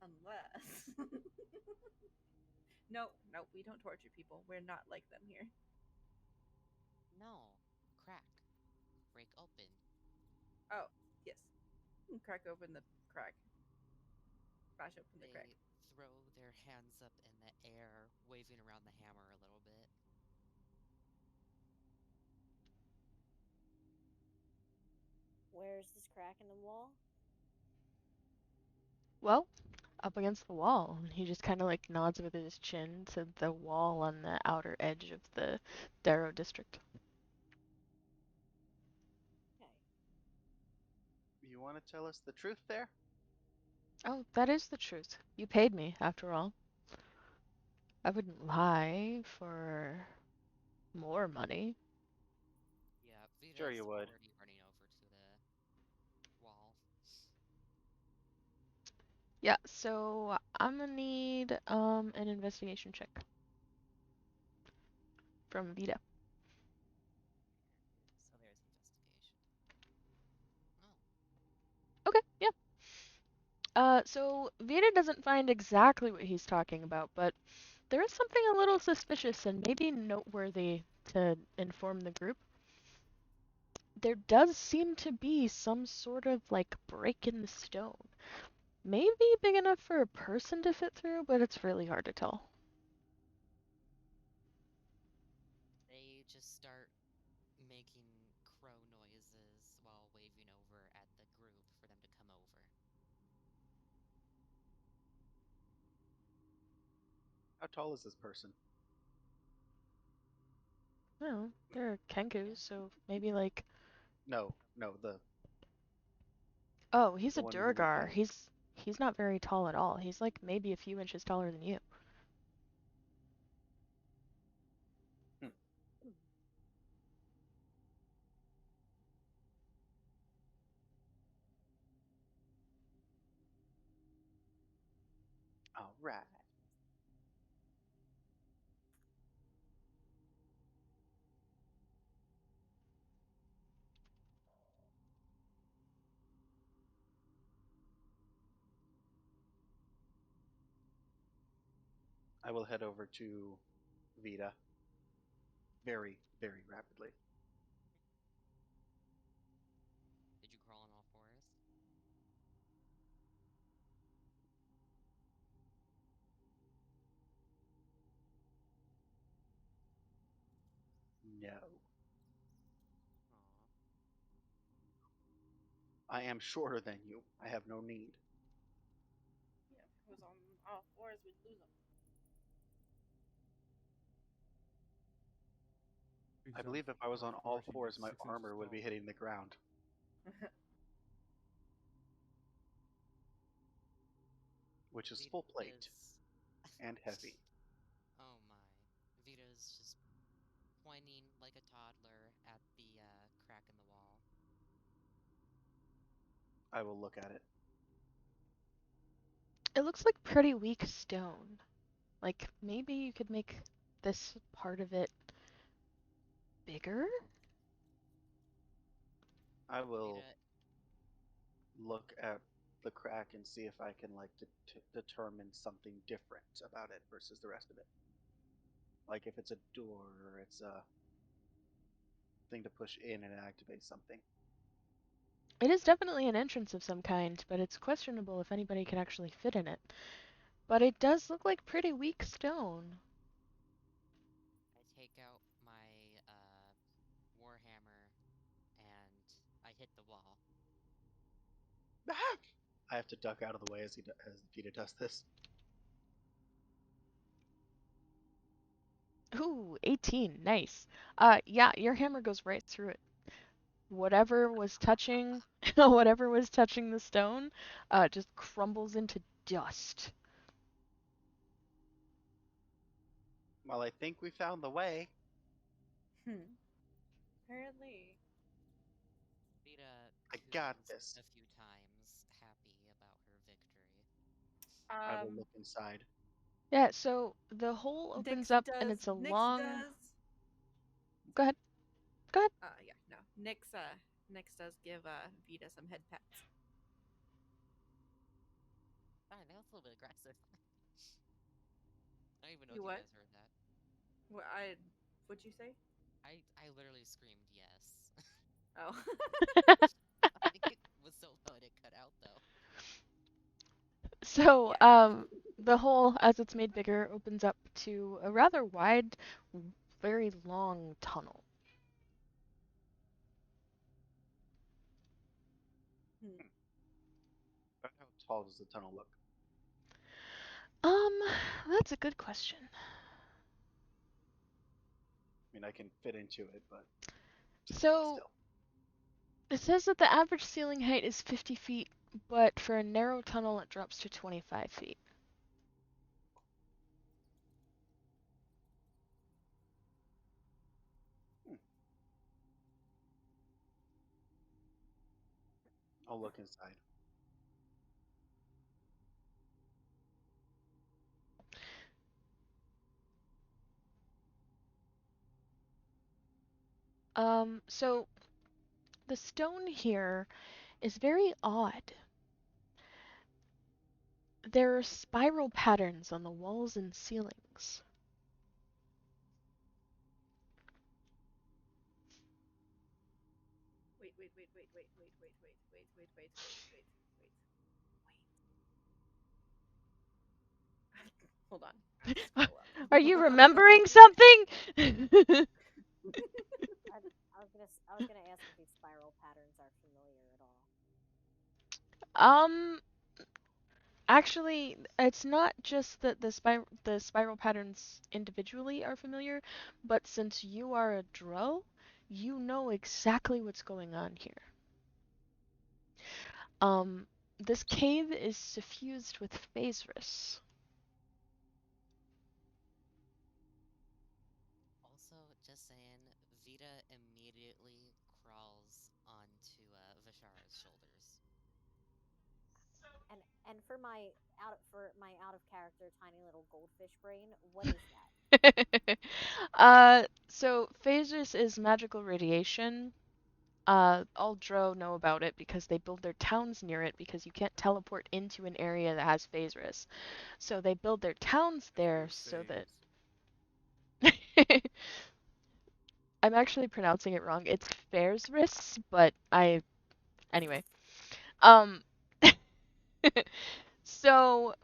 Unless. No, we don't torture people. We're not like them here. No. Crack. Break open. Oh, yes. Crack open the crack. Bash open the crack. They throw their hands up in the air, waving around the hammer a little bit. Where's this crack in the wall? Well, up against the wall. And he just kind of like nods with his chin to the wall on the outer edge of the Darrow district. Okay. You want to tell us the truth there? Oh, that is the truth. You paid me, after all. I wouldn't lie for more money. Yeah, Sure Vita's you would. already running over to the wall. Yeah, so I'm gonna need an investigation check from Vita. So there's investigation. Oh, Okay, yeah. So Vita doesn't find exactly what he's talking about, but there is something a little suspicious and maybe noteworthy to inform the group. There does seem to be some sort of like break in the stone. Maybe big enough for a person to fit through, but it's really hard to tell. they just start making crow noises while waving over at the group for them to come over. How tall is this person? No, they're Yeah. Kenkus, so maybe like. No, the Oh, he's the a one who we Durgar. killed. He's not very tall at all. He's like maybe a few inches taller than you. Hmm. All right. I will head over to Vita very, very rapidly. Did you crawl on all fours? No. Aw. I am shorter than you. I have no need. Yeah, if it was on all fours, we'd lose them. I He's on believe if I was all on all fours, he'd be fours, my 6 inches armor would be tall. hitting the ground, which is full plate Vita's. and heavy. Oh my. Vita's just pointing like a toddler at the crack in the wall. I will look at it. It looks like pretty weak stone. Like maybe you could make this part of it bigger? I will Vita, look at the crack and see if I can like determine something different about it versus the rest of it. Like if it's a door or it's a thing to push in and activate something. It is definitely an entrance of some kind, but it's questionable if anybody can actually fit in it. But it does look like pretty weak stone. I take out my warhammer and I hit the wall. I have to duck out of the way as as Vita does this. Ooh, 18, nice. Yeah, your hammer goes right through it. Whatever was touching, whatever was touching the stone, just crumbles into dust. Well, I think we found the way. Apparently. Vita I got coos this. a few times, happy about her victory. I will Um, look inside. Yeah, so the hole opens Nyx up and does. it's a Nyx long. does. Go ahead. Go ahead. Yeah, no. Nyx does give Vita some head pats. Fine, that was a little bit aggressive. I don't even know You if you what? guys heard that. What what'd you say? I literally screamed yes. Oh. I think it was so low it cut out though. So, Yeah. the hole, as it's made bigger, opens up to a rather wide, very long tunnel. Hmm. How tall does the tunnel look? Um, that's a good question. I mean, I can fit into it, but So, still. it says that the average ceiling height is 50 feet, but for a narrow tunnel, it drops to 25 feet. Hmm. I'll look inside. So the stone here is very odd. There are spiral patterns on the walls and ceilings. Wait, wait, wait, wait, wait, wait, wait, wait, wait, wait, wait, wait, wait, wait. Hold on. I have to scroll up. Are you remembering something? I was gonna ask if these spiral patterns are familiar at all. um, Actually, it's not just that the spiral patterns individually are familiar, but since you are a drow, you know exactly what's going on here. Um, this cave is suffused with phasris. Also, just saying, Vita immediately crawls onto Vishar's shoulders. And for my out of character tiny little goldfish brain, what is that? So phasris is magical radiation. All Drow know about it because they build their towns near it because you can't teleport into an area that has phasris. So they build their towns there so that Phases. I'm actually pronouncing it wrong. It's Fairsris, but anyway. Um so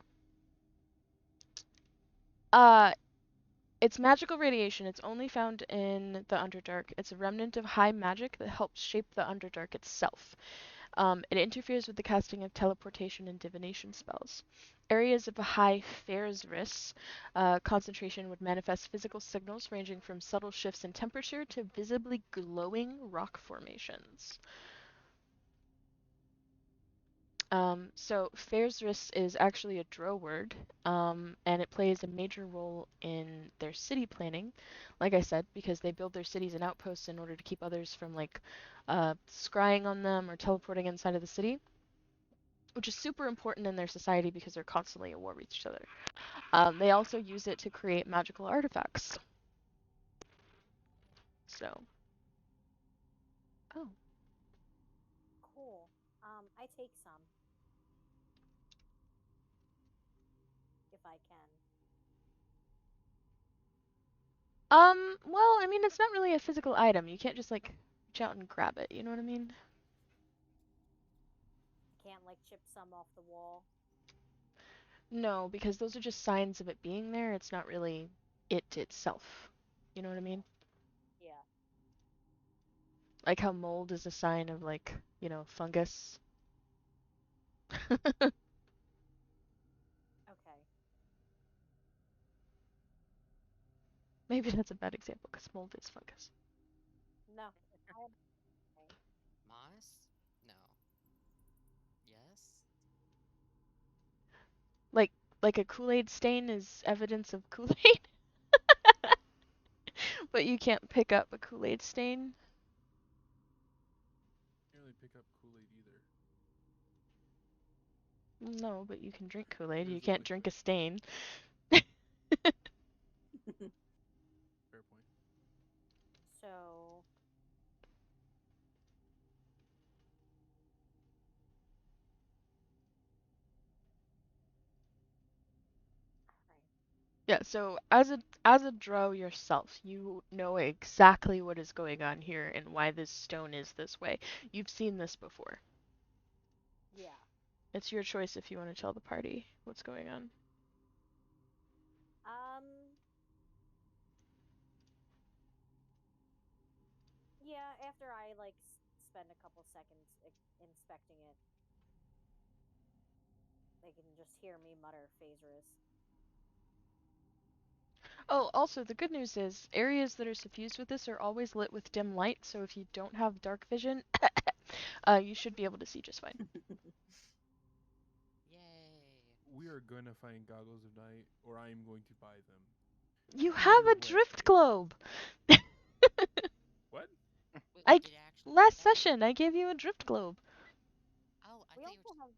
uh it's magical radiation. It's only found in the Underdark. It's a remnant of high magic that helps shape the Underdark itself. It interferes with the casting of teleportation and divination spells. Areas of a high Fairsris concentration would manifest physical signals ranging from subtle shifts in temperature to visibly glowing rock formations. So Fairsris is actually a Drow word, and it plays a major role in their city planning. Like I said, because they build their cities and outposts in order to keep others from scrying on them or teleporting inside of the city, which is super important in their society because they're constantly at war with each other. They also use it to create magical artifacts. So, oh, Cool. I take some if I can. well, I mean, it's not really a physical item. You can't just reach out and grab it. You know what I mean? I can't like chip some off the wall. No, because those are just signs of it being there. It's not really it itself. You know what I mean? Yeah. Like how mold is a sign of fungus. Okay. Maybe that's a bad example because mold is fungus. No. I okay. Moss? No. Yes? Like like a Kool-Aid stain is evidence of Kool-Aid, but you can't pick up a Kool-Aid stain. Can't really pick up Kool-Aid either. No, but you can drink Kool-Aid. It You is a can't drink liquid. a stain. Fair point. So alright. Yeah, so as a drow yourself, you know exactly what is going on here and why this stone is this way. You've seen this before. Yeah. It's your choice if you want to tell the party what's going on. Yeah, after I like spend a couple seconds inspecting it, they can just hear me mutter Phaserus. Oh, also, the good news is areas that are suffused with this are always lit with dim light, so if you don't have dark vision, you should be able to see just fine. Yay! We are going to find goggles of night, or I am going to buy them. You have Either a way. drift globe! What? Wait, I we could actually do last that? session I gave you a drift globe. Oh, I We thought you also were. have.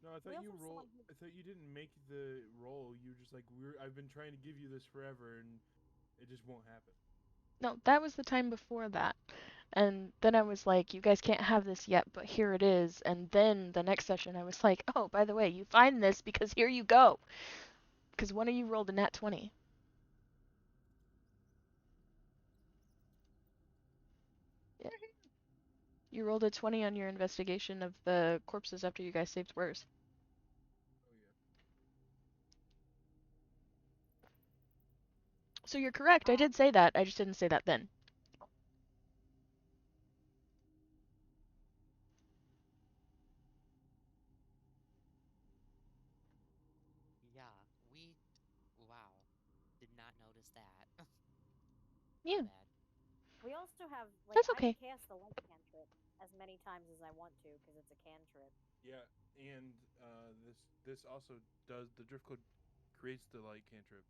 No, I We thought you also have roll. someone who. I thought you didn't make the roll. You were just like, I've been trying to give you this forever, and it just won't happen. No, that was the time before that. And then I was like, you guys can't have this yet, but here it is. And then the next session I was like, oh, by the way, you find this because here you go. Because one of you rolled a nat 20. Yeah. You rolled a 20 on your investigation of the corpses after you guys saved Wurs. Oh yeah. So you're correct, I did say that, I just didn't say that then. Yeah, we. Wow. Did not notice that. Yeah, My bad. We also have like that's I can okay. cast the light cantrip as many times as I want to because it's a cantrip. Yeah, and this also does the drift code creates the light cantrip.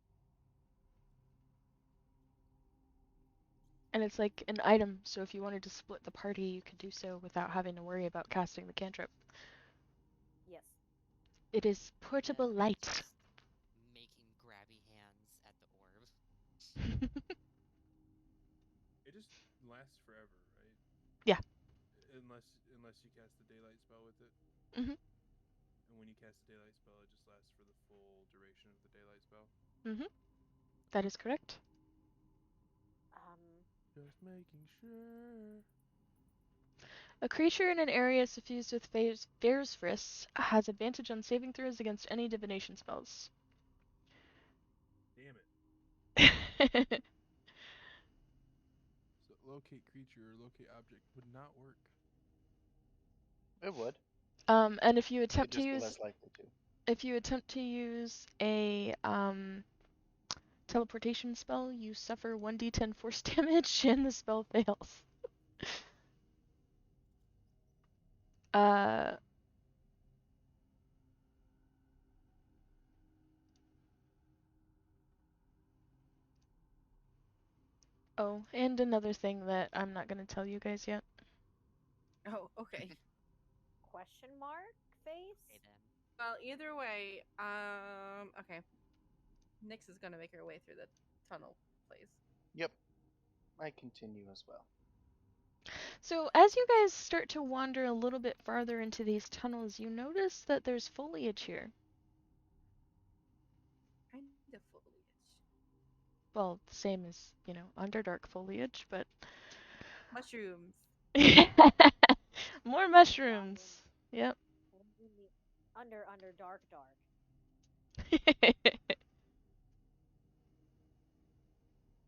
And it's like an item, so if you wanted to split the party, you could do so without having to worry about casting the cantrip. Yes. It is Vita portable light. just making grabby hands at the orb. It just lasts forever, right? Yeah. Unless you cast the daylight spell with it, Mhm. and when you cast the daylight spell, it just lasts for the full duration of the daylight spell. Mhm. That is correct. Um. Just making sure. A creature in an area suffused with Fairsfris has advantage on saving throws against any divination spells. Damn it. So locate creature or locate object would not work. It would. And if you It'd attempt to just be use less likely to. a teleportation spell, you suffer 1d10 force damage and the spell fails. Uh oh, and another thing that I'm not going to tell you guys yet. Oh, okay. Question mark face. Okay then. Well, either way, okay. Nyx is gonna make her way through the tunnel place. Yep. I continue as well. So, as you guys start to wander a little bit farther into these tunnels, you notice that there's foliage here. Kind of foliage. Well, same as, Underdark foliage, but Mushrooms. more Down mushrooms. Yep. in the under dark.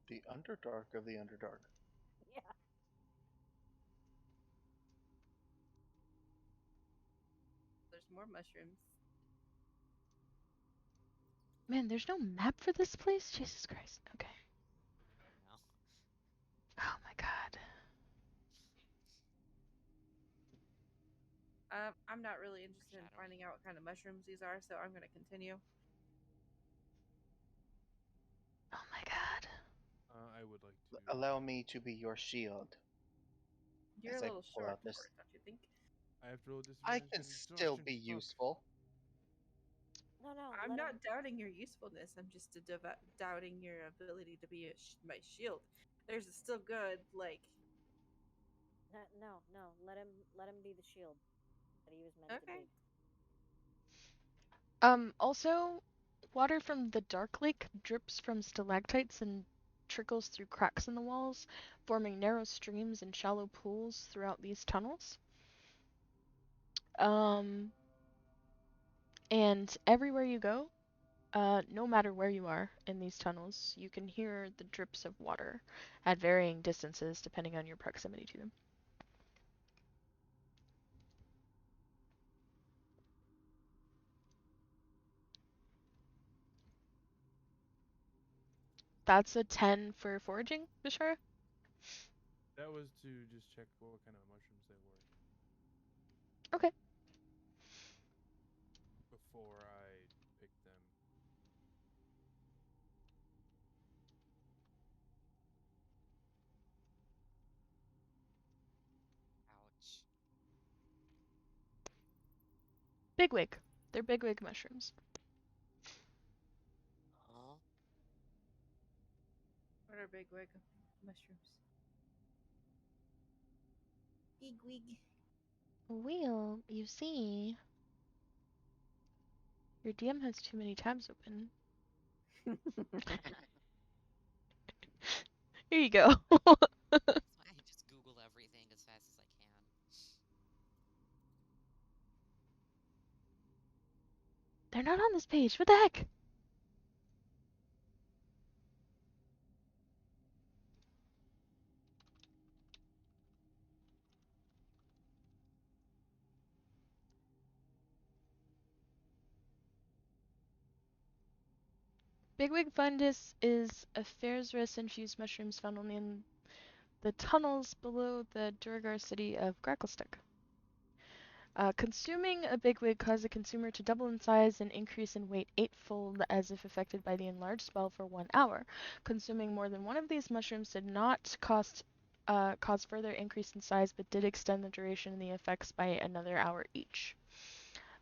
The Underdark of the Underdark. Yeah. There's more mushrooms. Man, there's no map for this place? Jesus Christ. Okay. No. Oh my god. I'm not really interested in Foreshadowing. finding out what kind of mushrooms these are, so I'm gonna continue. Oh my god. I would like to. Allow me to be your shield You're as a I little pull short out for this. it, don't you think? I have to roll I disadvantage can on still exhaustion. be Fuck. useful. No, I'm let not him. doubting your usefulness. I'm just doubting your ability to be my shield. There's a still good, like. No. Let him be the shield that he was meant to Okay. be. Also, water from the Dark Lake drips from stalactites and trickles through cracks in the walls, forming narrow streams and shallow pools throughout these tunnels. Um, and everywhere you go, no matter where you are in these tunnels, you can hear the drips of water at varying distances depending on your proximity to them. That's a 10 for foraging, Bishara? That was to just check what kind of mushrooms they were Okay. before I picked them. Ouch. Bigwig. They're bigwig mushrooms. Huh? What are bigwig mushrooms? Bigwig. Well, you see, your DM has too many tabs open. Here you go. That's why I just Google everything as fast as I can. They're not on this page. What the heck? Bigwig fungus is a Ferrous-infused mushrooms found only in the tunnels below the Duergar city of Gracklstugh. Consuming a bigwig caused the consumer to double in size and increase in weight eightfold as if affected by the enlarged spell for 1 hour. Consuming more than one of these mushrooms did not cause further increase in size, but did extend the duration of the effects by another hour each.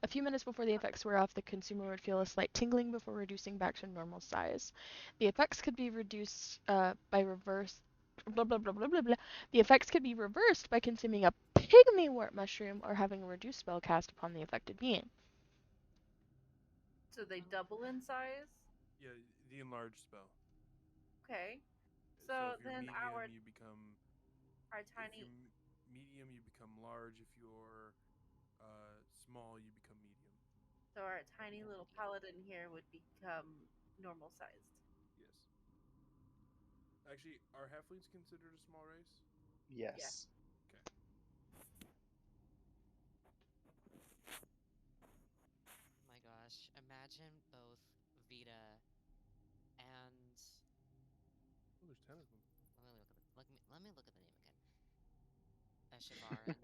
A few minutes before the effects were off, the consumer would feel a slight tingling before reducing back to normal size. The effects could be reduced by reverse. Blah, blah, blah, blah, blah, blah. The effects could be reversed by consuming a pygmywort mushroom or having a reduced spell cast upon the affected being. So they double in size? Yeah, the enlarged spell. Okay. So So if you're then medium, you become. our If tiny you're medium, you become large. If you're small, you become medium. so our tiny little Medium. paladin here would become normal sized. Yes. Actually, are halflings considered a small race? Yes. Okay. Oh my gosh. Imagine both Vita and Oh, there's 10 of them. let me look at the name again. Shivaran,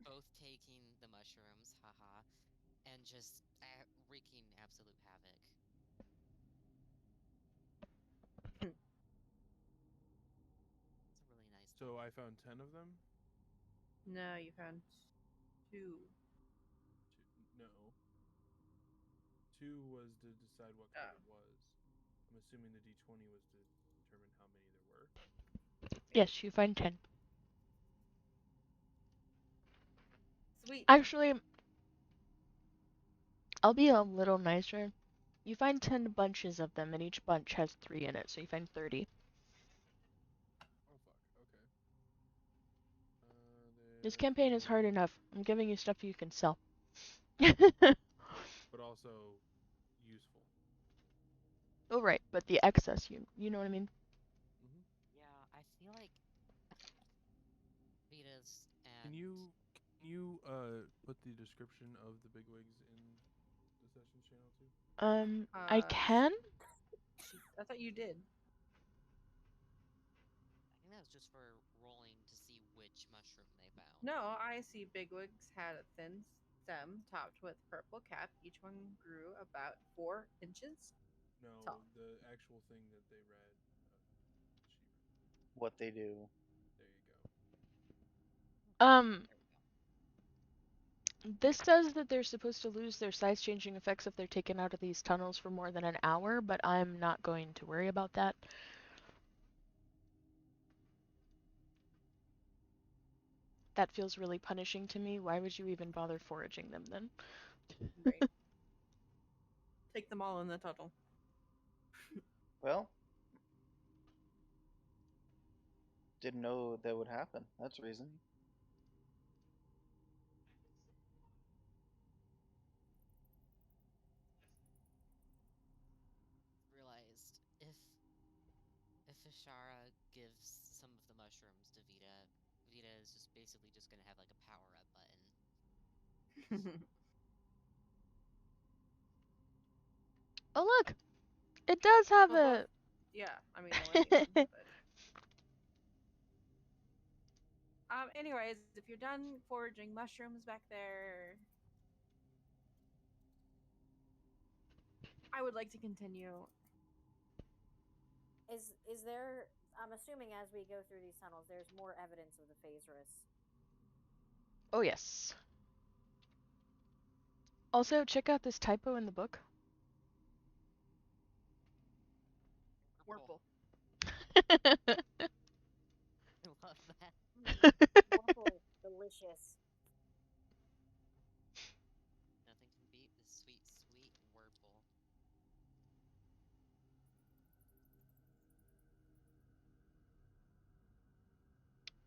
both taking the mushrooms, haha, and just wreaking absolute havoc. It's a really nice So thought. I found 10 of them? No, you found two. No. 2 was to decide what kind Oh. it was. I'm assuming the d20 was to determine how many there were. Yes, you find 10. Sweet. Actually, I'll be a little nicer. You find 10 bunches of them, and each bunch has 3 in it, so you find 30. Oh, fuck. Okay. This campaign is hard Therefore. enough. I'm giving you stuff you can sell. But also useful. Oh, right, but the excess, you know what I mean? Mm-hmm. Yeah, I feel like Vita's Can and you put the description of the bigwigs in the sessions channel too? I can? I thought you did. I think that was just for rolling to see which mushroom they found. No, I see bigwigs had a thin stem topped with purple cap. Each one grew about 4 inches. No, Tall. the actual thing that they read. She read. What they do. There you go. Um, There we go. this says that they're supposed to lose their size-changing effects if they're taken out of these tunnels for more than an hour, but I'm not going to worry about that. That feels really punishing to me. Why would you even bother foraging them then? Right. Take them all in the tunnel. Well, didn't know that would happen. That's the reason. Fishara gives some of the mushrooms to Vita, Vita is just basically just gonna have like a power up button. Oh look, it does have Well, a. yeah, I mean, the lighting one, but. Anyways, if you're done foraging mushrooms back there, I would like to continue. Is there? I'm assuming as we go through these tunnels, there's more evidence of the Phaserus. Oh yes. Also, check out this typo in the book. Warple. I love that. Waffle, delicious. Nothing can beat the sweet, sweet Wurple.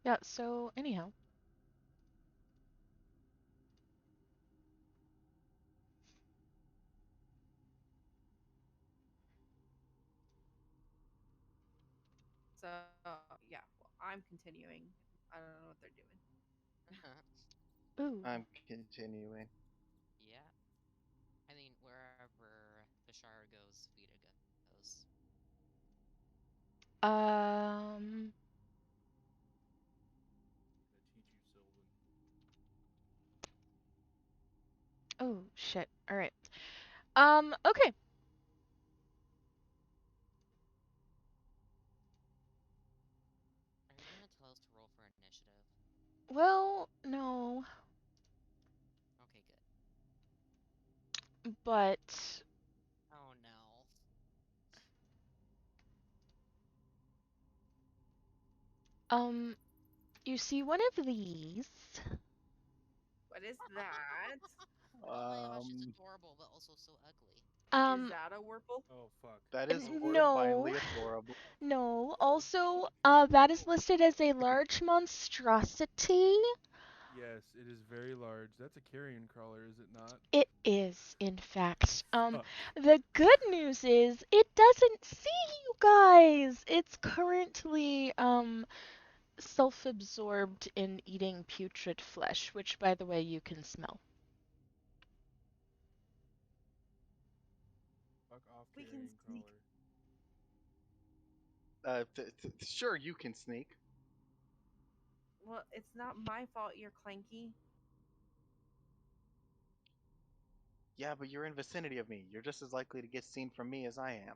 Yeah, so anyhow. So, yeah, well, I'm continuing. I don't know what they're doing. Ooh. I'm continuing. Yeah. I mean, wherever Bashara goes, Vita goes. Um. Gonna teach you, Sylvan. Oh shit. All right. Okay. Are you gonna tell us to roll for initiative? Well, no, Okay, good. but Oh no. um, you see one of these. What is that? Oh my gosh, it's Um, adorable, but also so ugly. Is Um, that a Warple? Oh fuck. that is no, horrifyingly adorable. no. Also, that is listed as a large monstrosity. Yes, it is very large. That's a carrion crawler, is it not? It is, in fact. Fuck. The good news is it doesn't see you guys. It's currently self-absorbed in eating putrid flesh, which, by the way, you can smell. Fuck off, We can carrion sneak. crawler. Sure, you can sneak. Well, it's not my fault you're clanky. Yeah, but you're in vicinity of me. You're just as likely to get seen from me as I am.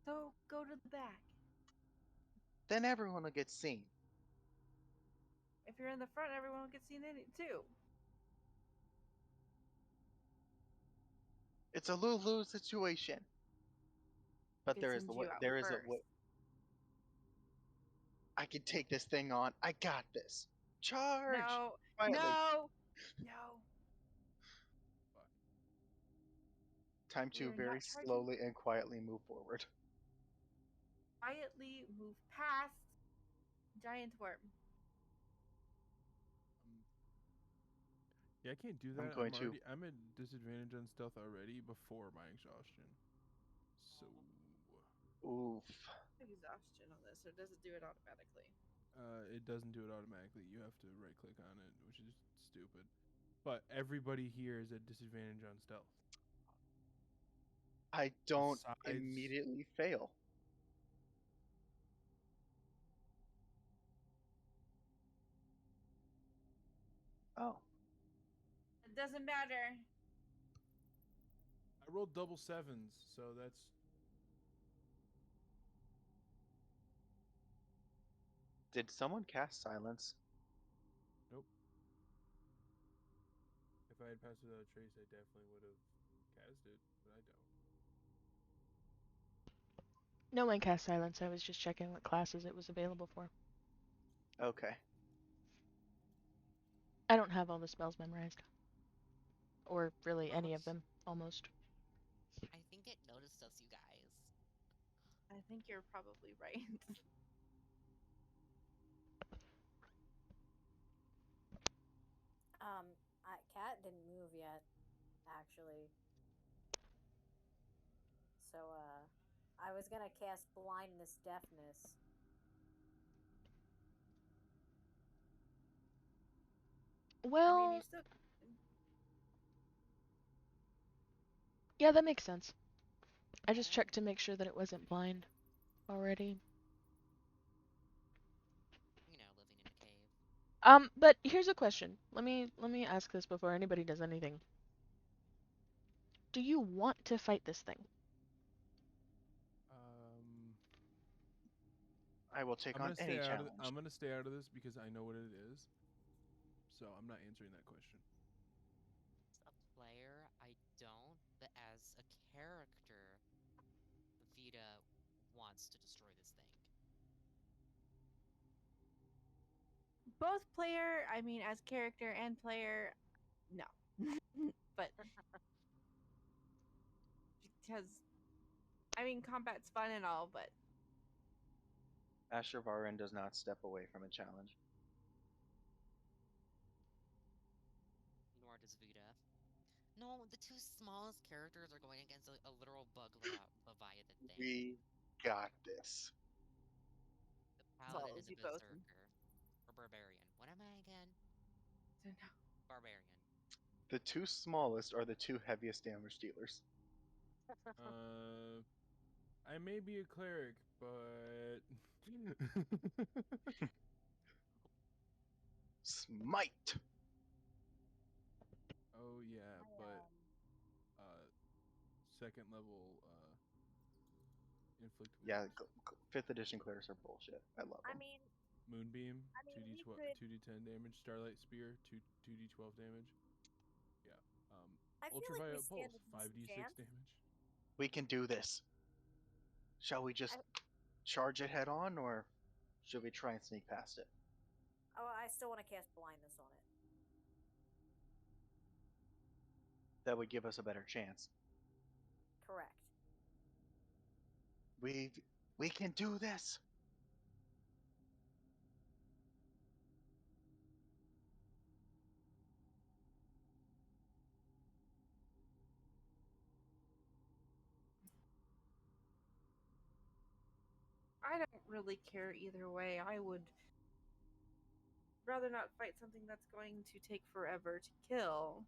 So go to the back. Then everyone will get seen. If you're in the front, everyone will get seen in it too. It's a lose-lose situation. But Could there is send the way. you out There is a first. way. I can take this thing on. I got this. Charge! No, Quietly. no, no. Fuck. Time We to are not very charging. slowly and quietly move forward. Quietly move past giant worm. Um, yeah, I can't do I'm that. going to. I'm at disadvantage on stealth already before my exhaustion. So, Oof. Exhaustion on this, or does it do it automatically? it doesn't do it automatically. You have to right click on it, which is stupid. But everybody here is at disadvantage on stealth. I don't Besides, immediately fail. Oh. It doesn't matter. I rolled double sevens, so that's Did someone cast silence? nope. If I had passed without a trace, I definitely would have cast it, but I don't. No one cast silence. I was just checking what classes it was available for. Okay. I don't have all the spells memorized. Or really Oh, any of them, almost. I think it noticed us, you guys. I think you're probably right. Cat didn't move yet, actually. So, I was gonna cast blindness, deafness. I mean, Well, you still. yeah, that makes sense. I just Alright. checked to make sure that it wasn't blind already. You know, living in a cave. But here's a question. Let me ask this before anybody does anything. Do you want to fight this thing? I will take on any challenge. I'm gonna stay out of this because I know what it is. So I'm not answering that question. As a player, I don't, but as a character, Vita wants to destroy this thing. Both player, I mean, as character and player, no. But because, I mean, combat's fun and all, but Asher Varen does not step away from a challenge. Nor does Vita. No, the two smallest characters are going against a literal bug leviathan thing. We got this. The well, paladin and the you both. berserker. Or barbarian. What am I again? Barbarian. The two smallest are the two heaviest damage dealers. I may be a cleric, but Smite. oh yeah, I, but second level inflict Yeah, wounds. 5th edition clerics are bullshit. I love I them. mean, Moonbeam, I mean, we 2d12, could. 2d10 damage. Starlight Spear, 2d12 damage. Yeah. I feel like we Ultraviolet stand Pulse, a decent 5d6 chance. damage. We can do this. Shall we just charge it head on, or should we try and sneak past it? Oh, I still want to cast blindness on it. That would give us a better chance. Correct. We can do this. I don't really care either way. I would rather not fight something that's going to take forever to kill.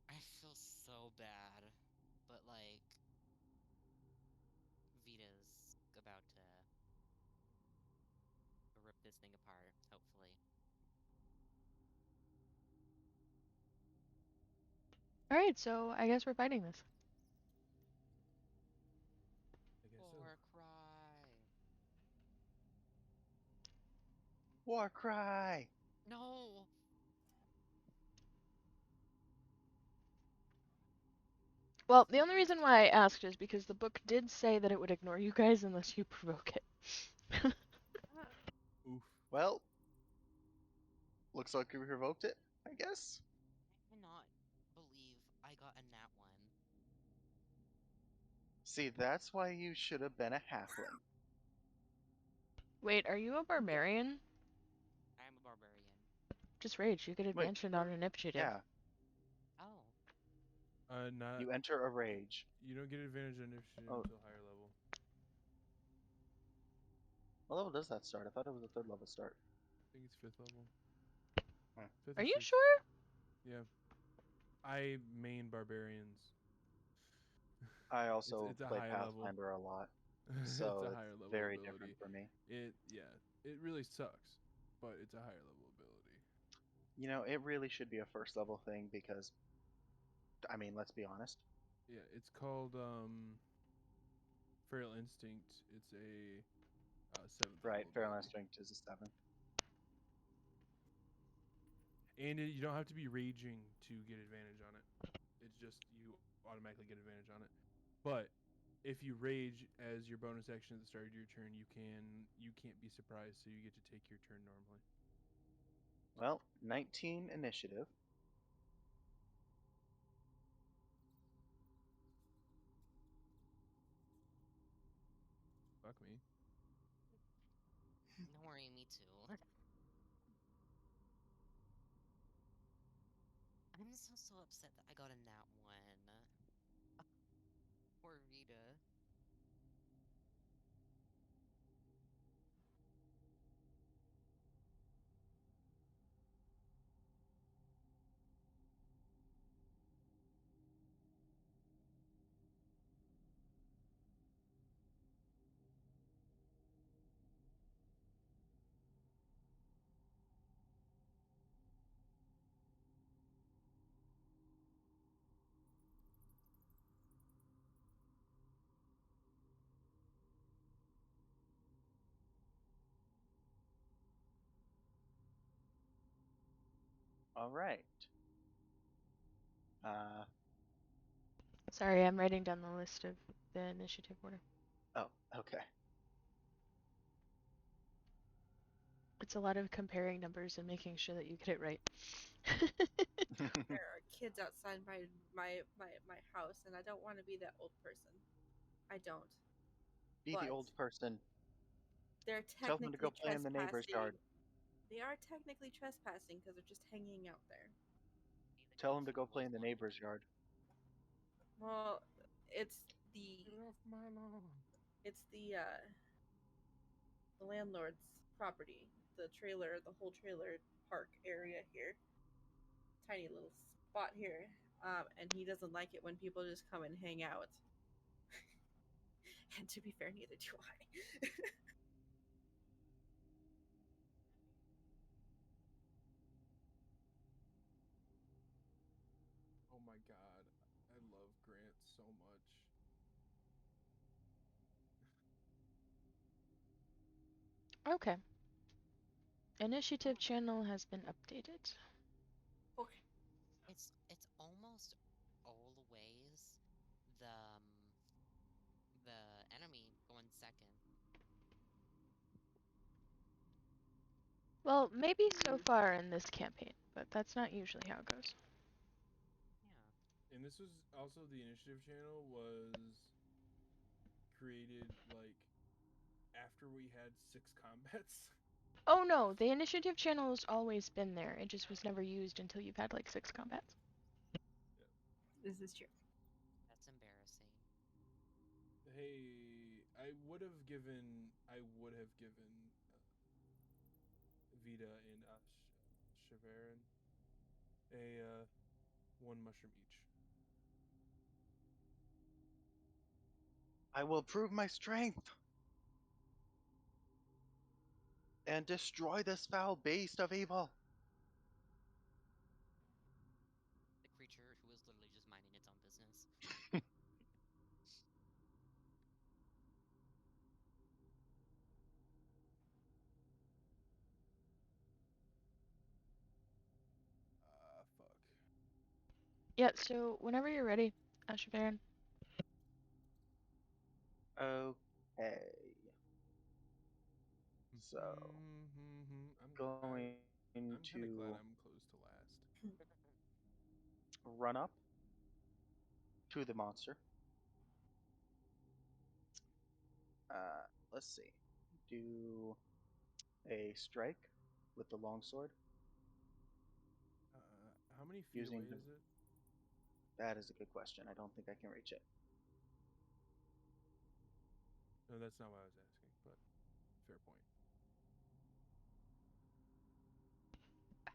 I feel so bad. But, like, Vita's about to rip this thing apart, hopefully. Alright, so I guess we're fighting this. I guess so. War cry. War cry. No! Well, the only reason why I asked is because the book did say that it would ignore you guys unless you provoke it. Oof. Well, looks like we revoked it, I guess. I cannot believe I got a nat 1. See, that's why you should have been a halfling. Wait, are you a barbarian? I am a barbarian. Just rage. You get Wait, advantage on initiative. yeah, Oh. Not. you enter a rage. You don't get advantage on initiative Oh. until higher level. What level does that start? I thought it was a 3rd level start. I think it's 5th level. Hmm. 5th Are or you 6th. sure? Yeah. I main barbarians. I also it's a play high level. Pathfinder a lot, it's so a it's higher level very ability. different for me. It really sucks, but it's a higher level ability. You know, it really should be a 1st level thing because, I mean, let's be honest. Yeah, it's called Feral Instinct. It's a 7th Right, level Feral ability. Instinct is a 7. And you don't have to be raging to get advantage on it. It's just you automatically get advantage on it. But if you rage as your bonus action at the start of your turn, you can't be surprised, so you get to take your turn normally. Well, 19 initiative. Fuck me. Don't worry, me too. so upset that I got a nat 1. Poor Vita. All right. Sorry, I'm writing down the list of the initiative order. Oh, okay. It's a lot of comparing numbers and making sure that you get it right. There are kids outside my house, and I don't want to be that old person. I don't. Be But the old person. they're Tell them to go technically play in the neighbor's yard. trespassing. They are technically trespassing because they're just hanging out there. Be the Tell kid them to who go play always in the wanted to neighbor's be yard. Well, it's the Get off my lawn. it's the landlord's property, the trailer, the whole trailer park area here. Tiny little spot here. And he doesn't like it when people just come and hang out. And to be fair, neither do I. Oh my god, I love Grant so much. Okay. Initiative channel has been updated. Okay. It's almost always the enemy going second. Well, maybe so far in this campaign, but that's not usually how it goes. Yeah. And this was also the initiative channel was created like after we had 6 combats. Oh no, the initiative channel has always been there. It just was never used until you've had like 6 combats. This is true. That's embarrassing. Hey, I would have given Vita and Shivarin a 1 mushroom each. I will prove my strength and destroy this foul beast of evil. The creature who is literally just minding its own business. Fuck. Yeah, so whenever you're ready, Ashvaran. Okay. So, I'm going I'm kind of glad to I'm close to last. run up to the monster. Let's see. Do a strike with the longsword How many feet away using the. is it? That is a good question. I don't think I can reach it. No, that's not what I was asking, but fair point.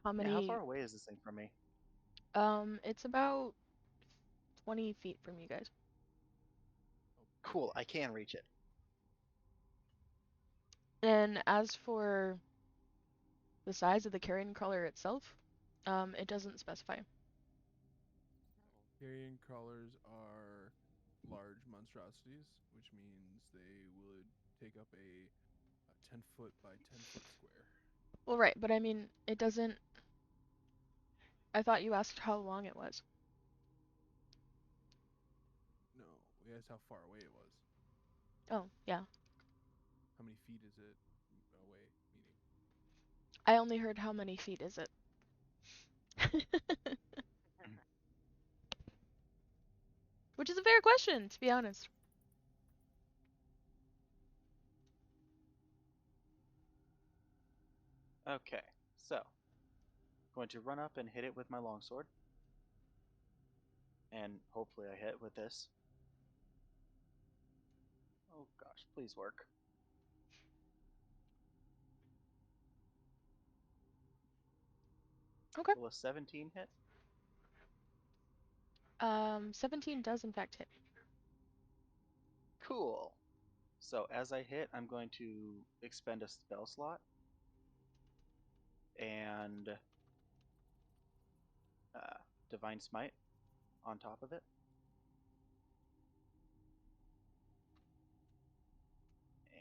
How Yeah, how far many? away is this thing from me? It's about 20 feet from you guys. Cool, I can reach it. And as for the size of the carrion crawler itself, it doesn't specify. No. Carrion crawlers are large monstrosities, which means they would take up a 10-foot by 10-foot square. Well, right, but I mean, it doesn't. I thought you asked how long it was. No, we asked how far away it was. Oh, yeah. How many feet is it away? Meaning. I only heard how many feet is it. Which is a fair question, to be honest. Okay, so going to run up and hit it with my longsword. And hopefully I hit with this. Oh gosh, please work. Okay. Will a 17 hit? 17 does in fact hit. Cool. So as I hit, I'm going to expend a spell slot and Divine Smite on top of it. And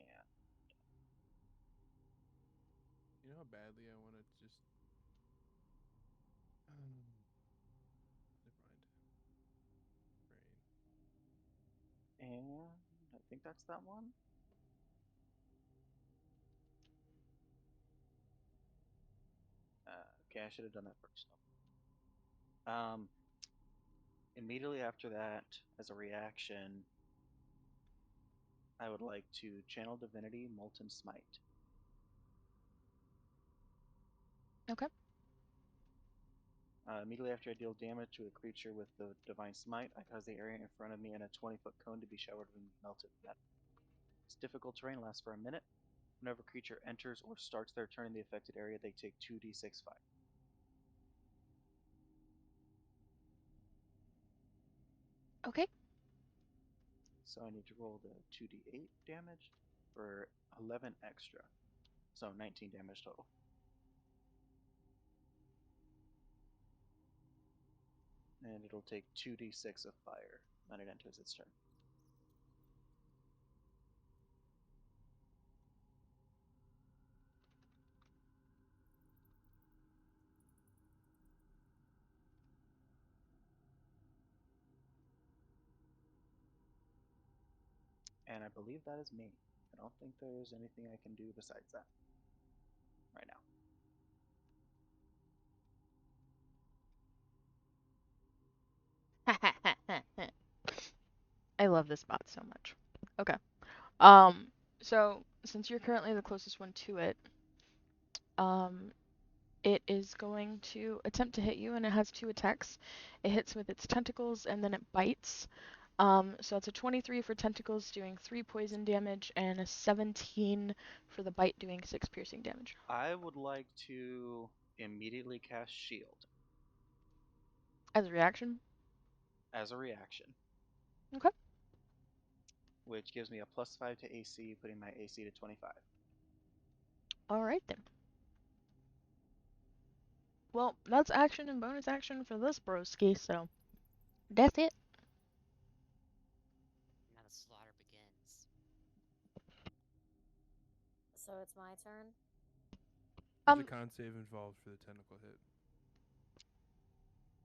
You know how badly I want to just. Never mind. Brain. and I think that's that one. Okay, I should have done that first. Immediately after that, as a reaction, I would like to channel Divinity Molten Smite. Okay. Immediately after I deal damage to a creature with the Divine Smite, I cause the area in front of me in a 20-foot cone to be showered with melted metal. This difficult terrain lasts for a minute. Whenever a creature enters or starts their turn in the affected area, they take 2d6 fire. Okay. So I need to roll the 2d8 damage for 11 extra. So 19 damage total. And it'll take 2d6 of fire when it enters its turn. And I believe that is me. I don't think there's anything I can do besides that right now. I love this bot so much. Okay. Um, so since you're currently the closest one to it, um, it is going to attempt to hit you, and it has two attacks. It hits with its tentacles, and then it bites. So it's a 23 for tentacles, doing 3 poison damage, and a 17 for the bite, doing 6 piercing damage. I would like to immediately cast Shield As a reaction. as a reaction, Okay. which gives me a +5 to AC, putting my AC to 25. All right then. Well, that's action and bonus action for this broski, so that's it. Now the slaughter begins. So it's my turn. There's a Um, con save involved for the tentacle hit.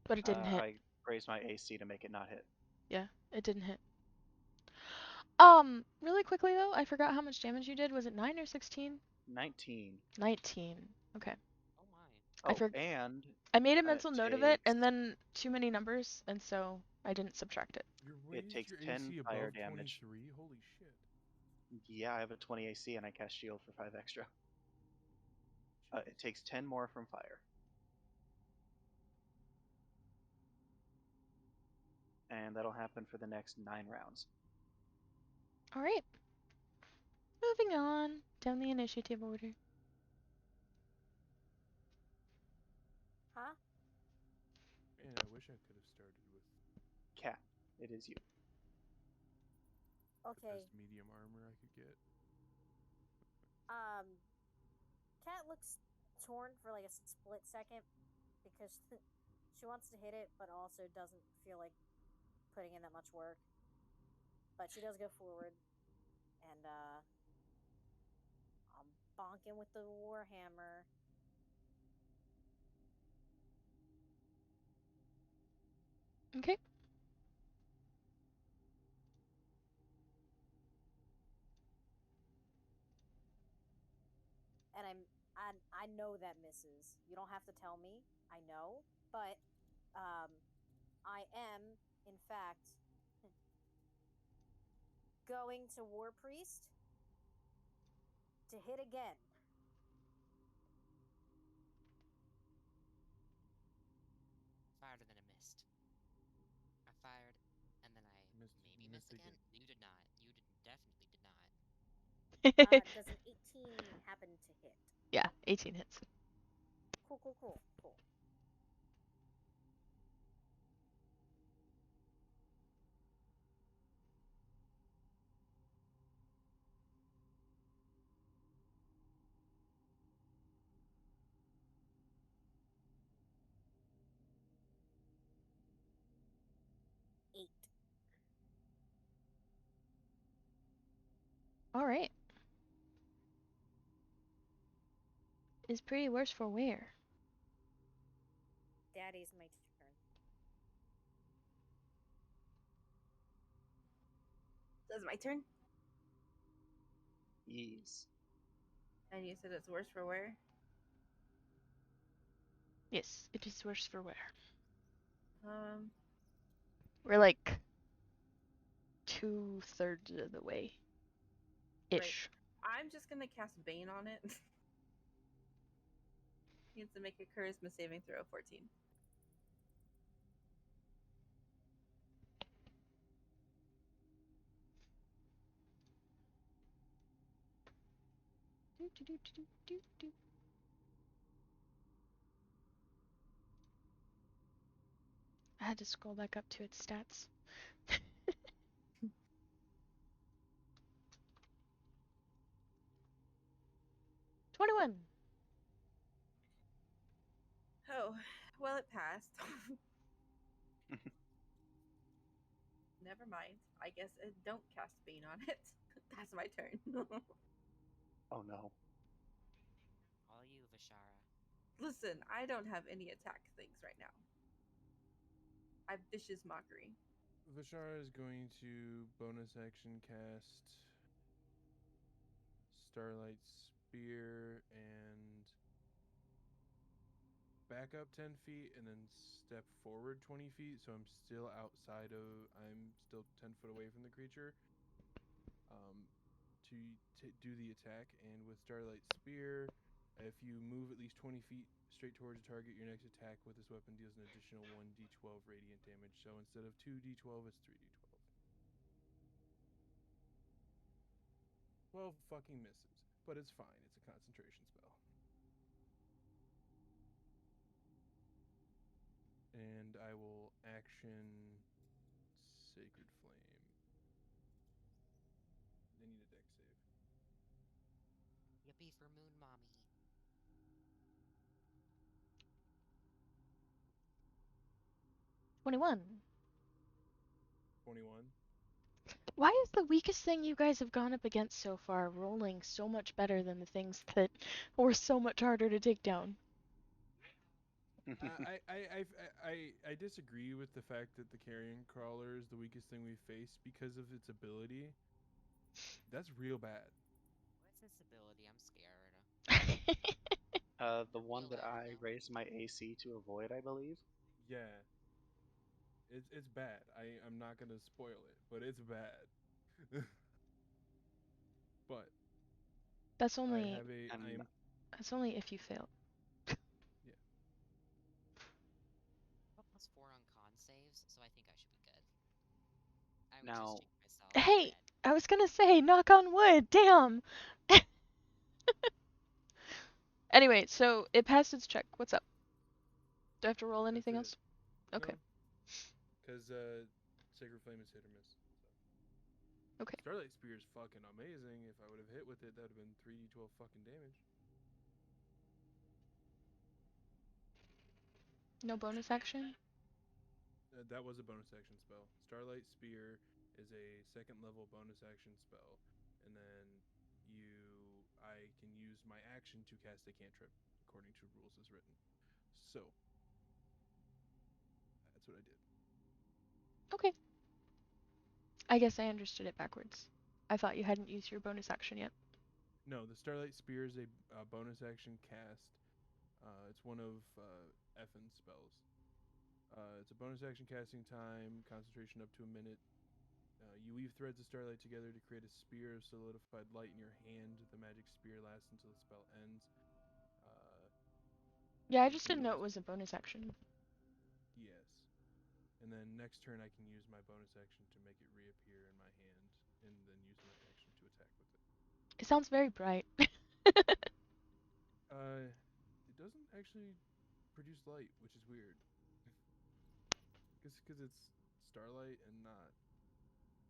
but it didn't hit. I raised my AC to make it not hit. Yeah, it didn't hit. Really quickly though, I forgot how much damage you did. Was it 9 or 16? 19. 19. Okay. Oh my. Oh, and I made a mental note of it, takes and then too many numbers, and so I didn't subtract it. You it raised takes your 10 AC fire above damage. 23? Holy shit. Yeah, I have a 20 AC and I cast Shield for 5 extra. It takes 10 more from fire. And that'll happen for the next 9 rounds. All right. Moving on down the initiative order. Huh? Man, I wish I could have started with Cat, it is you. the Okay. best medium armor I could get. Cat looks torn for like a split second because she wants to hit it, but also doesn't feel like putting in that much work. But she does go forward, and I'm bonking with the warhammer. Okay. And I know that misses. You don't have to tell me. I know, but I am in fact going to War Priest to hit again. Fired and then it missed. I Once take again, it. you did not. You definitely did not. Does an 18 happen to hit? Yeah, 18 hits. Cool, cool, cool, cool. Eight. All right. Is pretty worse for wear. Daddy's my turn. So it's my turn. Yes. And you said it's worse for wear. Yes, it is worse for wear. Um, We're like 2/3 of the way. right. Ish. I'm just gonna cast Bane on it. Needs to make a charisma saving throw of 14. Do, do, do, do, do, do. I had to scroll back up to its stats. 21. Oh, well, it passed. Never mind. I guess I don't cast Bane on it. That's my turn. Oh no. All you, Vishara. Listen, I don't have any attack things right now. I have Vicious Mockery. Vishara is going to bonus action cast Starlight Spear and back up 10 feet and then step forward 20 feet. So I'm still I'm still 10 foot away from the creature to do the attack. And with Starlight Spear, if you move at least 20 feet straight towards a target, your next attack with this weapon deals an additional 1d12 radiant damage. So instead of 2d12, it's 3d12. 12 fucking misses, but it's fine. It's a concentration spell. And I will action Sacred Flame. I need a deck save. Yippee for Moon Mommy. 21. 21. Why is the weakest thing you guys have gone up against so far rolling so much better than the things that were so much harder to take down? I disagree with the fact that the carrion crawler is the weakest thing we face because of its ability. That's real bad. What's this ability? I'm scared. The one Feel that bad I now. raised my AC to avoid, I believe. Yeah, it's bad. I'm not gonna spoil it, but it's bad. But That's I only have a I And am that's only if you fail. yeah. I have a +4 on con saves, so I think I should be good. I would just now, jinx myself Hey, again. I was gonna say, knock on wood, damn. Anyway, so it passed its check. What's up? Do I have to roll That's anything it. else? Okay, No, because Sacred Flame is hit or miss. So okay. Starlight Spear is fucking amazing. If I would have hit with it, that would have been 3d12 fucking damage. No bonus action? That was a bonus action spell. Starlight Spear is a second level bonus action spell, and then I can use my action to cast a cantrip according to rules as written. So that's what I did. Okay. I guess I understood it backwards. I thought you hadn't used your bonus action yet. No, the Starlight Spear is a bonus action cast. It's one of Effen's spells. It's a bonus action casting time, concentration up to a minute. You weave threads of starlight together to create a spear of solidified light in your hand. The magic spear lasts until the spell ends. Uh, Yeah, I it just didn't know deals it was a bonus action. yes, and then next turn I can use my bonus action to make it reappear in my hand, and then use my action to attack with it. It sounds very bright. It doesn't actually produce light, which is weird, because it's starlight and not.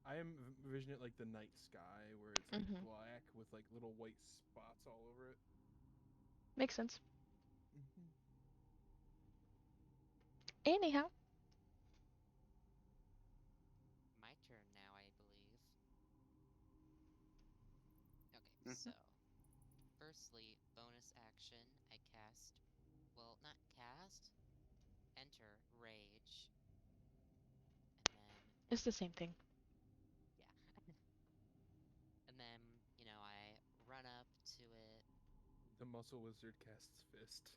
I am envisioning it like the night sky, where it's like Hmm. black with like little white spots all over it. Makes sense. Mm-hmm. Anyhow, My turn now, I believe. Okay, Mm-hmm. so firstly, bonus action, I cast, well, not cast, enter rage, and then, it's the same thing. yeah. And then, I run up to it. The muscle wizard casts fist.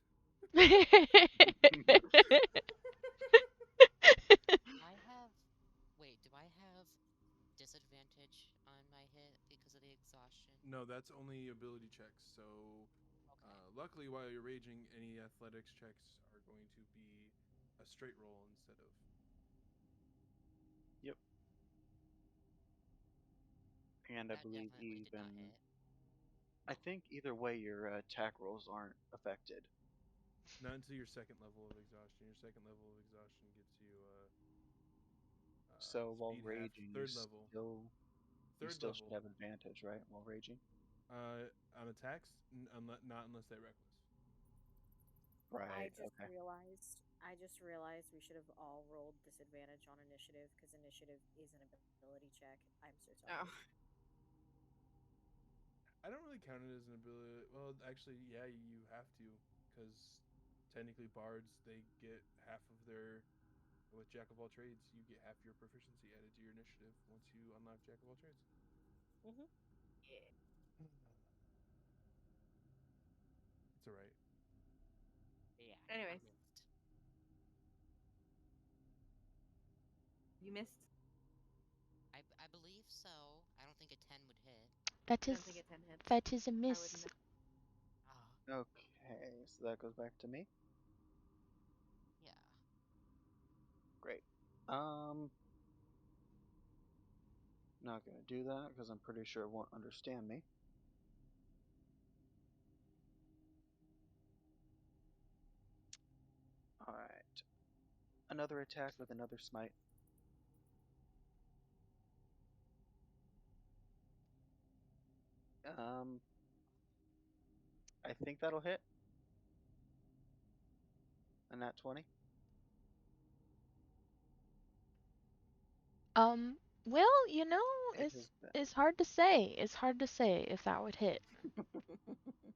Do I have, wait, do I have disadvantage on my hit because of the exhaustion? No, that's only ability checks. So, Okay. luckily, while you're raging, any athletics checks are going to be a straight roll instead of. Yep. And I That believe definitely did not even hit. I think either way your attack rolls aren't affected. Not until your second level of exhaustion. Your second level of exhaustion gets you So while speed half. raging, Third level. you Third still should level. have advantage, right? While raging. On attacks, not unless they're reckless. Right. Okay. I just realized we should have all rolled disadvantage on initiative because initiative is an ability check. I'm so sorry. Oh. I don't really count it as an ability. Well, actually, yeah, you have to, because technically bards they get half of their. With Jack of all trades, you get half your proficiency added to your initiative once you unlock Jack of all trades. Mm-hmm. Yeah. It's alright. Yeah, I Anyways, missed. you missed. I believe so. I don't think a 10 would hit. That I is don't think a 10 hits. that is a I would miss. miss. Oh, Okay. So that goes back to me. yeah. Great. Not gonna do that because I'm pretty sure it won't understand me. All right. Another attack with another smite. Um, I think that'll hit. A nat 20. Um, well, It it's has been it's hard to say. It's hard to say if that would hit.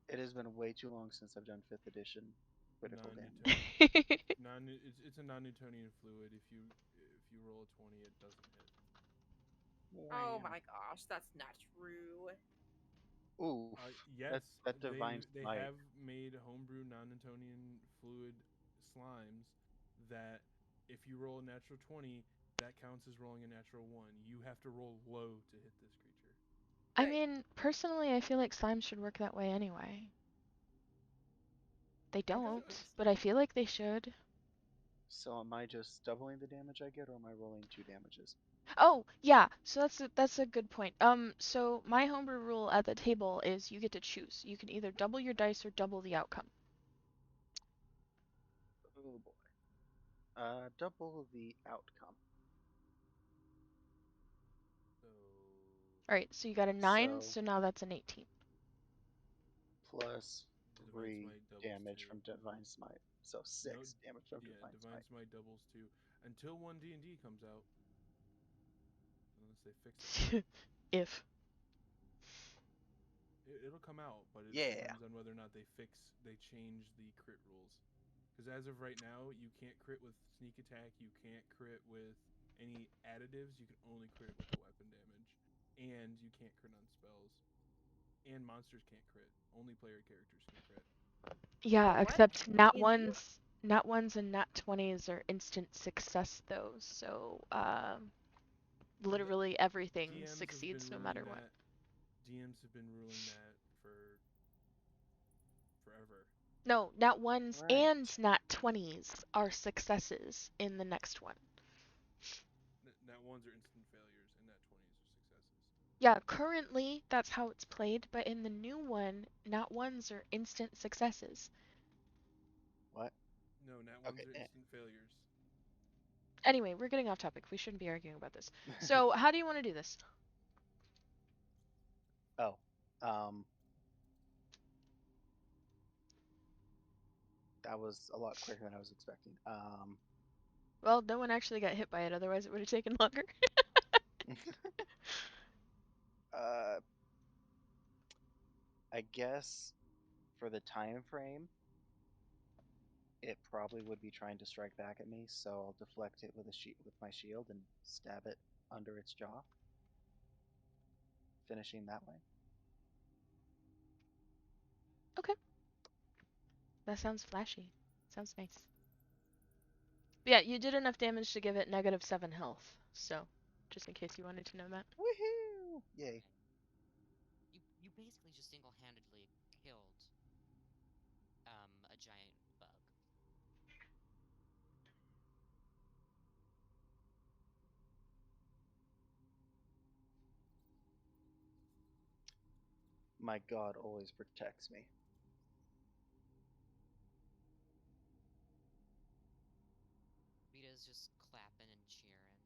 it has been way too long since I've done 5th edition critical damage. Non-Newton. Non. It's a non-Newtonian fluid. If you roll a 20, it doesn't hit. Oh Wow. my gosh, that's not true. Oof. Yes, That divine they smite. have made homebrew non-Newtonian fluid slimes that if you roll a natural 20, that counts as rolling a natural one. You have to roll low to hit this creature. I But mean, personally, I feel like slime should work that way anyway. They I don't think don't, but I so. feel like they should. So am I just doubling the damage I get, or am I rolling 2 damages? Oh, yeah. So that's a good point. So my homebrew rule at the table is you get to choose. You can either double your dice or double the outcome. Oh boy. Double the outcome. So All right, so you got a 9, So so now that's an 18. plus the divine 3 smite doubles damage too. from divine smite. So No, 6 damage from yeah, divine divine smite. smite doubles too until one D&D comes out, unless they fix it. If. It'll come out, but it Yeah. depends on whether or not they change the crit rules. Because as of right now, you can't crit with sneak attack, you can't crit with any additives, you can only crit it with the weapon damage. And you can't crit on spells. And monsters can't crit. Only player characters can crit. Yeah, For what? except nat D&D? ones, nat ones and nat 20s are instant success though. So, The literally everything DMs have been succeeds no ruling matter what. that. DMs have been ruling that for forever. No, nat ones Right. and nat 20s are successes in the next one. ones are instant failures, and nat 20s are successes. Yeah, currently that's how it's played, but in the new one, nat ones are instant successes. What? No, nat Okay. ones are instant failures. Anyway, we're getting off topic. We shouldn't be arguing about this. So, how do you want to do this? Oh. Um. That was a lot quicker than I was expecting. Well, no one actually got hit by it, otherwise it would have taken longer. uh. I guess for the time frame, it probably would be trying to strike back at me, so I'll deflect it with with my shield and stab it under its jaw, finishing that way. Okay, that sounds flashy. Sounds nice. Yeah, you did enough damage to give it -7 health, so just in case you wanted to know that. Woohoo! Yay! You basically just single-handedly killed a giant bug. My god always protects me. Vita's just clapping and cheering.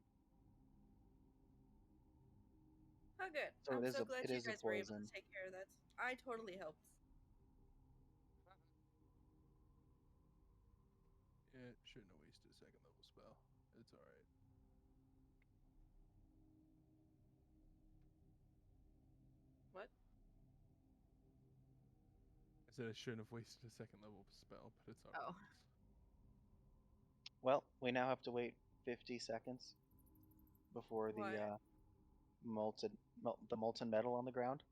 Oh, good. So I'm it is so a glad it you is a guys were able to poison. take care of that. I totally helped. It shouldn't have wasted a second level spell. It's alright. What? I said I shouldn't have wasted a second level spell, but it's alright. Oh. Well, we now have to wait 50 seconds before What? the molten metal on the ground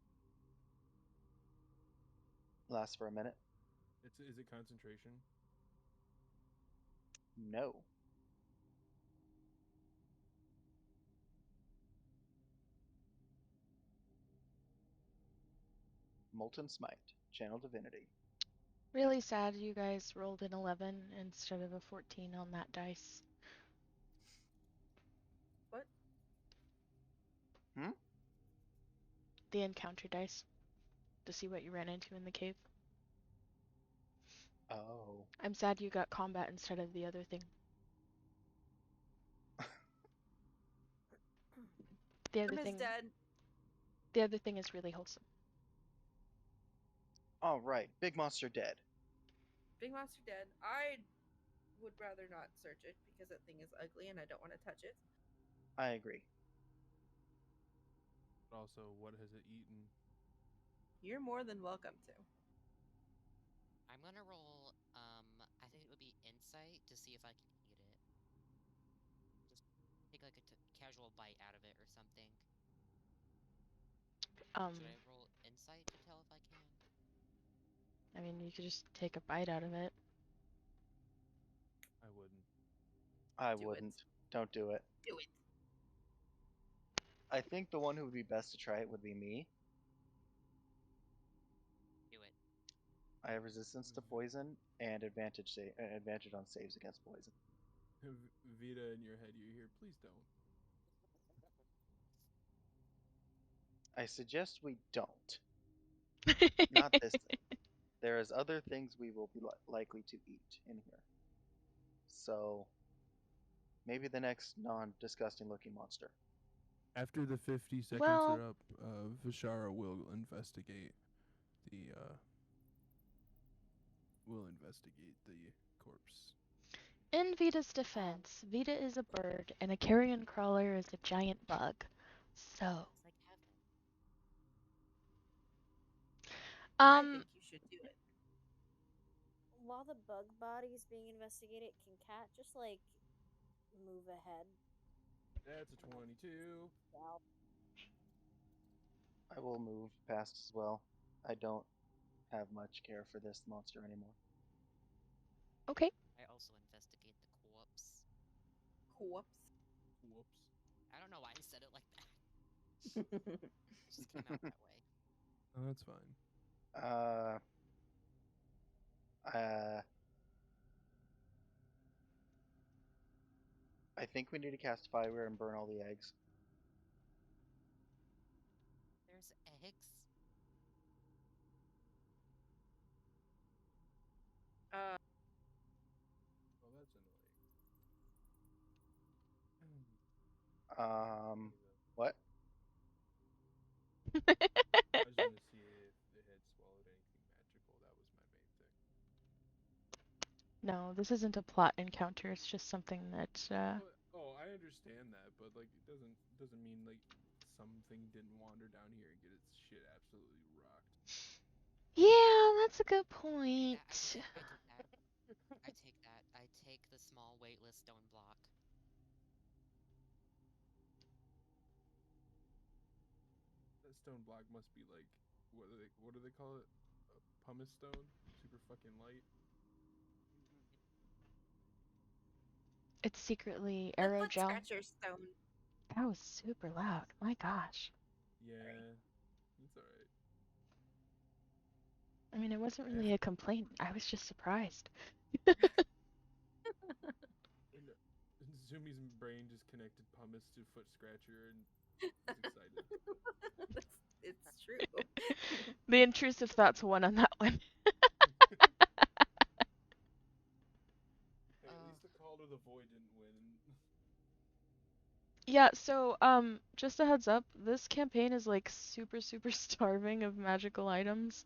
lasts for a minute. Is it concentration? No. Molten Smite, Channel Divinity. Really sad you guys rolled an 11 instead of a 14 on that dice. What? Hmm? The encounter dice. To see what you ran into in the cave. Oh. I'm sad you got combat instead of the other thing. The other I'm his thing dad. the other thing is really wholesome. All right, big monster dead. Big monster dead. I would rather not search it because that thing is ugly and I don't want to touch it. I agree. But also, what has it eaten? You're more than welcome to. I'm gonna roll, I think it would be insight to see if I can eat it. Just take like a casual bite out of it or something. Should I roll insight to tell if I can? I mean, you could just take a bite out of it. I wouldn't. I Do it. wouldn't. Don't do it. Do it. I think the one who would be best to try it would be me. Do it. I have resistance to poison and advantage on saves against poison. Vita, in your head, you hear, please don't. I suggest we don't. Not this thing. There is other things we will be likely to eat in here. So maybe the next non-disgusting looking monster. After the 50 seconds Well, are up, Vishara will investigate the corpse. in Vita's defense, Vita is a bird and a carrion crawler is a giant bug. So, It's like heaven. I um, think you should do it. While the bug body is being investigated, can Cat just like move ahead? That's a 22. Well, I will move past as well. I don't have much care for this monster anymore. okay. I also investigate the corpse. Corpse. Whoops. I don't know why I said it like that. It just came out that way. Oh, that's fine. Uh, uh, I think we need to cast fire and burn all the eggs. There's eggs. Uh, Oh, that's annoying. What? I just wanted to see if they had swallowed anything magical. That was my main thing. No, this isn't a plot encounter. It's just something that. Oh, I understand that, but like it doesn't mean like something didn't wander down here and get its shit absolutely rocked. Yeah, that's a good Okay, that I point. take that. I take that. I take the small weightless stone block. That stone block must be like what do they call it? Pumice stone, super fucking light. It's secretly the foot aerogel. scratcher stone. That was super loud. My gosh. Yeah, it's all right. I mean, it wasn't I really have a complaint. I was just surprised. and Zumi's brain just connected pumice to foot scratcher and was excited. It's true. The intrusive thoughts won on that one. Hey, at least the call to the void didn't win. Yeah, so just a heads up, this campaign is like super super starving of magical items.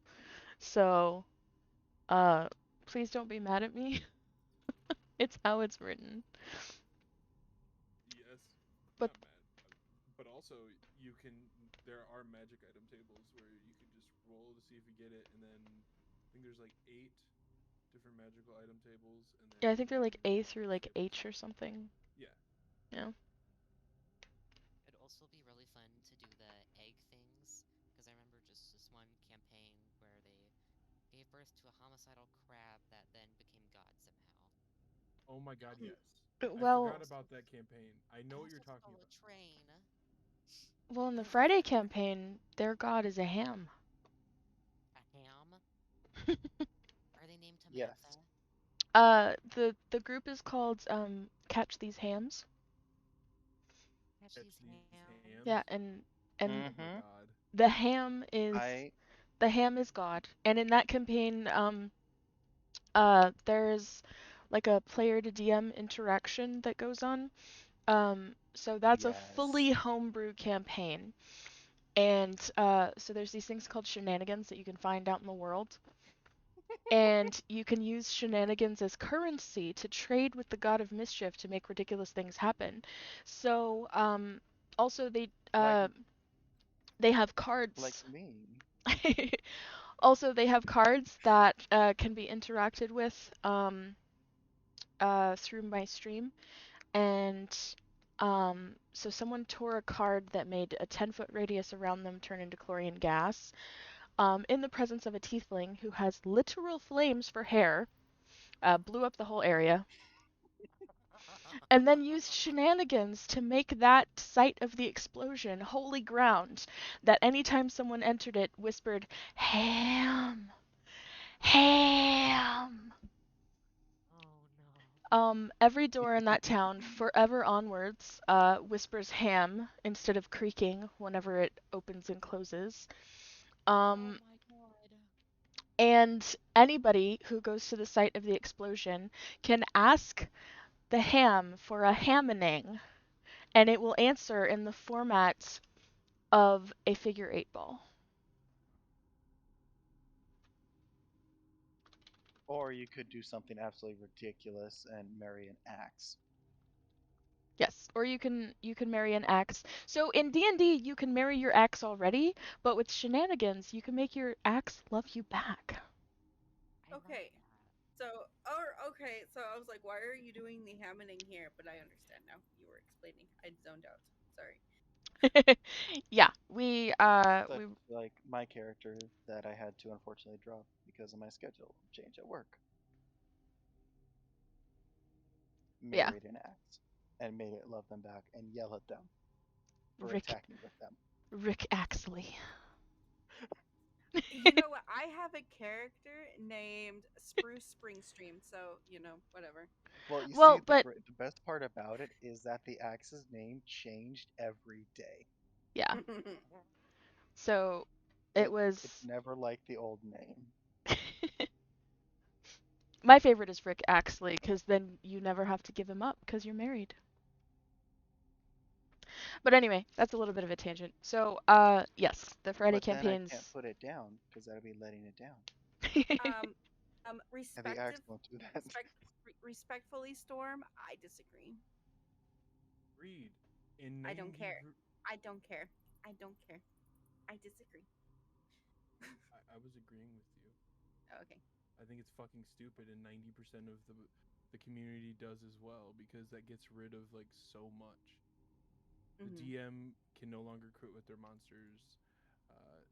So, uh please don't be mad at me. It's how it's written. Yes, But not mad, but also you can. There are magic item tables where you can just roll to see if you get it, and then I think there's like 8 different magical item tables, and then yeah, I think they're like A through bonus like tables. H or something. Yeah. Yeah. It'd also be really fun to do the egg things, because I remember just this one campaign where they gave birth to a homicidal crab that then became God somehow. Oh my God, yes. I Well, forgot about that campaign. I know I what you're also talking stole a about. train. in the Oh, that's Friday right. campaign, their god is a ham. A ham. Are they named Yes. Tamantha? The group is called Catch These Hams. Catch Catch these these hams. hams. Yeah, and Oh my Mm-hmm. God. the ham is I the ham is God. And in that campaign, there's like a player to DM interaction that goes on. So that's a yes. fully homebrew campaign. And so there's these things called shenanigans that you can find out in the world. And you can use shenanigans as currency to trade with the god of mischief to make ridiculous things happen. So also Like they have like cards. me. Also, they have cards that can be interacted with through my stream. And so someone tore a card that made a 10-foot radius around them turn into chlorine gas in the presence of a tiefling who has literal flames for hair, blew up the whole area, and then used shenanigans to make that site of the explosion holy ground that anytime someone entered it whispered, Ham! Ham! Oh no. Every door in that town, forever onwards, whispers ham instead of creaking whenever it opens and closes. Oh Um, my god. and anybody who goes to the site of the explosion can ask the ham for a happening, and it will answer in the format of a figure eight ball. Or you could do something absolutely ridiculous and marry an axe. Yes, or you can marry an axe. So in D&D you can marry your axe already, but with shenanigans you can make your axe love you back. I love Okay. that. So, or okay. So I was like, why are you doing the happening here? But I understand now. You were explaining. I zoned out. Sorry. Yeah, we Such like my character that I had to unfortunately drop because of my schedule change at work. yeah, Married an axe and made it love them back and yell at them for Rick attacking with them. Rick Axley. You know what? I have have a character named Spruce Springstream, so whatever. Well, you see, Well, but the best part about it is that the axe's name changed every day. yeah. So it It's was never like the old name. my favorite is Rick Axley because then you never have to give him up because you're married. But anyway, that's a little bit of a tangent. So, yes, the Friday But then I can't campaigns. put it down because that'll be letting it down. um, And the axe won't do that. respectfully, Storm. I disagree. Read in I don't 90. care. I don't care. I don't care. I disagree. I was agreeing with you. Okay. I think it's fucking stupid, and 90% of the community does as well because that gets rid of like so much. The Hmm. DM can no longer crit with their monsters. Uh,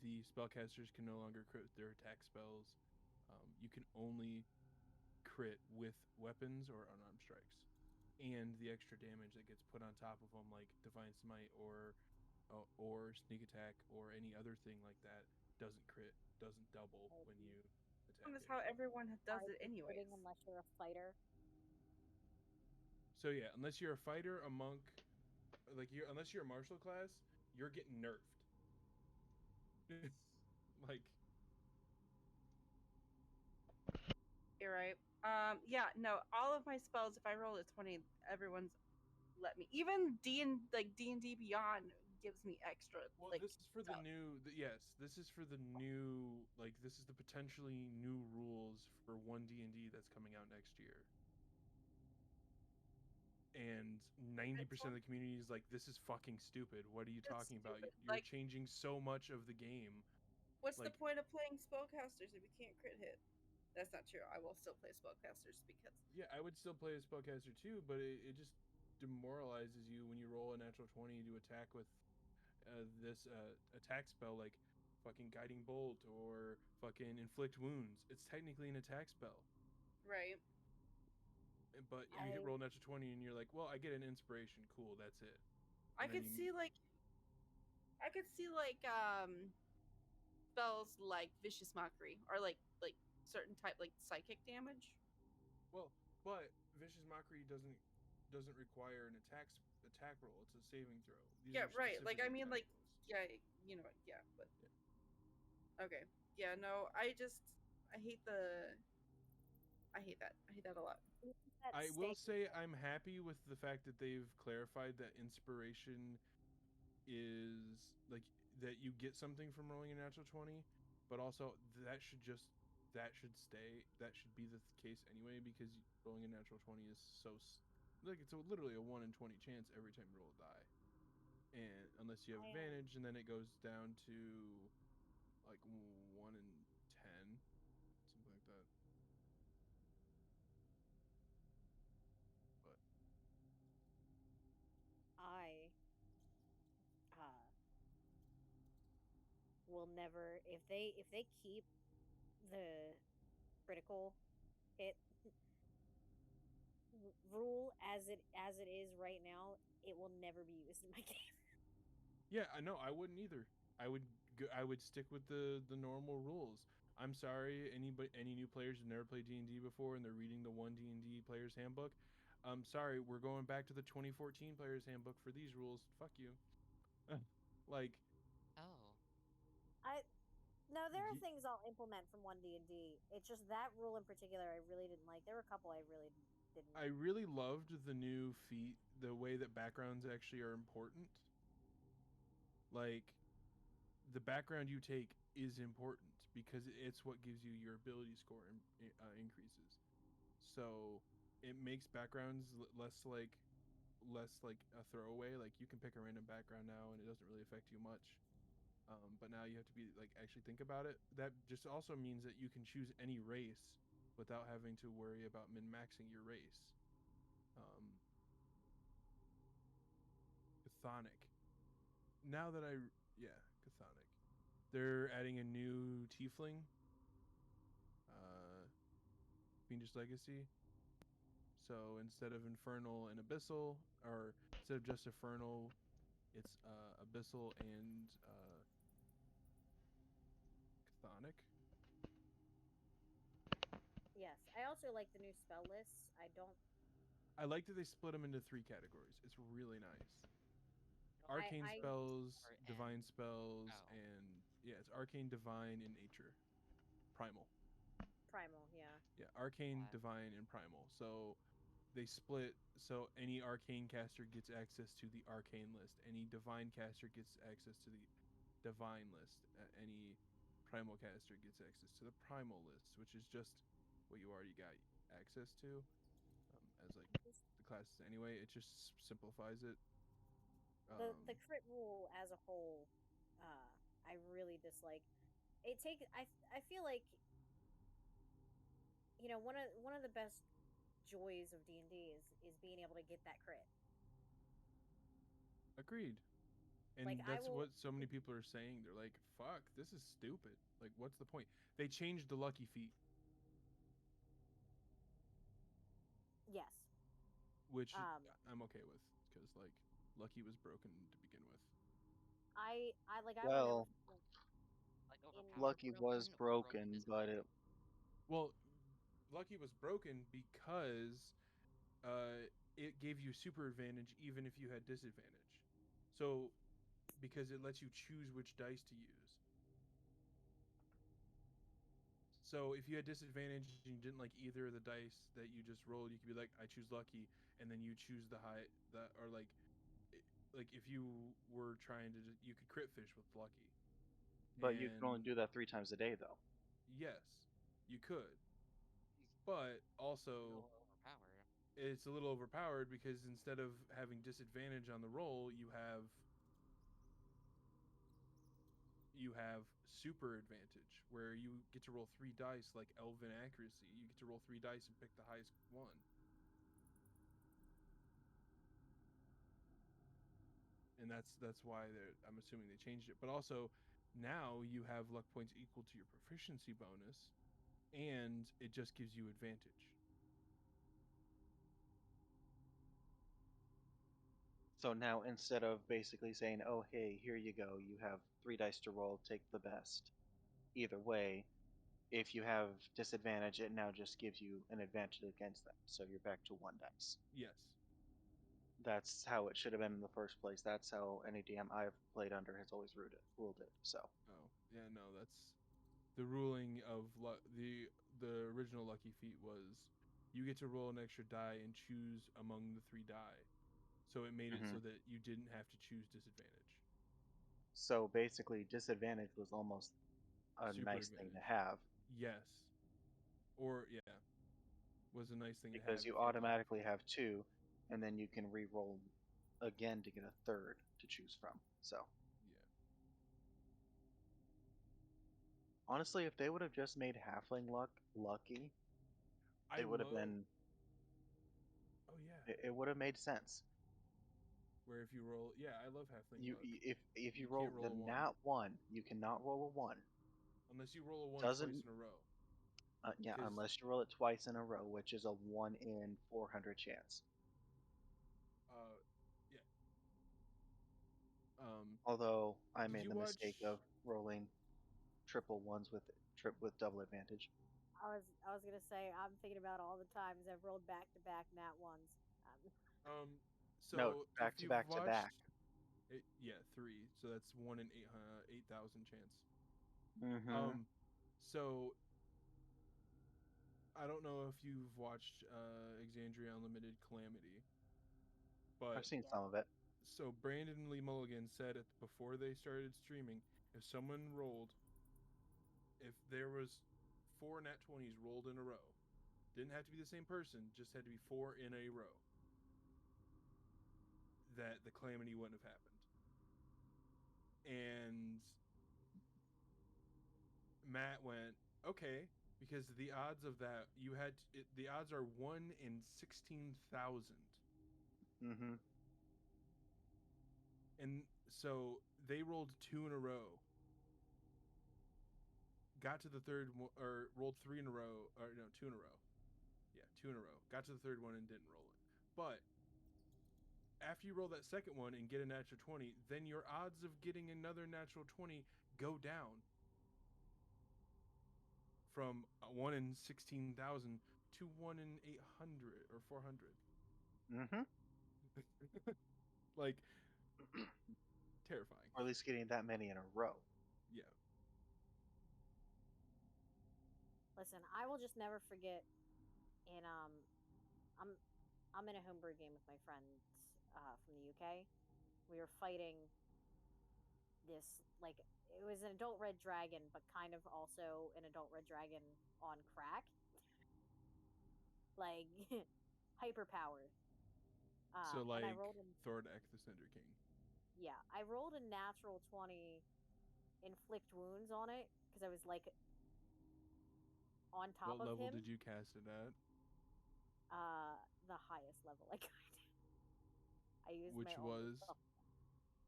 the spellcasters can no longer crit with their attack spells. You can only crit with weapons or unarmed strikes, and the extra damage that gets put on top of them, like divine smite or sneak attack or any other thing like that, doesn't crit, does't double when you attack That's it. how everyone does Are it, you anyways. quitting unless you're a fighter? So yeah, unless you're a fighter, a monk, unless you're a martial class, you're getting nerfed. Like, You're right. Yeah. No. All of my spells, if I roll a 20, everyone's let me. Even D&D Beyond gives me extra well, like this is for the stuff. new. Yes, this is for the new. Like, this is the potentially new rules for one D&D that's coming out next year. And 90% of the community is like, this is fucking stupid. What are you That's talking about? stupid. You're Like, changing so much of the game. what's the Like, point of playing spellcasters if you can't crit hit? That's not true. I will still play spellcasters because yeah, I would still play a spellcaster too, but it just demoralizes you when you roll a natural 20 to attack with this attack spell like fucking guiding bolt or fucking inflict wounds. It's technically an attack spell, right. but you hit I roll natural 20 and you're like, well, I get an inspiration. Cool, that's it. I And then could see like I could see like spells like vicious mockery or like certain type like psychic damage. well, but vicious mockery doesn't require an attack roll. It's a saving throw. These Yeah, are right. Like I specifically mean attack like rolls. yeah, yeah, but Yeah. okay. Yeah, no, I hate the I hate that. I hate that a lot. that I will stake. say I'm happy with the fact that they've clarified that inspiration is like that you get something from rolling a natural 20, but also that should stay. That should be the case anyway because rolling a natural 20 is like it's literally a 1 in 20 chance every time you roll a die. And unless you have I advantage, and then it goes down to like 1 in 10, something like that. But I will never if they keep the critical hit rule as it is right now, it will never be used in my game. yeah, I know I wouldn't either. I would stick with the normal rules. I'm sorry, any new players who've never played D&D before and they're reading the one D&D player's handbook. I'm sorry, we're going back to the 2014 player's handbook for these rules. Fuck you. Like, Oh. I No, there are y- things I'll implement from one D and D. It's just that rule in particular I really didn't like. There were a couple I really didn't. I really loved the new feat, the way that backgrounds actually are important. Like, the background you take is important because it's what gives you your ability score increases. So it makes backgrounds less like a throwaway. Like you can pick a random background now and it doesn't really affect you much. But now you have to be like actually think about it. That just also means that you can choose any race without having to worry about min maxing your race. Um, Chthonic. Now that I yeah, Chthonic. They're adding a new tiefling, uh, Fiendish Legacy. So instead of infernal and abyssal, or instead of just infernal, it's abyssal and chthonic. iconic. Yes, I also like the new spell lists. I don't. I like that they split them into 3 categories. It's really nice. No, Arcane I spells, or divine spells, oh, and yeah, it's arcane, divine, and nature, primal. primal. Yeah. Yeah, arcane, yeah. divine, and primal. So they split. So any arcane caster gets access to the arcane list. Any divine caster gets access to the divine list. Any primal caster gets access to the primal list, which is just what you already got access to, as like the classes anyway. It just simplifies it. The Um, crit rule as a whole, I really dislike. It take I feel like one of the best joys of D&D is being able to get that crit. Agreed. Like And I that's will. what so many people are saying. They're like, "Fuck, this is stupid. Like, what's the point?" They changed the lucky feat, Yes. which Um. I'm okay with because like lucky was broken to begin with. I like I will never Well, forget Like in. overpowered Lucky was broken or broken broken, but physically? it Well, lucky was broken because uh it gave you super advantage even if you had disadvantage. So because it lets you choose which dice to use. So if you had disadvantage and you didn't like either of the dice that you just rolled, you could be like, I choose lucky, and then you choose the high that or like if you were trying to you could crit fish with lucky. but you can only And do that 3 times a day though. yes, you could. But A also little overpowered. it's a little overpowered because instead of having disadvantage on the roll, you have super advantage where you get to roll 3 dice like elven accuracy. You get to roll 3 dice and pick the highest one. And that's why I'm assuming they changed it. But also now you have luck points equal to your proficiency bonus, and it just gives you advantage. So now instead of basically saying, "Oh, hey, here you go. You have 3 dice to roll. Take the best." Either way, if you have disadvantage, it now just gives you an advantage against them. So you're back to 1 dice. Yes. That's how it should have been in the first place. That's how any DM I've played under has always ruled it. So Oh yeah, no, that's the ruling of the original lucky feat was you get to roll an extra die and choose among the 3 die. So it made it hmm so that you didn't have to choose disadvantage. so basically, disadvantage was almost a Super nice thing to advantage. have Yes. Or yeah, was a nice thing to because have you if you had lucky automatically feat. have 2, and then you can re-roll again to get a third to choose from. So Yeah. honestly, if they would have just made Halfling luck lucky, I it would have love been Oh yeah. it would have made sense. Where if you roll, yeah, I love halfling You luck. if you You can't roll roll the a one nat 1, you cannot roll a 1. unless you roll a one twice Doesn't in a row. yeah, Because unless you roll it twice in a row, which is a 1 in 400 chance. uh, yeah. Um, Although I did made you the mistake watch? of rolling triple ones with double advantage. I was gonna say I'm thinking about all the times I've rolled back to back nat ones. Um, No, so back if to you've back to back. watched, yeah, three. So that's 1 in 8,000 chance. Mm-hmm. Um, so I don't know if you've watched Exandria Unlimited Calamity, I've but seen Yeah. some of it. so Brandon Lee Mulligan said before they started streaming, if someone rolled, if there was 4 nat 20s rolled in a row, didn't have to be the same person, just had to be 4 in a row, that the calamity wouldn't have happened. And Matt went, okay, because the odds of that the odds are 1 in 16,000, Mm-hmm. and so they rolled 2 in a row, got to the third one, or rolled 3 in a row, or no, 2 in a row, yeah, 2 in a row, got to the third one and didn't roll it. But after you roll that second one and get a natural 20, then your odds of getting another natural 20 go down. from 1 in 16,000 to 1 in 800 or 400. Mm-hmm. Like, terrifying. Or at least getting that many in a row. Yeah. Listen, I will just never forget. In I'm I'm in a homebrew game with my friends from the UK. We were fighting this like it was an adult red dragon, but kind of also an adult red dragon on crack, like hyper power. So, And I like, rolled in Thordak, the Cinder King. yeah, I rolled a natural 20 inflict wounds on it because I was like on top What of level him. did you cast it at? The highest level I could. I used Which my only. was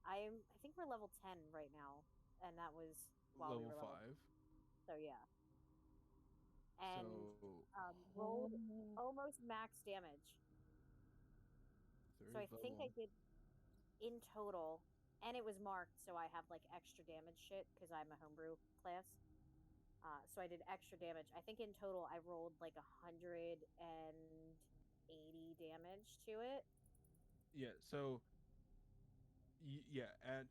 I think we're level 10 right now, and that was while we level were level. 5. So yeah, and So, rolled almost max damage. So third I think I level. did in total, and it was marked, so I have like extra damage shit because I'm a homebrew class. So I did extra damage. I think in total I rolled like 180 damage to it. Yeah, so yeah, at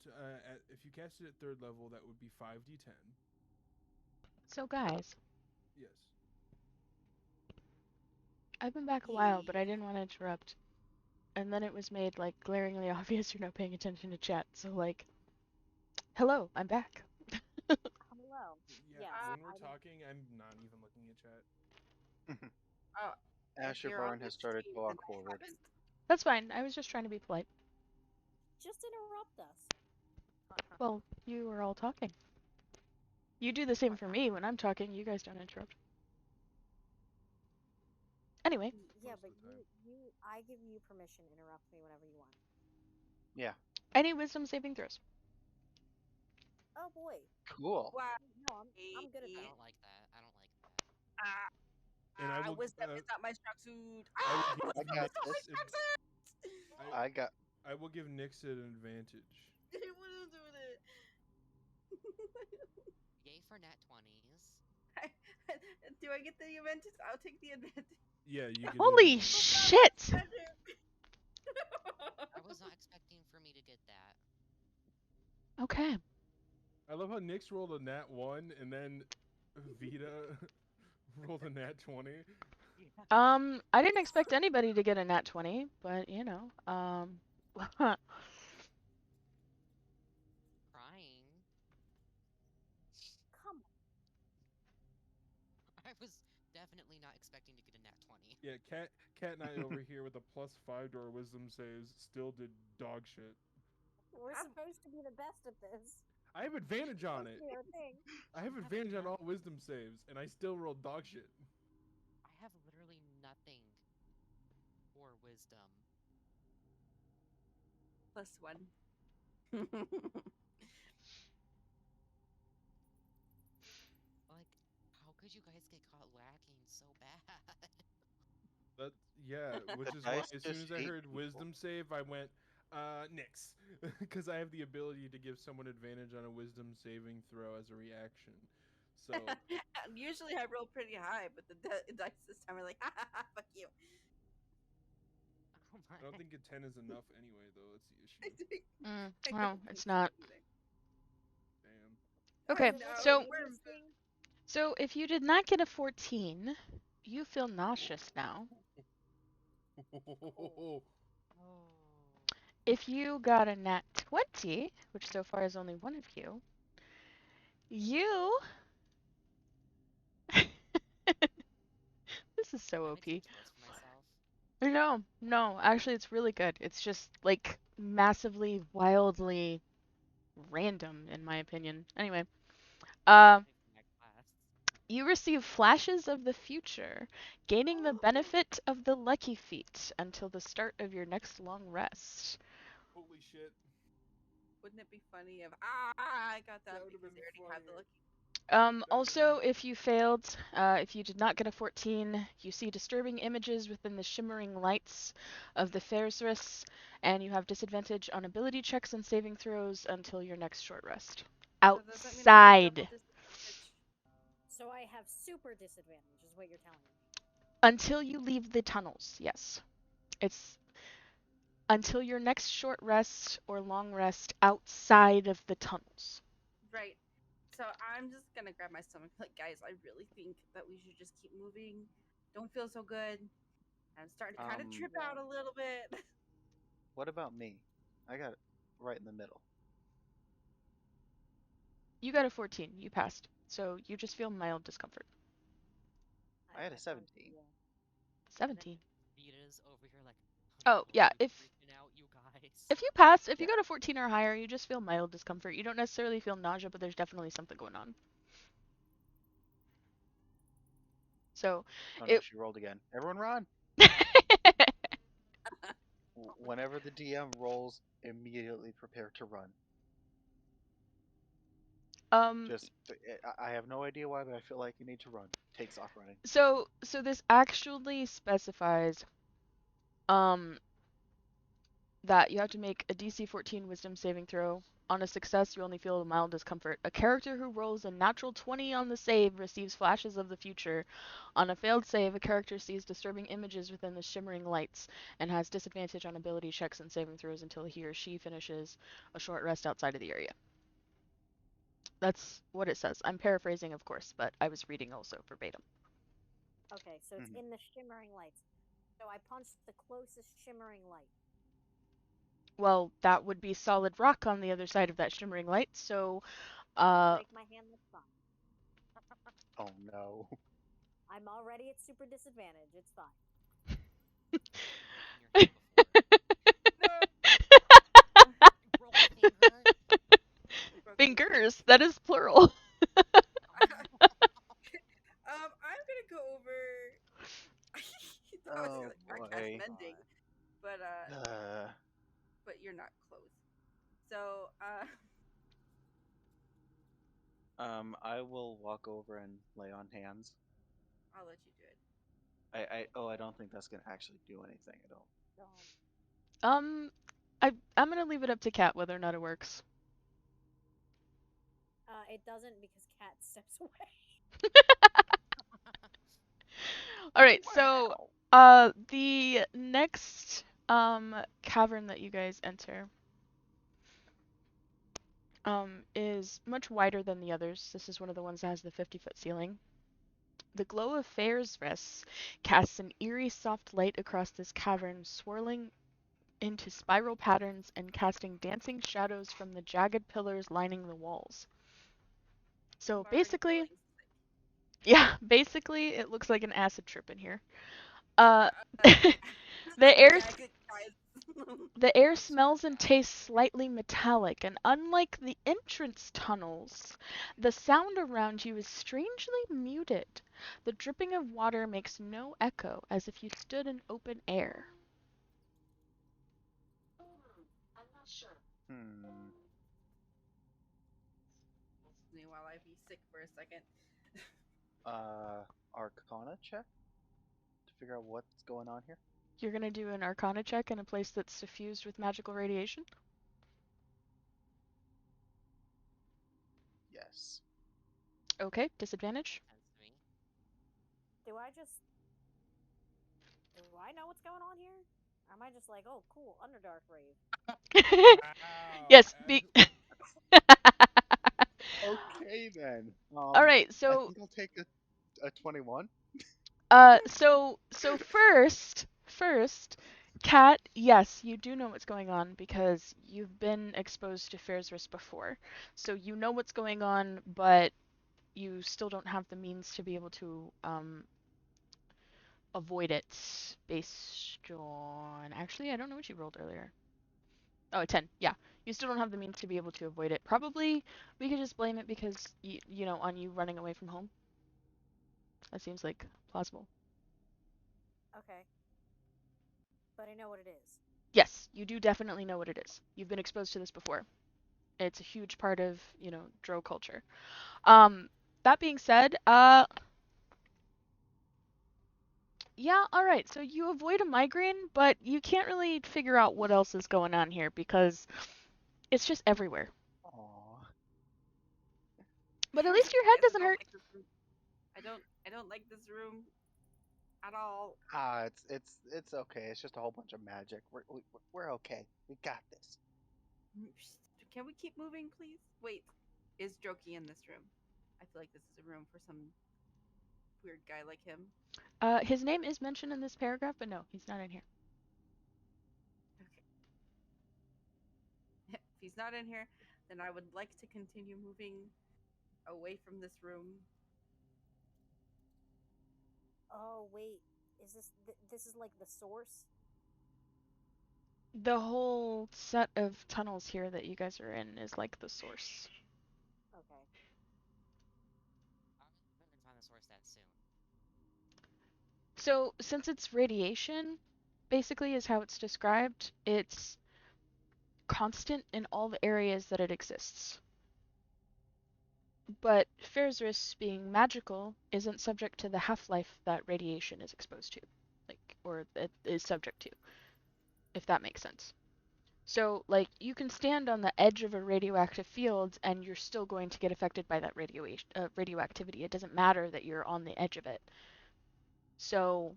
if you cast it at third level, that would be 5d10. So guys, Yes. I've been back a while, but I didn't want to interrupt. And then it was made like glaringly obvious you're not paying attention to chat. So like, hello, I'm back. Hello. Yeah, Yes, when we're I'm. talking, I'm not even looking at chat. Oh, if Asher you're on Varn the has started stream, to then walk that forward. happens. That's fine. I was just trying to be polite. Just interrupt us. Well, you were all talking. You do the same for me when I'm talking. You guys don't interrupt. Anyway, Yeah, Most but of the time. I give you permission to interrupt me whenever you want. Yeah. any wisdom saving throws? Oh boy. Cool. Wow. No, I'm good at I that. don't like that. I don't like that. And I will Wisdom is not my strong suit. I will Ah, give I wisdom got is not my this. strong suit. I got. I will give Nix an advantage. What is it with it? Yay for nat 20s. Do I get the advantage? I'll take the advantage. Yeah, you get Holy an advantage. shit! I was not expecting for me to get that. Okay. I love how Nix rolled a nat 1 and then Vita rolled a nat 20. I didn't expect anybody to get a nat 20, but you know, Crying. Come I was definitely not expecting to get a nat 20. Yeah, Cat and I over here with a +5 to our wisdom saves still did dog shit. on. We're supposed to be the best at this. I have advantage on it. Supposed to be our thing. I have advantage on all wisdom saves, and I still rolled dog shit. I have literally nothing for wisdom. +1. Like, how could you guys get caught lacking so bad? That yeah, which The is why dice as soon just as I hate heard people. wisdom save, I went Nix, because I have the ability to give someone advantage on a wisdom saving throw as a reaction. So Usually I roll pretty high, but the dice this time are like, ha ha ha, fuck you. Oh my. I don't think a 10 is enough anyway, though. That's the issue. I well, don't it's think so not. either. Damn. Okay, Is it like so an aimless thing? so if you did not get a 14, you feel nauseous now. Oh. If you got a nat 20, which so far is only one of you, you. This is so I OP. made some toast for myself. No, no, actually, it's really good. It's just like massively, wildly random, in my opinion. Anyway, uh, Saved for my class. you receive flashes of the future, gaining the benefit of the lucky feat until the start of your next long rest. Holy shit. Wouldn't it be funny if I got that, That would've because been they already have the funnier. lucky. Also, if you failed, if you did not get a 14, you see disturbing images within the shimmering lights of the Ferris, and you have disadvantage on ability checks and saving throws until your next short rest. So does that mean I get double Outside. disadvantage? So I have super disadvantage, is what you're telling me. Until you leave the tunnels, yes. It's until your next short rest or long rest outside of the tunnels. Right. So I'm just gonna grab my stomach. Like, guys, I really think that we should just keep moving. Don't feel so good. I'm starting to kind of trip out a little bit. What about me? I got it right in the middle. You got a 14, you passed. So you just feel mild discomfort. I had a got 17. 17. Vita's over here like, Oh, I'm yeah, totally if freaking out, you guys. if you pass, if you Yeah. got a 14 or higher, you just feel mild discomfort. You don't necessarily feel nausea, but there's definitely something going on. So, Oh no, it she rolled again. Everyone run! Whenever the DM rolls, immediately prepare to run. um Just, I have no idea why, but I feel like you need to run. Takes off running. so this actually specifies um that you have to make a DC 14 wisdom saving throw. On a success, you only feel a mild discomfort. A character who rolls a natural 20 on the save receives flashes of the future. On a failed save, a character sees disturbing images within the shimmering lights and has disadvantage on ability checks and saving throws until he or she finishes a short rest outside of the area. That's what it says. I'm paraphrasing, of course, but I was reading also verbatim. Okay, so it's Mhm. in the shimmering lights. So I punched the closest shimmering light. Well, that would be solid rock on the other side of that shimmering light, so uh Break my hand, that's fine. Oh no. I'm already at super disadvantage. It's fine. Broken your hand before. No. You broke a finger? You broke a leg. fingers, that is plural. I'm gonna go over. I was Oh gonna cast boy. mending, but Uh, you're not close. So I will walk over and lay on hands. I'll let you do it. I don't think that's gonna actually do anything at all. Um, Um, I'm gonna leave it up to Kat whether or not it works. it doesn't because Cat steps away. All right, so Wow. the next cavern that you guys enter is much wider than the others. This is one of the ones that has the 50-foot ceiling. The glow of Fair's Rest casts an eerie soft light across this cavern, swirling into spiral patterns and casting dancing shadows from the jagged pillars lining the walls. I'm So already basically, feeling sick. yeah, basically it looks like an acid trip in here. Uh, Yeah. the air Jagged guys. the air smells and tastes slightly metallic, and unlike the entrance tunnels, the sound around you is strangely muted. The dripping of water makes no echo, as if you stood in open air. Hmm. While I be sick for a second. Arcana check to figure out what's going on here. You're gonna do an Arcana check in a place that's suffused with magical radiation? Yes. Okay, disadvantage. Makes sense to me. Do I just? Do I know what's going on here? Or am I just like, oh, cool, Underdark rave? Yes, Wow. Okay then. All right, I so think I'll take a 21. so first, Kat, yes, you do know what's going on because you've been exposed to Fair's Risk before. So you know what's going on, but you still don't have the means to be able to avoid it based on actually I don't know what you rolled earlier. Oh, a 10. Yeah. You still don't have the means to be able to avoid it. Probably we could just blame it because you know on you running away from home. That seems like plausible. Okay, but I know what it is. Yes, you do definitely know what it is. You've been exposed to this before. It's a huge part of, Dro culture. Um, that being said, yeah, all right. So you avoid a migraine, but you can't really figure out what else is going on here because it's just everywhere. Aw. But at least your head Guess I doesn't don't hurt. like this room. I don't like this room at all. It's okay. It's just a whole bunch of magic. We're okay. We got this. Can we keep moving, please? Wait, is Jokey in this room? I feel like this is a room for some weird guy like him. His name is mentioned in this paragraph, but no, he's not in here. Okay. If he's not in here, then I would like to continue moving away from this room. Oh wait, is this is like the source? The whole set of tunnels here that you guys are in is like the source. Okay. I'm not gonna find the source that soon. So, since it's radiation, basically is how it's described, it's constant in all the areas that it exists. But Ferris being magical isn't subject to the half-life that radiation is exposed to, like, or it is subject to, if that makes sense. So, like, you can stand on the edge of a radioactive field and you're still going to get affected by that radioactivity. It doesn't matter that you're on the edge of it. So,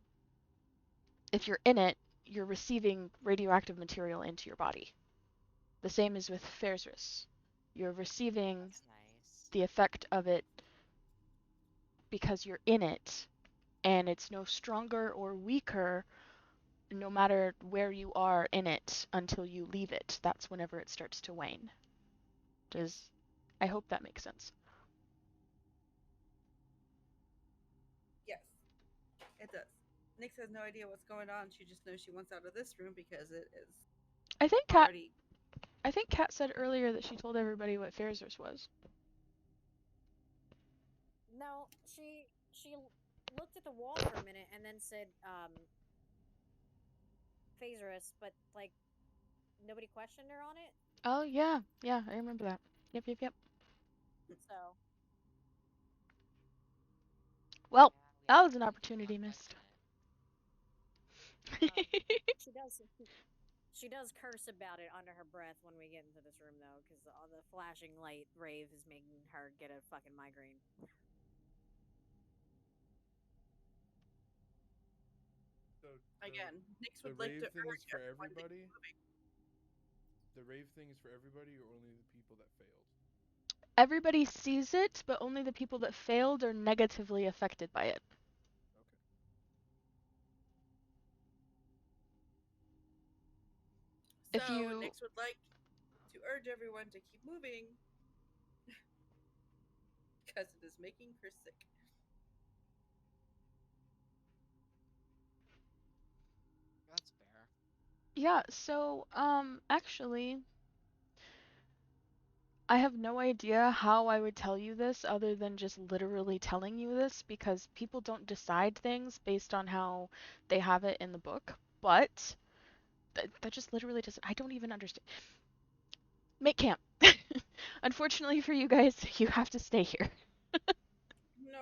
if you're in it, you're receiving radioactive material into your body. The same is with Ferris. You're receiving That's nice. the effect of it because you're in it, and it's no stronger or weaker no matter where you are in it until you leave it. That's whenever it starts to wane. Does I hope that makes sense. Yes, it does. Nyx has no idea what's going on. She just knows she wants out of this room because it is I think Kat already. I think Kat said earlier that she told everybody what Ferris was. No, she looked at the wall for a minute and then said Phasrus, but like nobody questioned her on it. Oh yeah, yeah, I remember that. Yep. So Well, Yeah, we that have was an to opportunity not missed. question she does she does curse about it under her breath when we get into this room though, because all the flashing light rave is making her get a fucking migraine. So Again, Nyx the would like rave to thing is urge for everyone to keep everybody. moving. The rave thing is for everybody, or only the people that failed. Everybody sees it, but only the people that failed are negatively affected by it. Okay. If So you Nyx would like to urge everyone to keep moving because it is making her sick. That's fair. Yeah, so actually I have no idea how I would tell you this other than just literally telling you this because people don't decide things based on how they have it in the book. But that just literally doesn't. I don't even understand. Make camp. Unfortunately for you guys, you have to stay here. No.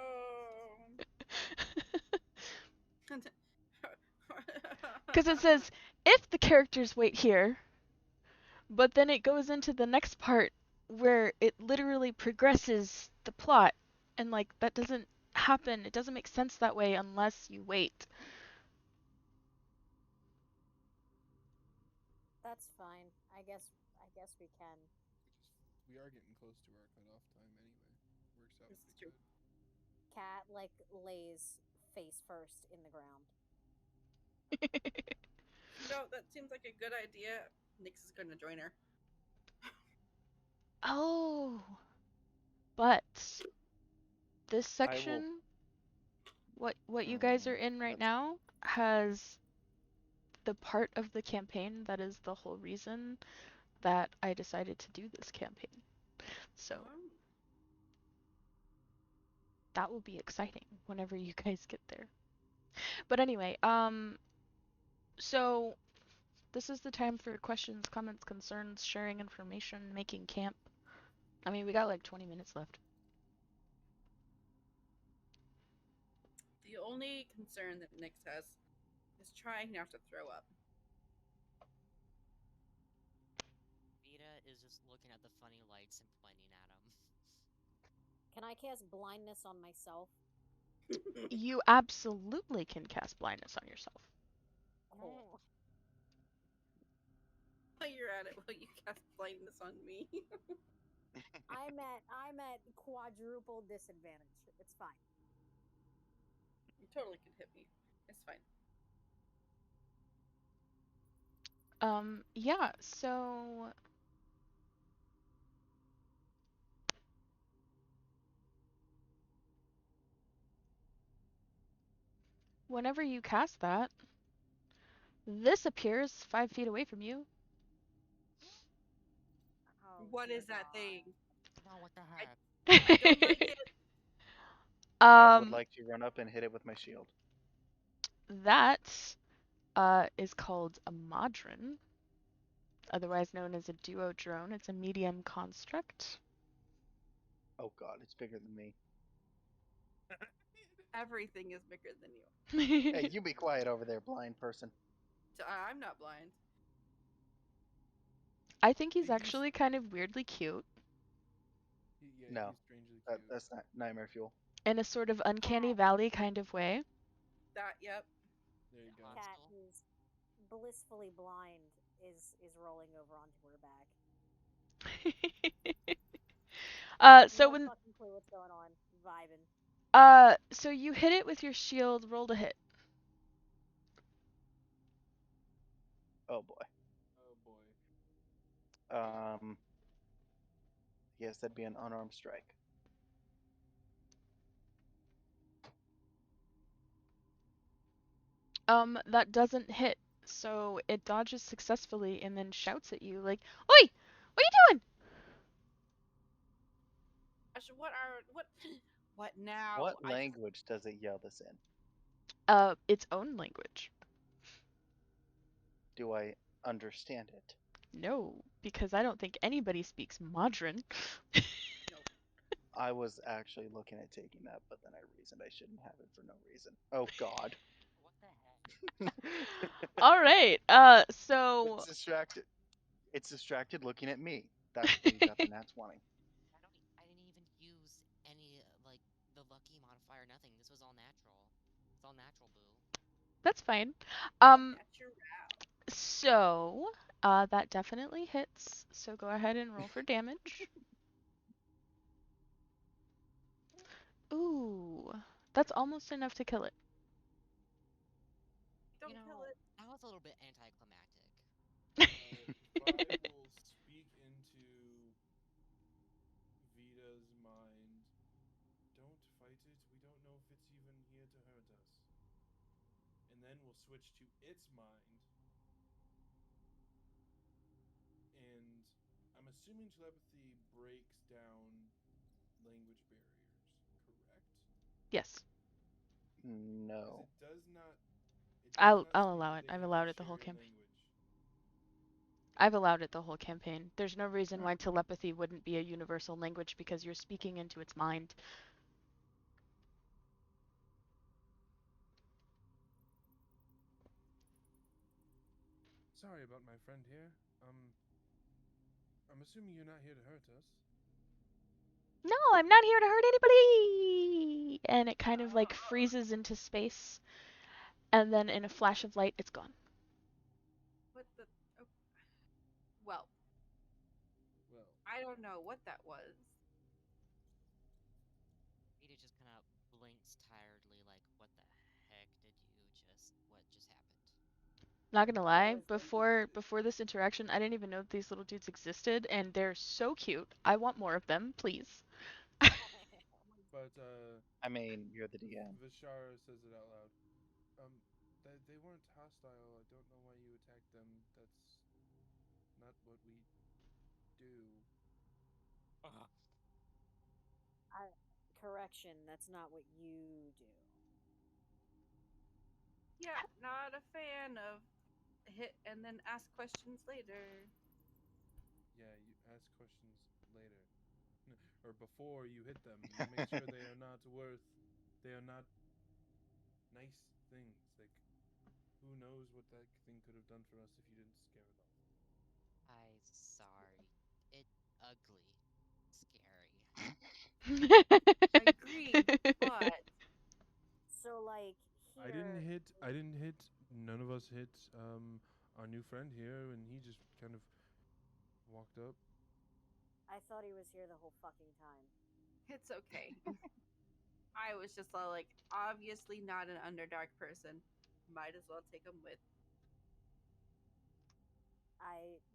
Because it says if the characters wait here, but then it goes into the next part where it literally progresses the plot, and like that doesn't happen. It doesn't make sense that way unless you wait. That's fine. I guess we can. We are getting close to our cutoff time anyway. Works out This is pretty true. good. Cat like lays face first in the ground. No, that seems like a good idea. Nyx is going to join her. Oh, but this I will. section, what you guys are in right That's now, has the part of the campaign that is the whole reason that I decided to do this campaign. So Oh. that will be exciting whenever you guys get there. But anyway, so this is the time for questions, comments, concerns, sharing information, making camp. I mean, we got like 20 minutes left. The only concern that Nyx has is trying not to throw up. Vita is just looking at the funny lights and pointing at them. Can I cast blindness on myself? You absolutely can cast blindness on yourself. Cool. Mm. While you're at it, will you cast blindness on me? I'm at quadruple disadvantage. It's fine. You totally can hit me. It's fine. Yeah, so whenever you cast that, this appears 5 feet away from you. Oh What dear is that thing? God. No, what the I heck? I don't like it. I would um, like to run up and hit it with my shield. that is called a modron, otherwise known as a duo drone. It's a medium construct. Oh god, it's bigger than me. Everything is bigger than you. Hey, you be quiet over there, blind person. I'm not blind. I think he's He's actually kind of weirdly cute yeah, No, he's strangely cute. that's not nightmare fuel. in a sort of uncanny Cat, valley kind of way. That yep. There you go. cat Hostile. who's blissfully blind is rolling over onto her back. So No when fucking clue what's going on. Vibing. so you hit it with your shield, roll to hit. Oh boy. Oh boy. Um, yes, that'd be an unarmed strike. That doesn't hit. So it dodges successfully and then shouts at you like, "Oi! What are you doing?" What now? What language does it yell this in? Its own language. Do I understand it? No, because I don't think anybody speaks Modron. No. I was actually looking at taking that, but then I reasoned I shouldn't have it for no reason. Oh god. What the heck? All right. It's So distracted. It's distracted looking at me. That's where you got the nat 20. I didn't even use any like the lucky modifier. Nothing. This was all natural. It's all natural, boo. that's fine. A Um, natural. so that definitely hits. So go ahead and roll for damage. Ooh, that's almost enough to kill it. Don't You kill know, it. that was a little bit anticlimactic. Vi will speak into Vita's mind. Don't fight it. We don't know if it's even here to hurt us. And then we'll switch to its mind. And I'm assuming telepathy breaks down language barriers, correct? Yes, Because No. it does I'll not I'll state allow that it. they I've have to allowed it the share whole a campaign. language. I've allowed it the whole campaign. There's no reason why telepathy wouldn't be a universal language because you're speaking into its mind. Sorry about my friend here. I'm assuming you're not here to hurt us. No, I'm not here to hurt anybody. And it kind of like Oh. freezes into space, and then in a flash of light, it's gone. What the? Oh. Well, Well, I don't know what that was. Rita just kind of blinks tiredly, like, "What the heck did you just? What just happened?" Not gonna That lie, was the before this interaction, I didn't even know that these little dudes existed, and they're so cute. I want more of them, please. but I mean, you're the DM. Vishara says it out loud. They weren't hostile. I don't know why you attacked them. That's not what we do. I, correction. That's not what you do. Yeah, not a fan of hit and then ask questions later. Yeah, you ask questions later. Or before you hit them. You make sure they are not worth. They are not nice things. Like, who knows what that thing could have done for us if you didn't scare it off. I sorry. It ugly, scary. Agreed, but I didn't here. hit. I didn't hit. None of us hit our new friend here, and he just kind of walked up. I thought he was here the whole fucking time. It's okay. I was just all like, obviously not an Underdark person. Might as well take him with.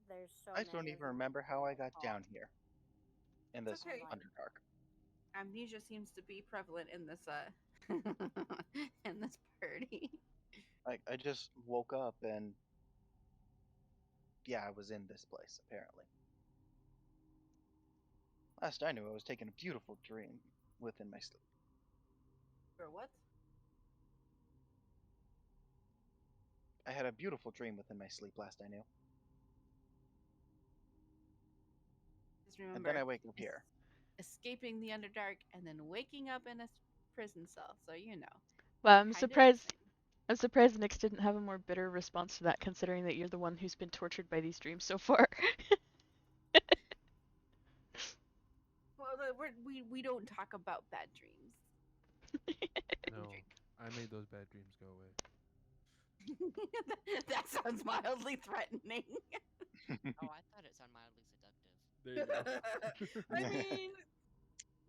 There's so I don't many of even them. remember how I I've got fought. down here in It's this okay. Like, Underdark. Amnesia seems to be prevalent in this in this party. Like I just woke up and yeah, I was in this place apparently. Last I knew, I was taking a beautiful dream within my sleep. For what? I had a beautiful dream within my sleep last I knew, Just and then remember I wake up es- here. escaping the Underdark and then waking up in a prison cell. So you know, Well, kind of insane. I'm surprised Nyx didn't have a more bitter response to that, considering that you're the one who's been tortured by these dreams so far. Well, we don't talk about bad dreams. We No, I made those bad dreams go away. drink. That sounds mildly threatening. Oh, I thought it sounded mildly seductive. There you go. I mean,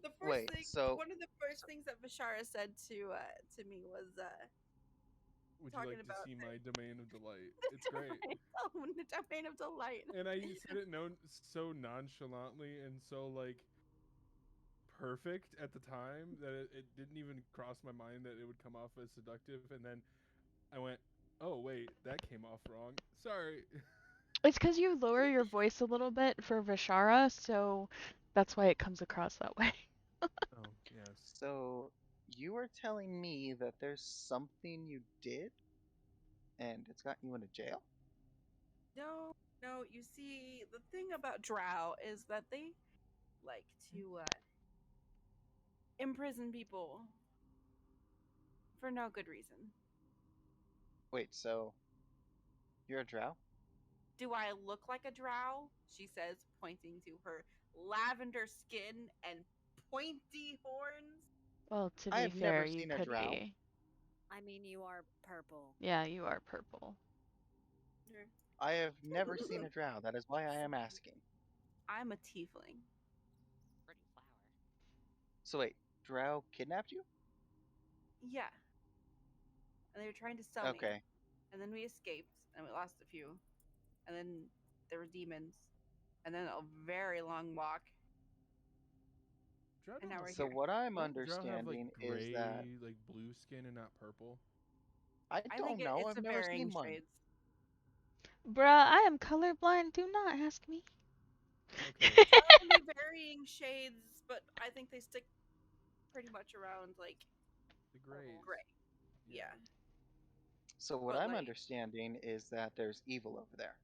the first Wait, thing, so one of the first things that Bashara said to me was Would you talking like to about see my domain of delight? the It's great. the domain of delight. And I said it so nonchalantly and so like perfect at the time that it didn't even cross my mind that it would come off as seductive. And then I went, "Oh wait, that came off wrong. Sorry." It's because you lower your voice a little bit for Vishara, so that's why it comes across that way. Oh yes. so you are telling me that there's something you did and it's gotten you into jail? No, no. You see, the thing about Drow is that they like to imprison people for no good reason. Wait, so you're a drow? Do I look like a drow? She says, pointing to her lavender skin and pointy horns. Well, to I be have fair, never you seen a could drow. be. I mean, you are purple. Yeah, you are purple. I have never seen a drow. That is why I am asking. I'm a tiefling. Pretty flower. So wait, drow kidnapped you? Yeah. And they were trying to sell me. Okay. And then we escaped and we lost a few. And then there were demons. And then a very long walk. Drow And don't now we're have, So here. what I'm don't Drow have like understanding is that gray, like blue skin and not purple? I I think don't know. it's I've a never varying seen one. shades. Bruh, I am colorblind. Do not ask me. Okay. Probably varying shades, but I think they stick pretty much around like The grays. gray. Yeah. So what But I'm like, understanding is that there's evil over there.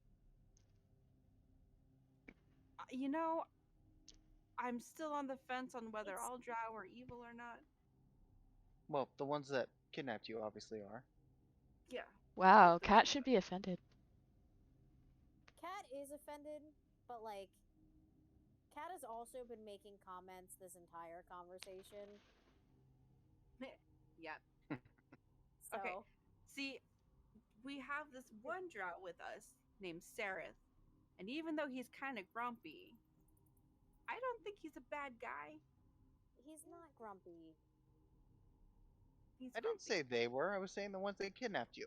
you know, I'm still on the fence on whether It's- all drow are evil or not. Well, the ones that kidnapped you obviously are. Yeah. Wow, There's Cat should be offended. Cat is offended, but like, Cat has also been making comments this entire conversation. yeah. So, Okay. See, we have this one drow with us named Sareth, and even though he's kind of grumpy, I don't think he's a bad guy. he's not grumpy. He's I didn't grumpy. say they were. I was saying the ones that kidnapped you.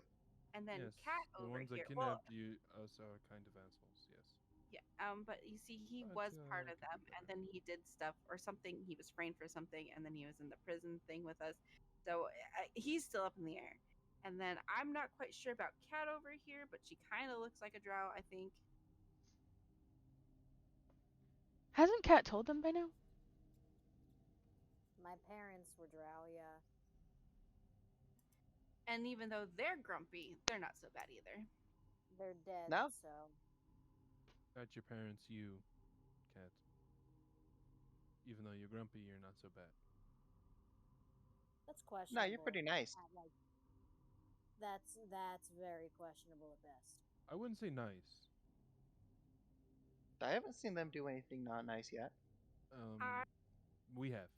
And then Yes, Cat the over ones that here. Well, kidnapped you us are kind of assholes. Yes. yeah. But you see, he But, was part it of could them, be and better. then he did stuff or something. He was framed for something, and then he was in the prison thing with us. So he's still up in the air. And then I'm not quite sure about Cat over here, but she kind of looks like a drow, I think. Hasn't Cat told them by now? My parents were drow, yeah. And even though they're grumpy, they're not so bad either. They're dead, No? so Got your parents, you, Cat. Even though you're grumpy, you're not so bad. that's No, questionable. you're pretty nice. Like, that's very questionable at best. I wouldn't say nice. I haven't seen them do anything not nice yet. Um, I- we have.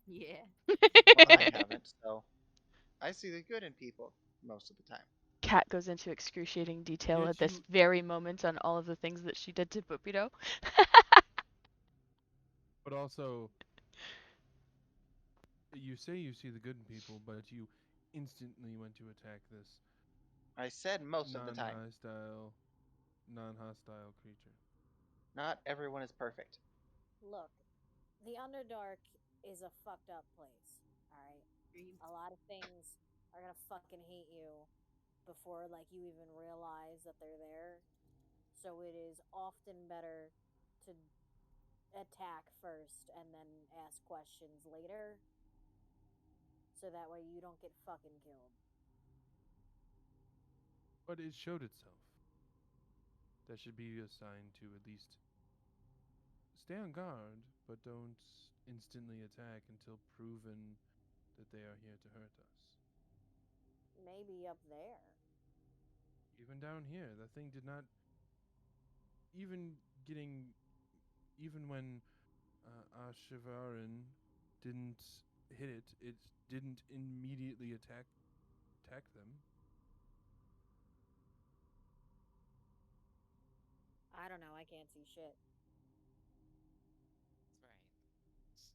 Yeah. Well, I haven't, so I see the good in people most of the time. Kat goes into excruciating detail at Yet this you, very moment on all of the things that she did to Pupito. but also, you say you see the good in people, but you instantly went to attack this I said most of the time. non-hostile, non-hostile creature. Not everyone is perfect. Look, the Underdark is a fucked up place. All right, Green. a lot of things are gonna fucking hate you before like you even realize that they're there. So it is often better to attack first and then ask questions later, so that way you don't get fucking killed. But it showed itself. That should be a sign to at least stay on guard, but don't instantly attack until proven that they are here to hurt us. Maybe up there. Even down here, the thing did not even getting even when Ashavaran didn't hit it, it didn't immediately attack them. I don't know. I can't see shit. That's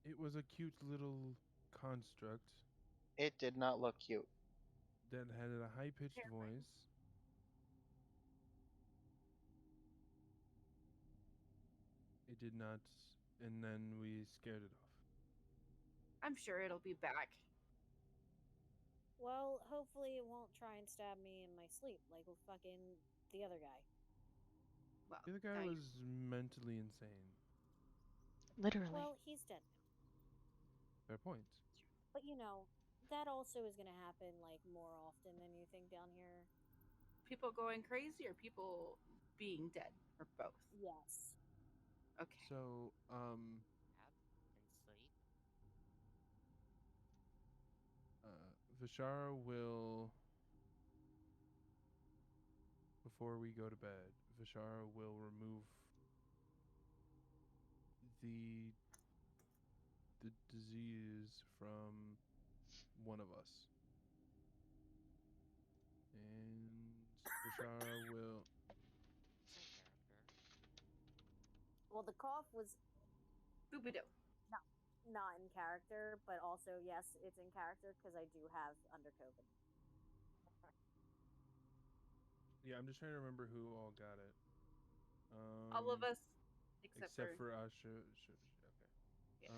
right. It was a cute little construct It did not look cute. that had a high pitched Terrifying. voice. It did not, and then we scared it off. I'm sure it'll be back. Well, hopefully it won't try and stab me in my sleep like fucking the other guy. Well, The other guy now you- was mentally insane. Literally. Well, he's dead now. Fair point. But you know, that also is gonna happen like more often than you think down here. people going crazy or people being dead or both. Yes. Okay. So, Stab and sleep. Vishara will, before we go to bed, Vishara will remove the the disease from one of us, and Vishara will. It's in character. Well, the cough was Boobadoo. not not in character, but also yes, it's in character because I do have under COVID. Yeah, I'm just trying to remember who all got it. All of us except, Except for for Asha. Okay. Yeah.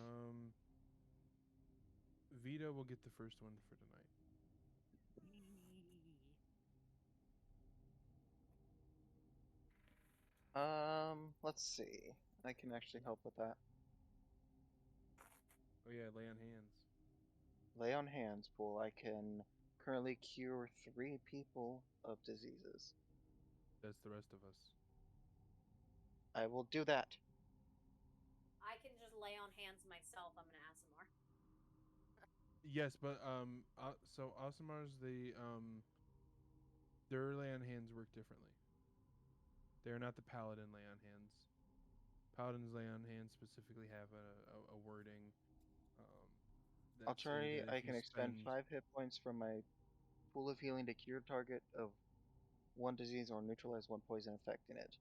Vita will get the first one for tonight. Let's see. I can actually help with that. Oh yeah, lay on hands. Lay on hands pool. I can currently cure 3 people of diseases. That's the rest of us. I will do that. I can just lay on hands myself. I'm gonna ask some more. Yes, but so Asimars, their lay on hands work differently. They're not the paladin lay on hands. Paladin's lay on hands specifically have a wording um, I'll that say try. that I if you can expend spend 5 hit points from my pool of healing to cure target of one disease or neutralize one poison effect in it.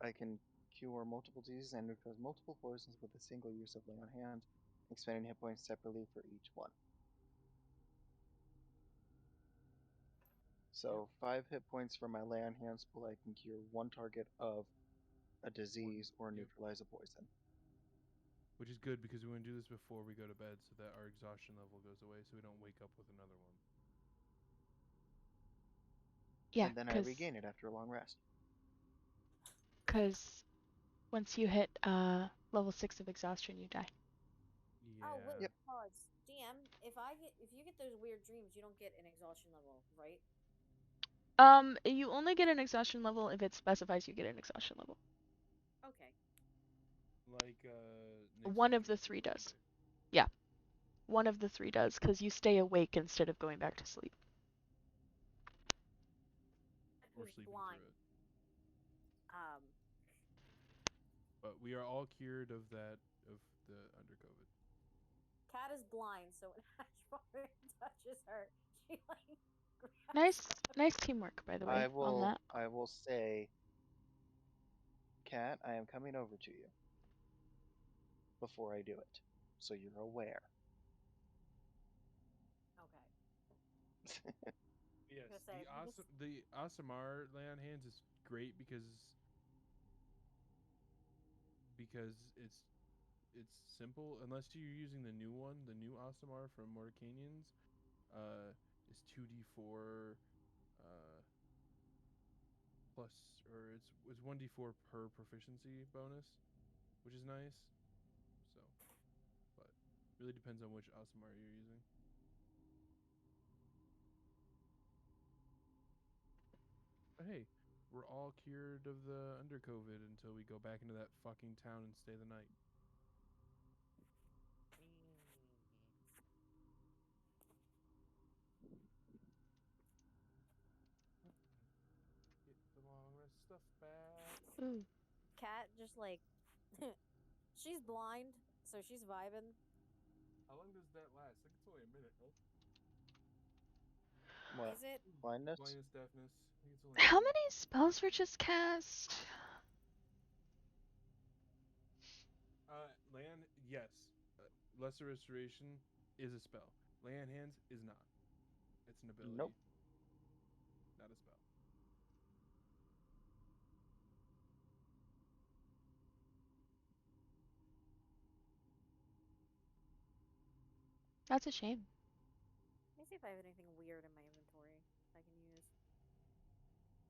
I can cure multiple diseases and neutralize multiple poisons with a single use of lay on hands, expending hit points separately for each one. So 5 hit points from my lay on hands pool, I can cure one target of a disease or yep. neutralize a poison. Which is good because we want to do this before we go to bed so that our exhaustion level goes away so we don't wake up with another one. Yeah, And then I regain it after a long rest. because once you hit level 6 of exhaustion, you die. Yeah. Oh wait, Yep. pause. DM, if you get those weird dreams, you don't get an exhaustion level, right? You only get an exhaustion level if it specifies you get an exhaustion level. Okay. Like One of the Nixon 3 did, does. Yeah, one of the 3 does because you stay awake instead of going back to sleep. or Who's sleeping blind? through it. Um, But we are all cured of that of the under COVID. Cat is blind, so when before it touches her. She like grabs Nice, him. nice teamwork, by the way, on that. I will say, Cat, I am coming over to you before I do it, so you're aware. Okay. Yes, Gonna say this. the Asamar lay on hands is great because it's simple. Unless you're using the new one, the new Asamar from Mordecanians, is 2d4 uh plus, or it's 1d4 per proficiency bonus, which is nice. So, but really depends on which Asamar you're using. But hey, we're all cured of the under COVID until we go back into that fucking town and stay the night. Get the long rest stuff back. Ooh. Cat just like she's blind, so she's vibing. How long does that last? I think it's only a minute, right? What? Is it? Blindness? Blindness, deafness. I think it's only a How minute. many spells were just cast? Land, yes. Lesser Restoration is a spell. Lay on Hands is not. It's an ability, Nope. not a spell. That's a shame. Let me see if I have anything weird in my inventory I can use.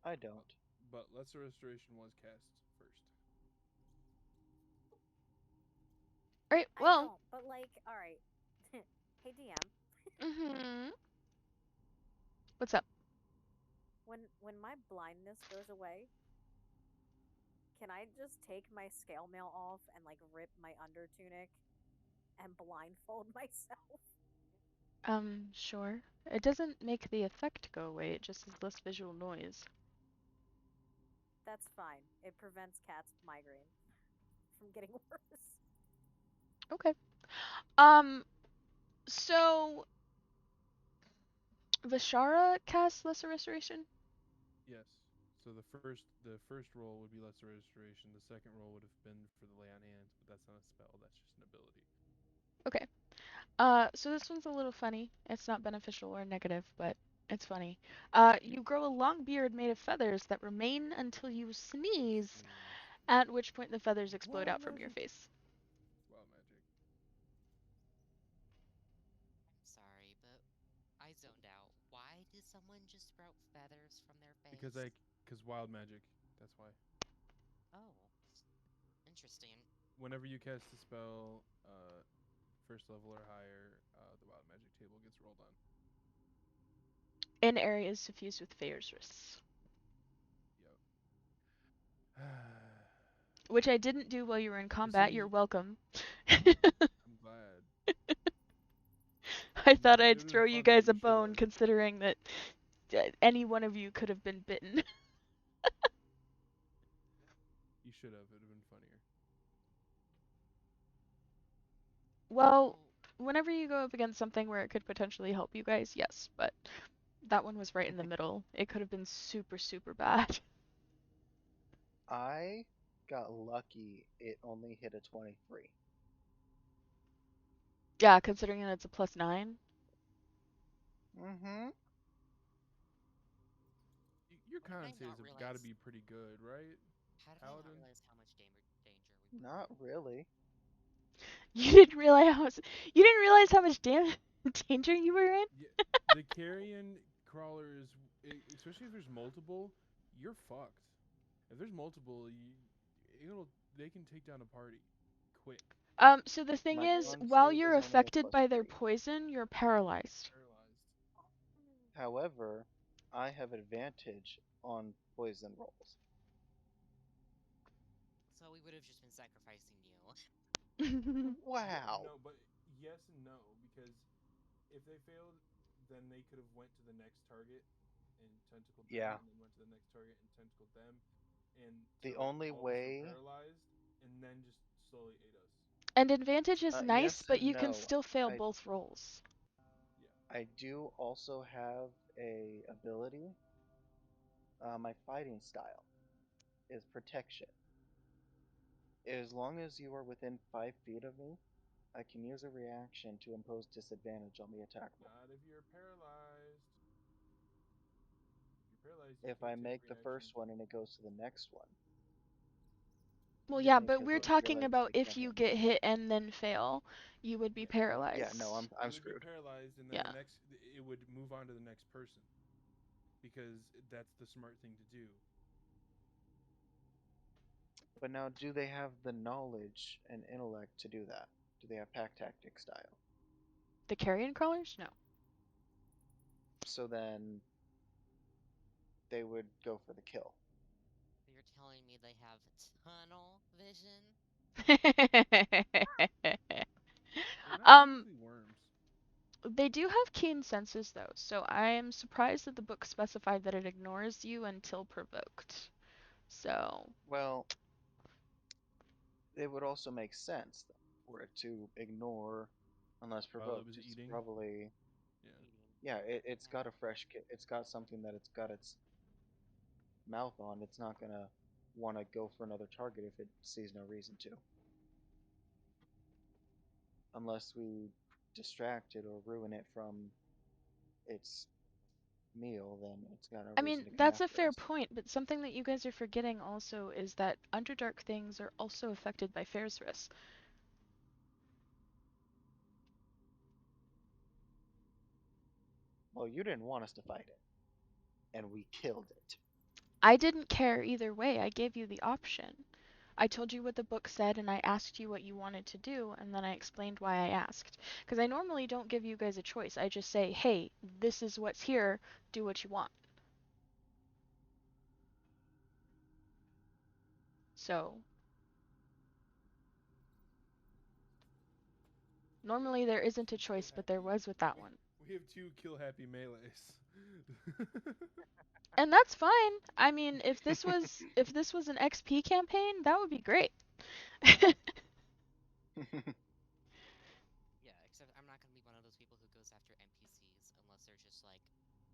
I don't. But Lesser Restoration was cast first. Alright, I well. don't, but like, all right. Hey DM, Mm-hmm. What's up? when my blindness goes away, can I just take my scale mail off and like rip my under tunic and blindfold myself? Sure. It doesn't make the effect go away, it just is less visual noise. That's fine. It prevents Cat's migraine from getting worse. Okay. Um, so Vishara casts Lesser Restoration? Yes. So the first roll would be Lesser Restoration. The second roll would have been for the Lay on Hands, but that's not a spell. That's just an ability. Okay. So this one's a little funny. It's not beneficial or negative, but it's funny. You grow a long beard made of feathers that remain until you sneeze, at which point the feathers explode Wild out from your magic. face. Wild magic. I'm sorry, but I zoned out. Why did someone just sprout feathers from their Because face? wild magic. That's why. Oh, interesting. Whenever you cast a spell, first level or higher, the wild magic table gets rolled on. In areas suffused with Feyr's. Yep. Which I didn't do while you were in You combat. You're see, welcome. I'm glad. I thought It I'd would have throw been you funnier. guys a You should bone have. considering that any one of you could have been bitten. You should have. It would have been funnier. Well, Well, whenever you go up against something where it could potentially help you guys, yes, but that one was right in the middle. It could have been super, super bad. I got lucky. It only hit a 23. Yeah, considering that it's a +9. Mm-hmm. Your how did con I saves not have got to realize? be pretty good, right, How did I not Paladin? realize how much danger we put Not you really. You didn't realize how much danger you were in? Yeah, the carrion crawlers, especially if there's multiple, you're fucked. If there's multiple, they can take down a party, quick. So the thing My is, Wait. con while save you're is only a affected plus by their 3. poison, you're paralyzed. Paralyzed. However, I have advantage on poison rolls. so we would have just been sacrificing you. Wow. No, but yes and no, because if they failed, then they could have went to the next target and tentacled them, Yeah. and then went to the next target and tentacled them, The until only all of us were way, paralyzed, and then just slowly ate us. And advantage is nice, yes but and you can no. still fail I both rolls. I do also have a ability. My fighting style is protection. As long as you are within 5 feet of me, I can use a reaction to impose disadvantage on the attack roll. Not if you're paralyzed. If you're paralyzed, you If I can't take make the reaction. first one and it goes to the next one, Well, Yeah, yeah, then but because we're I'm talking paralyzed, about they if can't you hit me. get hit and then fail, you would be yeah. Yeah, no, paralyzed. I'm You would be screwed. paralyzed, and then the Yeah. next, it would move on to the next person because that's the smart thing to do. But now, do they have the knowledge and intellect to do that? Do they have pack tactic style? The carrion crawlers? No. So then they would go for the kill. So you're telling me they have tunnel vision? They're not um, technically worms. they do have keen senses though, so I am surprised that the book specified that it ignores you until provoked. So, Well, it would also make sense for it to ignore unless While it provoked. was It's eating. probably, Yeah. Eating. yeah, it's Yeah. got a fresh it's got something that it's got its mouth on. It's not gonna want to go for another target if it sees no reason to, unless we distract it or ruin it from its meal. Then it's got no I reason mean, to come that's a after fair us. point, but something that you guys are forgetting also is that Underdark things are also affected by Fair's Risk. Well, you didn't want us to fight it, and we killed it. I didn't care either way, I gave you the option. I told you what the book said and I asked you what you wanted to do, and then I explained why I asked. Because I normally don't give you guys a choice, I just say, hey, this is what's here, do what you want. So, normally there isn't a Kill choice, but there happy. was with that We, one. we have two kill happy melees. And that's fine. I mean, if this was an XP campaign, that would be great. Yeah, except I'm not gonna be one of those people who goes after NPCs unless they're just like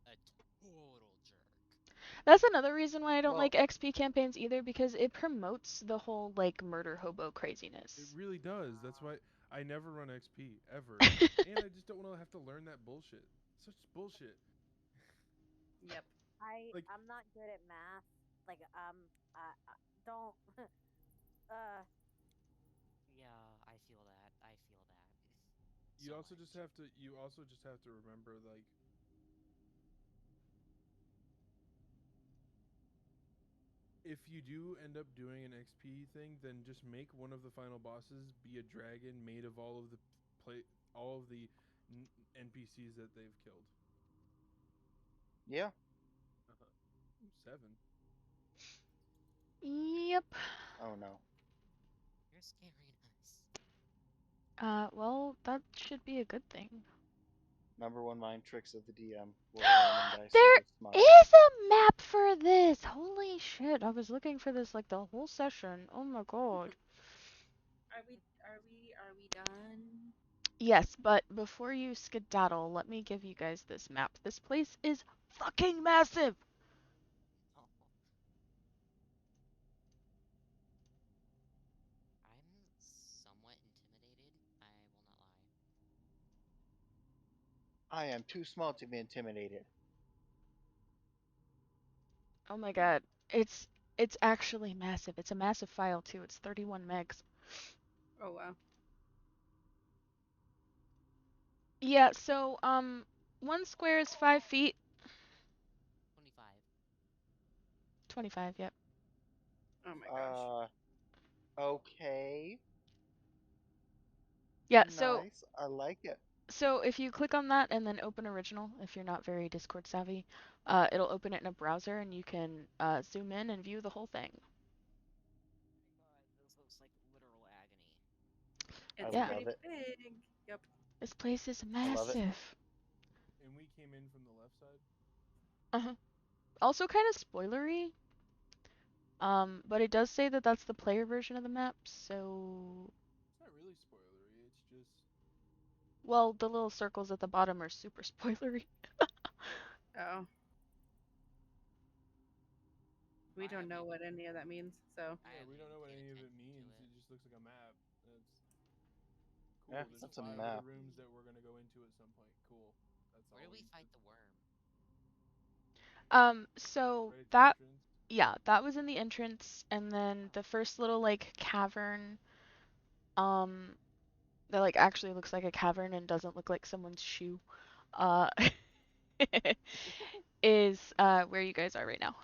a total jerk. That's another reason why I don't Well, like XP campaigns either, because it promotes the whole like murder hobo It craziness. really does. That's why Uh, I never run XP ever, and I just don't want to have to learn that bullshit. Such bullshit. Yep. Like I'm not good at math. Like don't yeah, I feel that. I feel that. you So also just much. have to you also just have to remember like if you do end up doing an XP thing, then just make one of the final bosses be a dragon made of play all of the NPCs that they've killed. yeah. Uh-huh. Ooh, 7. Yep. Oh no. You're scaring us. Well, that should be a good thing. Number one mind tricks of the DM: roll random dice and There go smile. is a map for this! Holy shit, I was looking for this like the whole session. Oh my god. Are we done? Yes, but before you skedaddle, let me give you guys this map. This place is fucking massive! Oh, I'm somewhat intimidated. I will not lie. I am too small to be intimidated. Oh my god. It's actually massive. It's a massive file too. It's 31 megs. Oh wow. Yeah, so one square is 5 feet. 25. 25, yep. Oh my gosh. Uh, okay. Yeah, so Nice. I like it. if you click on that and then open original, if you're not very Discord savvy, it'll open it in a browser and you can zoom in and view the whole thing. Oh my god, this looks like literal agony. I It's Yeah, love pretty it. big. Yep. this place is I love it. massive. And we came in from the left side. Uh-huh. Also kind of spoilery. But it does say that that's the player version of the map, so It's not really spoilery. It's just Well, the little circles at the bottom are super spoilery. Oh, we I don't know haven't what any of that means, so. I Yeah, we haven't don't even know what paid any of it attention to means. it. It just looks like a map. It's Yeah, cool. There's that's a 5 other map. rooms that we're gonna go into at some point. Cool. That's Where do all. we fight the worm? So Right at the that, entrance. yeah, that was in the entrance, and then the first little like cavern, um, that like actually looks like a cavern and doesn't look like someone's shoe, uh, is where you guys are right now.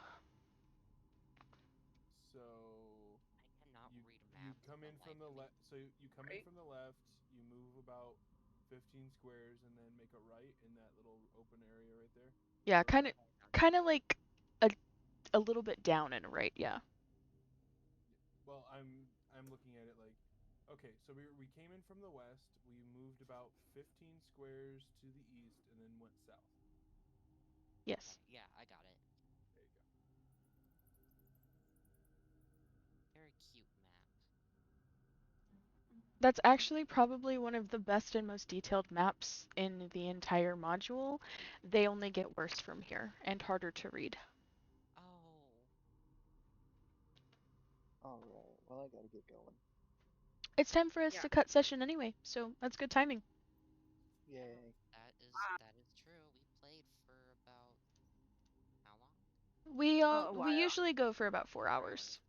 So I cannot you read you maps come for the in from life the of me. left. So you come in Right? from the left. You move about 15 squares and then make a right in that little open area right there. Yeah, Or kind of, left. Gotcha. kind of like a a little bit down and right. Yeah. Well, I'm looking at it like, okay, so we came in from the west. We moved about 15 squares to the east and then went south. Okay, Yes. yeah, I got it. There you go. Very cute map. That's actually probably one of the best and most detailed maps in the entire module. They only get worse from here and harder to read. Oh, All right. Well, I gotta get going. It's time for us Yeah. to cut session anyway, so that's good timing. Yay. that is true. We played for about how long? We Oh, a we while. usually go for about 4 4 hours. hours.